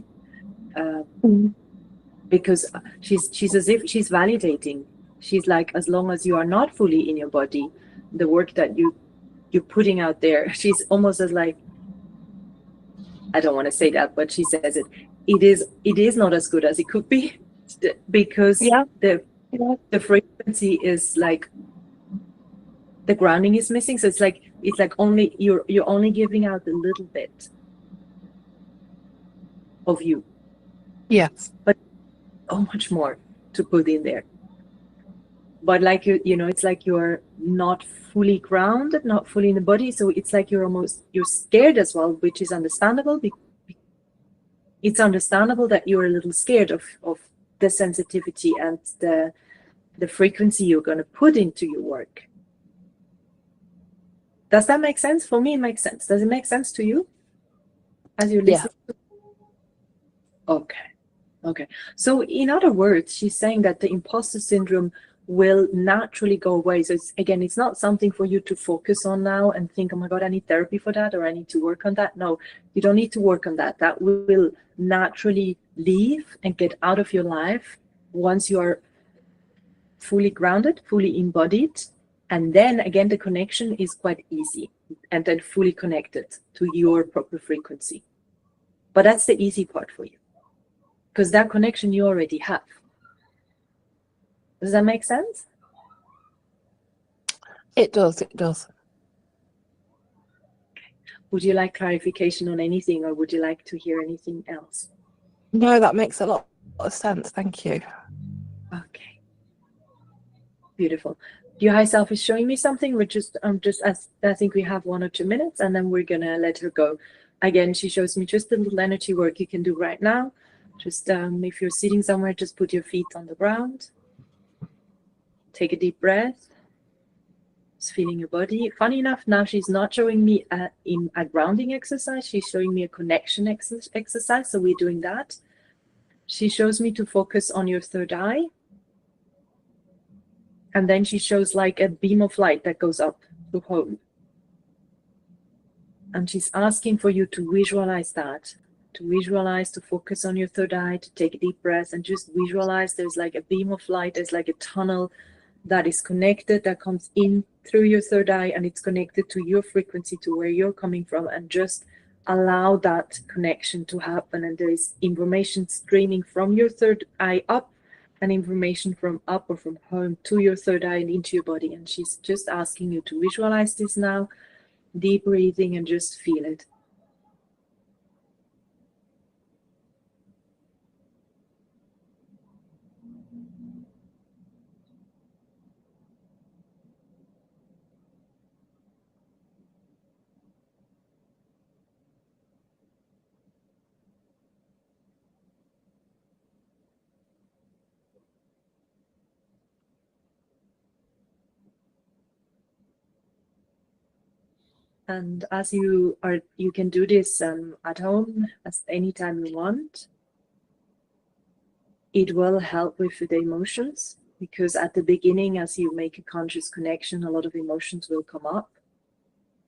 because she's as if she's validating. She's like, as long as you are not fully in your body, the work that you're putting out there, she's almost as like, I don't want to say that, but she says it is not as good as it could be, because the frequency is like, the grounding is missing. So it's like only you're only giving out a little bit of you. Yes. But so much more to put in there. But like you know, it's like you're not fully grounded, not fully in the body. So it's like you're scared as well, which is understandable. It's understandable that you're a little scared of the sensitivity and the frequency you're going to put into your work. Does that make sense? For me, it makes sense. Does it make sense to you as you listen? Yeah. Okay. So in other words, she's saying that the imposter syndrome will naturally go away. So it's not something for you to focus on now and think, oh my God, I need therapy for that, or I need to work on that. No, you don't need to work on that. That will naturally leave and get out of your life once you are fully grounded, fully embodied. And then again, the connection is quite easy, and then fully connected to your proper frequency. But that's the easy part for you, because that connection you already have. Does that make sense? It does. Would you like clarification on anything, or would you like to hear anything else? No, that makes a lot of sense. Thank you. Okay. Beautiful. Your high self is showing me something. We're just I think we have 1 or 2 minutes, and then we're gonna let her go. Again, she shows me just a little energy work you can do right now. Just if you're sitting somewhere, just put your feet on the ground. Take a deep breath. Just feeling your body. Funny enough, now she's not showing me a grounding exercise. She's showing me a connection exercise. So we're doing that. She shows me to focus on your third eye. And then she shows like a beam of light that goes up to home. And she's asking for you to visualize that, to focus on your third eye, to take a deep breath and just visualize there's like a beam of light, there's like a tunnel that is connected, that comes in through your third eye, and it's connected to your frequency, to where you're coming from, and just allow that connection to happen. And there is information streaming from your third eye up, and information from up or from home to your third eye and into your body. And she's just asking you to visualize this now, deep breathing, and just feel it. And as you can do this at home as anytime you want. It will help with the emotions, because at the beginning, as you make a conscious connection, a lot of emotions will come up.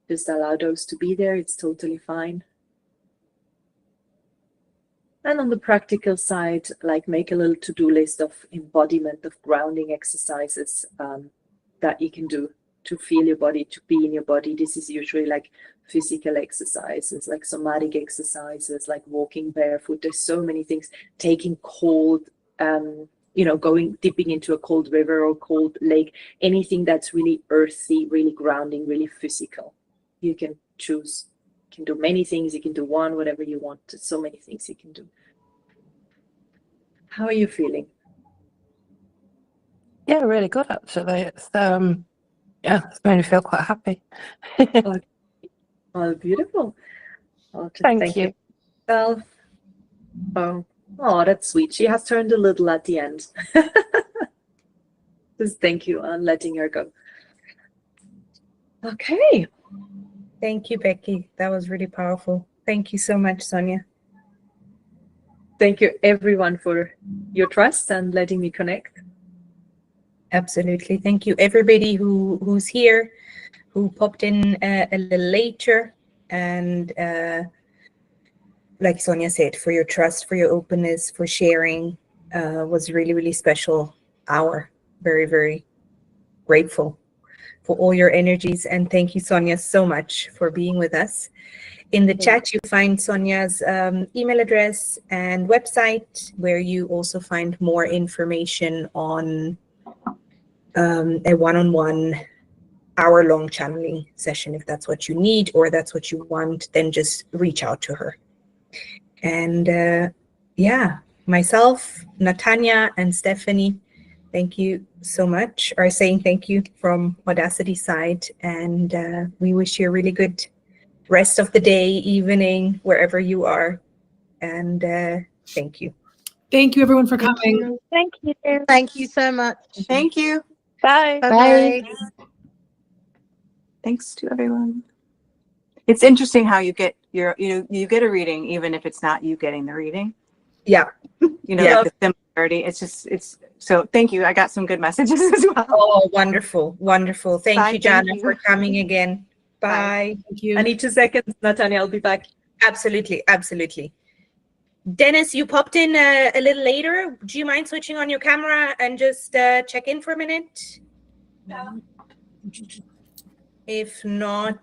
Just allow those to be there. It's totally fine. And on the practical side, like make a little to-do list of embodiment, of grounding exercises that you can do to feel your body, to be in your body. This is usually like physical exercises, like somatic exercises, like walking barefoot. There's so many things. Taking cold, dipping into a cold river or cold lake, anything that's really earthy, really grounding, really physical. You can choose. You can do many things. You can do one, whatever you want. There's so many things you can do. How are you feeling? Yeah, really good actually. It's it's made me feel quite happy. Oh, beautiful. Thank you. Yourself. Oh, that's sweet. She has turned a little at the end. Just thank you on letting her go. Okay. Thank you, Becky. That was really powerful. Thank you so much, Sonia. Thank you, everyone, for your trust and letting me connect. Absolutely. Thank you, everybody who's here, who popped in a little later, and like Sonia said, for your trust, for your openness, for sharing. Was really, really special hour. Very, very grateful for all your energies. And thank you, Sonia, so much for being with us. In the chat, you find Sonia's email address and website, where you also find more information on a one-on-one hour-long channeling session. If that's what you need or that's what you want, then just reach out to her. And yeah, myself, Natanya, and Stephanie, thank you so much, are saying thank you from Audacity side. And we wish you a really good rest of the day, evening, wherever you are. And thank you. Thank you, everyone, for coming. Thank you. Thank you so much. Thank you. Bye. Bye. Thanks to everyone. It's interesting how you get you get a reading even if it's not you getting the reading. Yeah. Like the similarity. It's so thank you. I got some good messages as well. Oh, wonderful, wonderful. Thank Bye, you, Jana, thank you. for coming again. Bye. Thank you. I need 2 seconds, Natanya. I'll be back. Absolutely, absolutely. Dennis, you popped in a little later. Do you mind switching on your camera and just check in for a minute? If not,